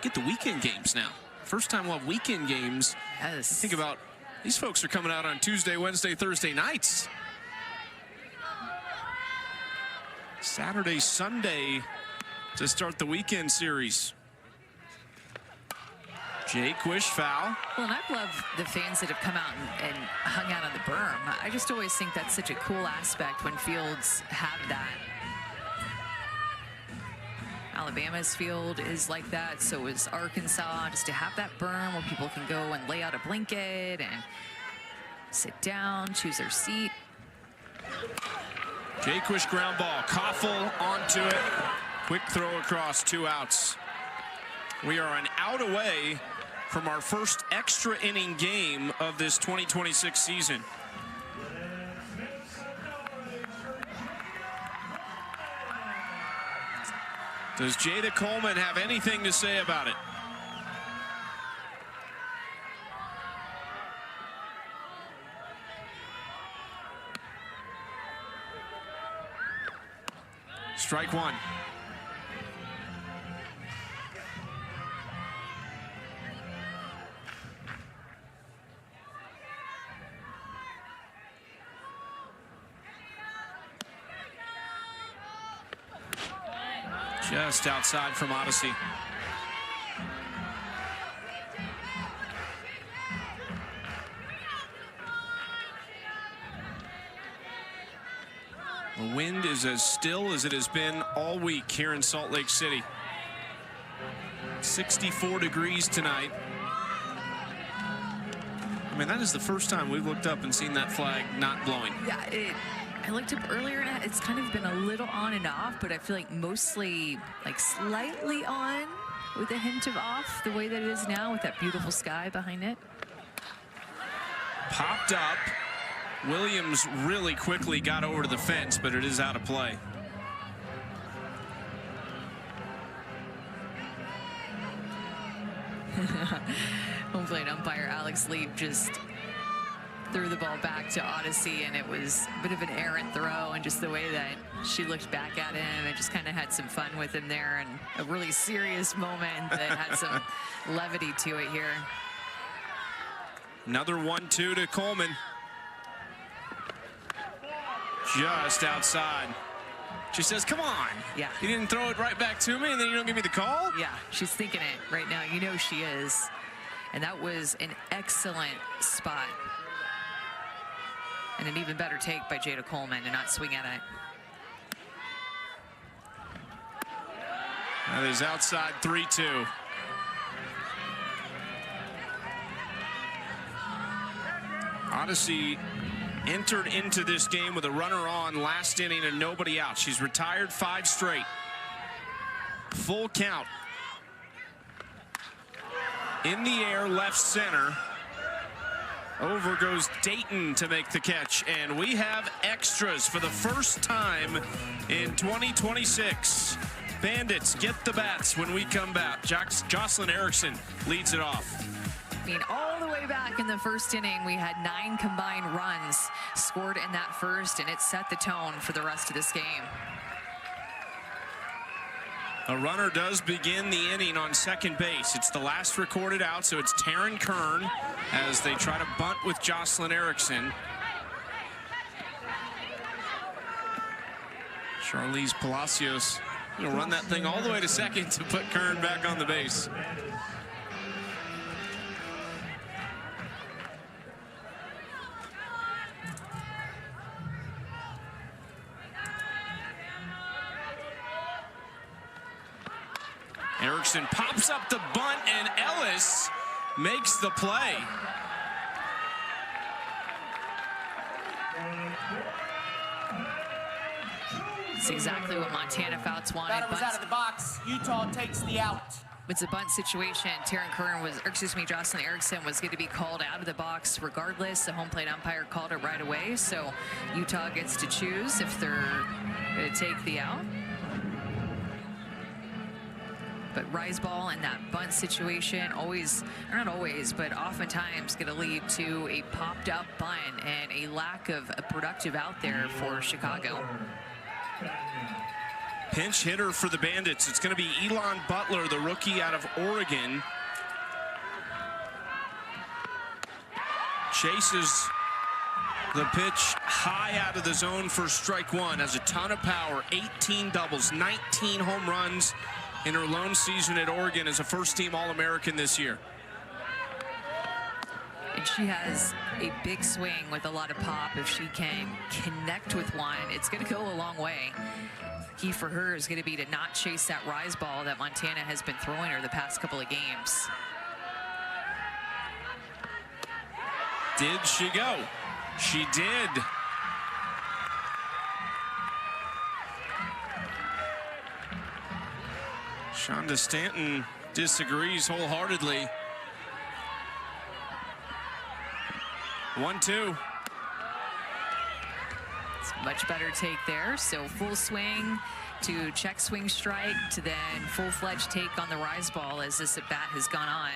Get the weekend games now. First time we'll have weekend games. Yes. Think about, these folks are coming out on Tuesday, Wednesday, Thursday nights. Saturday, Sunday to start the weekend series. Jaquish foul. Well, and I've loved the fans that have come out and hung out on the berm. I just always think that's such a cool aspect when fields have that. Alabama's field is like that, so is Arkansas. Just to have that berm where people can go and lay out a blanket and sit down, choose their seat. Jaquish ground ball. Koffel onto it. Quick throw across, 2 outs. We are an out away from our first extra inning game of this 2026 season. Does Jada Coleman have anything to say about it? Strike one. Just outside from Odyssey. The wind is as still as it has been all week here in Salt Lake City. 64 degrees tonight. I mean, that is the first time we've looked up and seen that flag not blowing. Yeah, I looked up earlier and it's kind of been a little on and off, but I feel like mostly like slightly on with a hint of off the way that it is now with that beautiful sky behind it. Popped up. Williams really quickly got over to the fence, but it is out of play. Home plate umpire Alex Leap just threw the ball back to Odyssey, and it was a bit of an errant throw, and just the way that she looked back at him and just kind of had some fun with him there, and a really serious moment that had some levity to it here. Another 1-2 to Coleman. Just outside. She says, come on. Yeah. You didn't throw it right back to me and then you don't give me the call? Yeah, she's thinking it right now. You know she is. And that was an excellent spot. And an even better take by Jada Coleman to not swing at it. That is outside 3-2. Odyssey entered into this game with a runner on last inning and nobody out. She's retired 5 straight. Full count. In the air, left center. Over goes Dayton to make the catch, and we have extras for the first time in 2026. Bandits get the bats when we come back. Jocelyn Erickson leads it off. I mean, all the way back in the first inning, we had 9 combined runs scored in that first, and it set the tone for the rest of this game. A runner does begin the inning on second base. It's the last recorded out, so it's Taryn Kern as they try to bunt with Jocelyn Erickson. Charlize Palacios will run that thing all the way to second to put Kern back on the base. Erickson pops up the bunt, and Ellis makes the play. It's exactly what Montana Fouts wanted. Batter was out of the box. Utah takes the out. It's a bunt situation. Taryn Kern was, or excuse me, Jocelyn Erickson was going to be called out of the box regardless. The home plate umpire called it right away, so Utah gets to choose if they're going to take the out. But rise ball in that bunt situation always, or not always, but oftentimes going to lead to a popped up bunt and a lack of a productive out there for Chicago. Pinch hitter for the Bandits. It's going to be Elon Butler, the rookie out of Oregon. Chases the pitch high out of the zone for strike one. Has a ton of power, 18 doubles, 19 home runs in her lone season at Oregon as a first-team All-American this year. And she has a big swing with a lot of pop. If she can connect with one, it's going to go a long way. Key for her is going to be to not chase that rise ball that Montana has been throwing her the past couple of games. Did she go? She did. Shonda Stanton disagrees wholeheartedly. 1-2. It's a much better take there. So full swing to check swing strike to then full-fledged take on the rise ball as this at bat has gone on.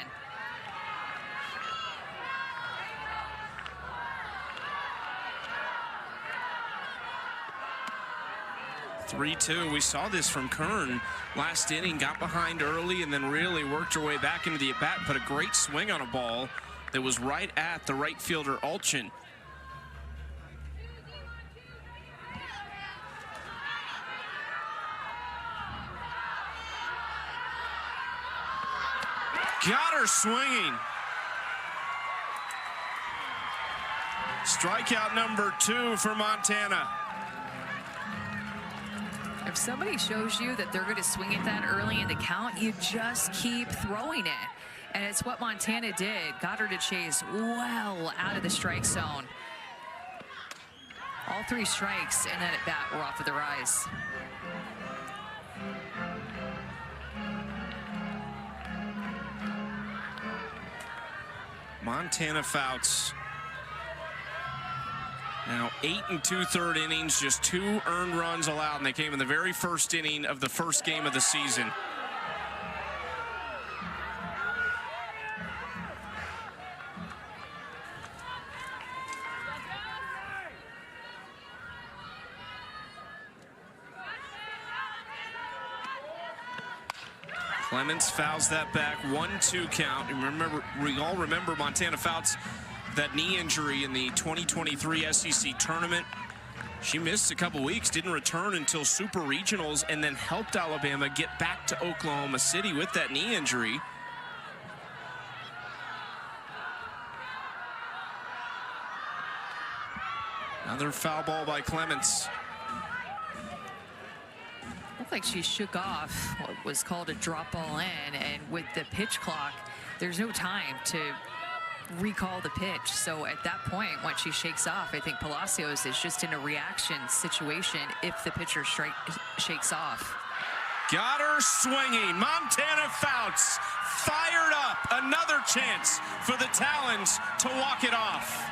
3-2. We saw this from Kern last inning, got behind early and then really worked her way back into the at-bat, put a great swing on a ball that was right at the right fielder, Alchin. Got her swinging. Strikeout number 2 for Montana. If somebody shows you that they're going to swing it that early in the count, you just keep throwing it. And it's what Montana did. Got her to chase well out of the strike zone. All 3 strikes and then at bat were off of their eyes. Montana Fouts now 8 2/3 innings, just 2 earned runs allowed, and they came in the very first inning of the first game of the season. Clements fouls that back, 1-2 count. And we all remember Montana Fouts, that knee injury in the 2023 SEC tournament. She missed a couple weeks, didn't return until Super Regionals, and then helped Alabama get back to Oklahoma City with that knee injury. Another foul ball by Clements. Looked like she shook off what was called a drop ball in, and with the pitch clock, there's no time to recall the pitch. So at that point, once she shakes off, I think Palacios is just in a reaction situation if the pitcher shakes off. Got her swinging. Montana Fouts fired up. Another chance for the Talons to walk it off.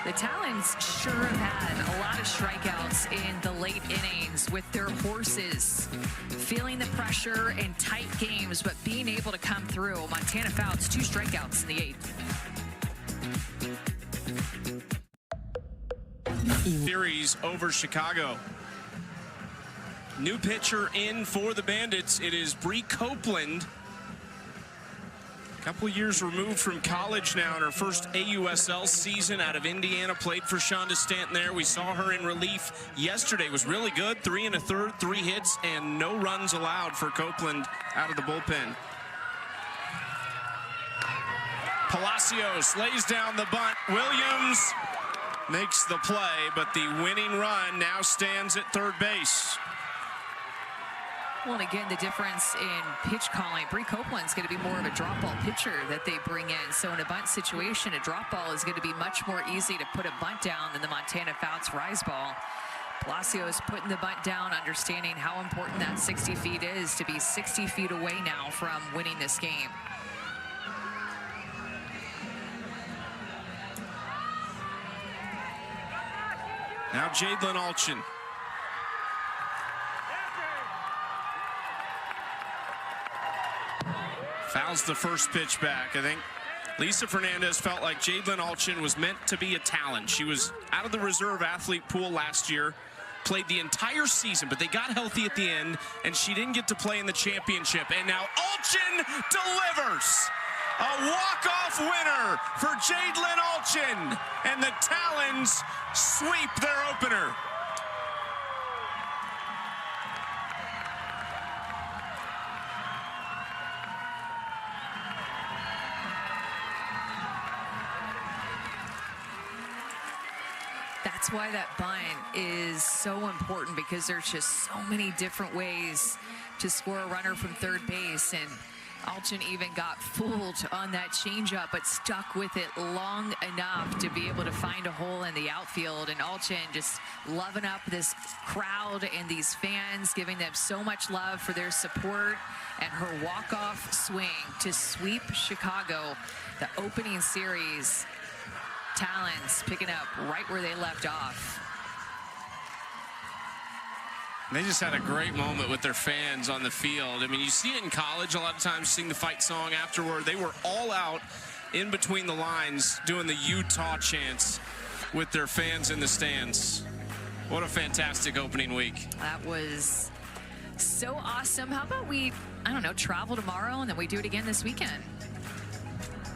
The Talons sure have had a lot of strikeouts in the late innings with their horses, feeling the pressure in tight games, but being able to come through. Montana Fouts, 2 strikeouts in the 8th. Series over Chicago. New pitcher in for the Bandits. It is Bree Copeland. Couple years removed from college now in her first AUSL season out of Indiana. Played for Shonda Stanton there. We saw her in relief yesterday. Was really good. 3 1/3, 3 hits, and no runs allowed for Copeland out of the bullpen. Palacios lays down the bunt. Williams makes the play, but the winning run now stands at third base. Well, and again, the difference in pitch calling. Bree Copeland's going to be more of a drop ball pitcher that they bring in. So in a bunt situation, a drop ball is going to be much more easy to put a bunt down than the Montana Fouts rise ball. Palacios putting the bunt down, understanding how important that 60 feet is, to be 60 feet away now from winning this game. Now Jadlyn Alchin. Fouls the first pitch back. I think Lisa Fernandez felt like Jadlyn Alchin was meant to be a Talon. She was out of the reserve athlete pool last year, played the entire season, but they got healthy at the end, and she didn't get to play in the championship. And now Alchin delivers. A walk-off winner for Jadlyn Alchin, and the Talons sweep their opener. That's why that bunt is so important, because there's just so many different ways to score a runner from third base. And Alchin even got fooled on that changeup, but stuck with it long enough to be able to find a hole in the outfield. And Alchin just loving up this crowd and these fans, giving them so much love for their support, and her walk-off swing to sweep Chicago, the opening series. Talons picking up right where they left off. They just had a great moment with their fans on the field. I mean, you see it in college a lot of times, sing the fight song afterward. They were all out in between the lines doing the Utah chants with their fans in the stands. What a fantastic opening week. That was so awesome. How about we, I don't know, travel tomorrow and then we do it again this weekend?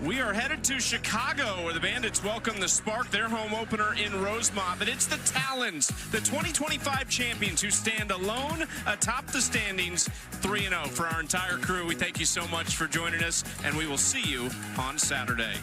We are headed to Chicago, where the Bandits welcome the Spark, their home opener in Rosemont. But it's the Talons, the 2025 champions, who stand alone atop the standings, 3-0. For our entire crew, we thank you so much for joining us, and we will see you on Saturday.